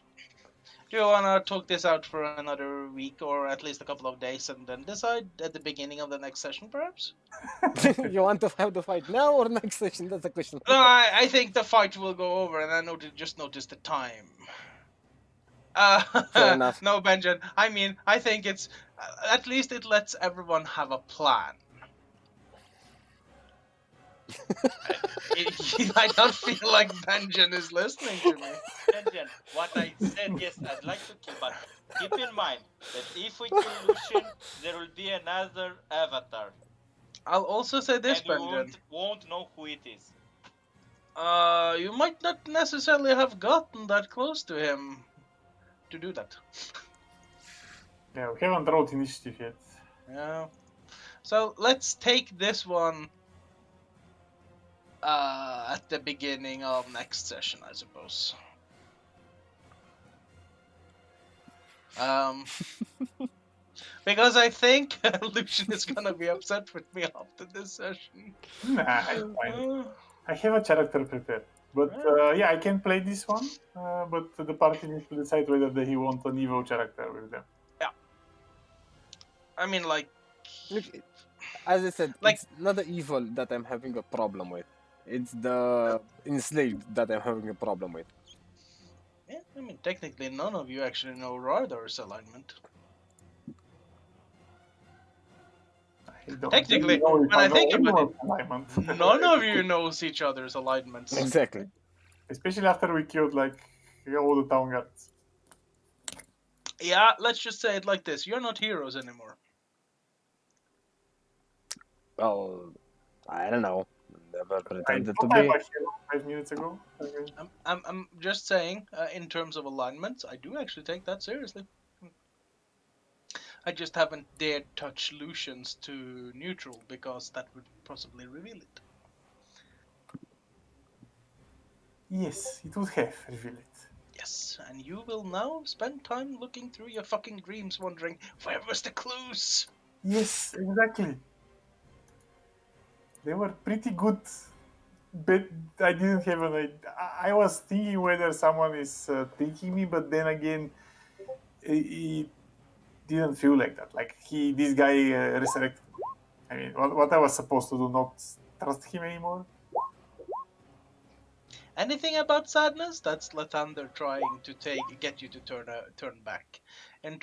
Do you wanna talk this out for another week or at least a couple of days and then decide at the beginning of the next session, perhaps? You want to have the fight now or next session? That's the question. No, I think the fight will go over, and I just noticed the time. Fair enough. No, Benjamin. I mean, I think it's at least it lets everyone have a plan. I don't feel like Benjamin is listening to me. Benjamin, what I said, yes, I'd like to kill, but keep in mind that if we kill Lucian, there will be another avatar. I'll also say this, and Benjamin. we won't know who it is. You might not necessarily have gotten that close to him to do that. Yeah, we haven't rolled initiative yet. Yeah. So let's take this one at the beginning of next session, I suppose. Because I think Lucian is gonna be upset with me after this session. Nah, I'm fine. I have a character prepared. But Right. yeah, I can play this one. But the party needs to decide whether he wants an Evo character with them. Yeah. I mean, like, Look, as I said, like, it's not the evil that I'm having a problem with. It's the enslaved that I'm having a problem with. yeah, I mean, technically, none of you actually know Radar's alignment. I don't really Technically, know if when I I know think about it, anyone's alignment. none of you knows each other's alignments. Exactly. Especially after we killed like all the town guards. Yeah, let's just say it like this: you're not heroes anymore. Well, I don't know. Never I pretended to thought I be. was here 5 minutes ago. Okay. I'm just saying, in terms of alignments, I do actually take that seriously. I just haven't dared touch Lucian's to neutral because that would possibly reveal it. Yes, it would have revealed it. Yes, and you will now spend time looking through your fucking dreams wondering, where was the clues? Yes, exactly. They were pretty good, but I didn't have an idea. I was thinking whether someone is tricking me, but then again, it didn't feel like that. Like this guy resurrected. I mean, what I was supposed to do, not trust him anymore? Anything about sadness? That's Lathander trying to get you to turn back. In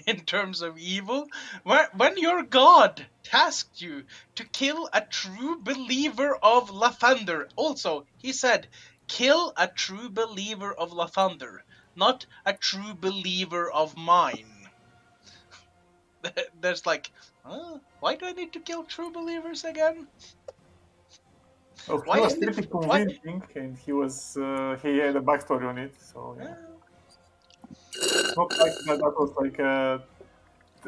in terms of evil, when your god tasked you to kill a true believer of Lathander, also he said, kill a true believer of Lathander, not a true believer of mine. There's like, why do I need to kill true believers again? Oh, he Why was is it? pretty Why? convincing, and he had a backstory on it. So yeah, it's not like that was like a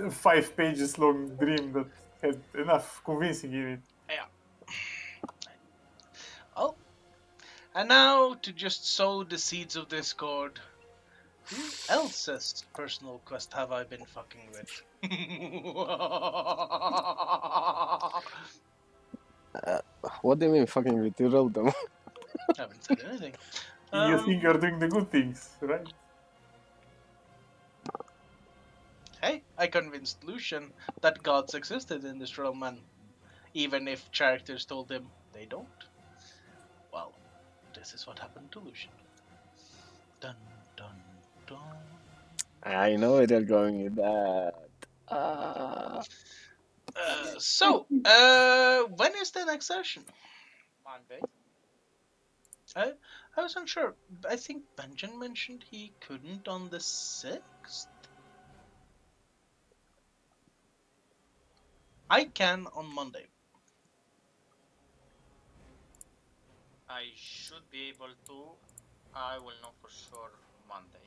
5 pages long dream that had enough convincing in it. Yeah. Oh, and now to just sow the seeds of discord. Who else's personal quest have I been fucking with? What do you mean fucking with? You rolled them. Haven't said anything. You think you're doing the good things, right? Hey, I convinced Lucian that gods existed in this realm, and even if characters told him they don't, well, this is what happened to Lucian. Dun dun dun. I know where you're going with that. Uh, When is the next session? Monday. I was unsure. I think Benjamin mentioned he couldn't on the 6th. I can on Monday. I should be able to. I will know for sure Monday.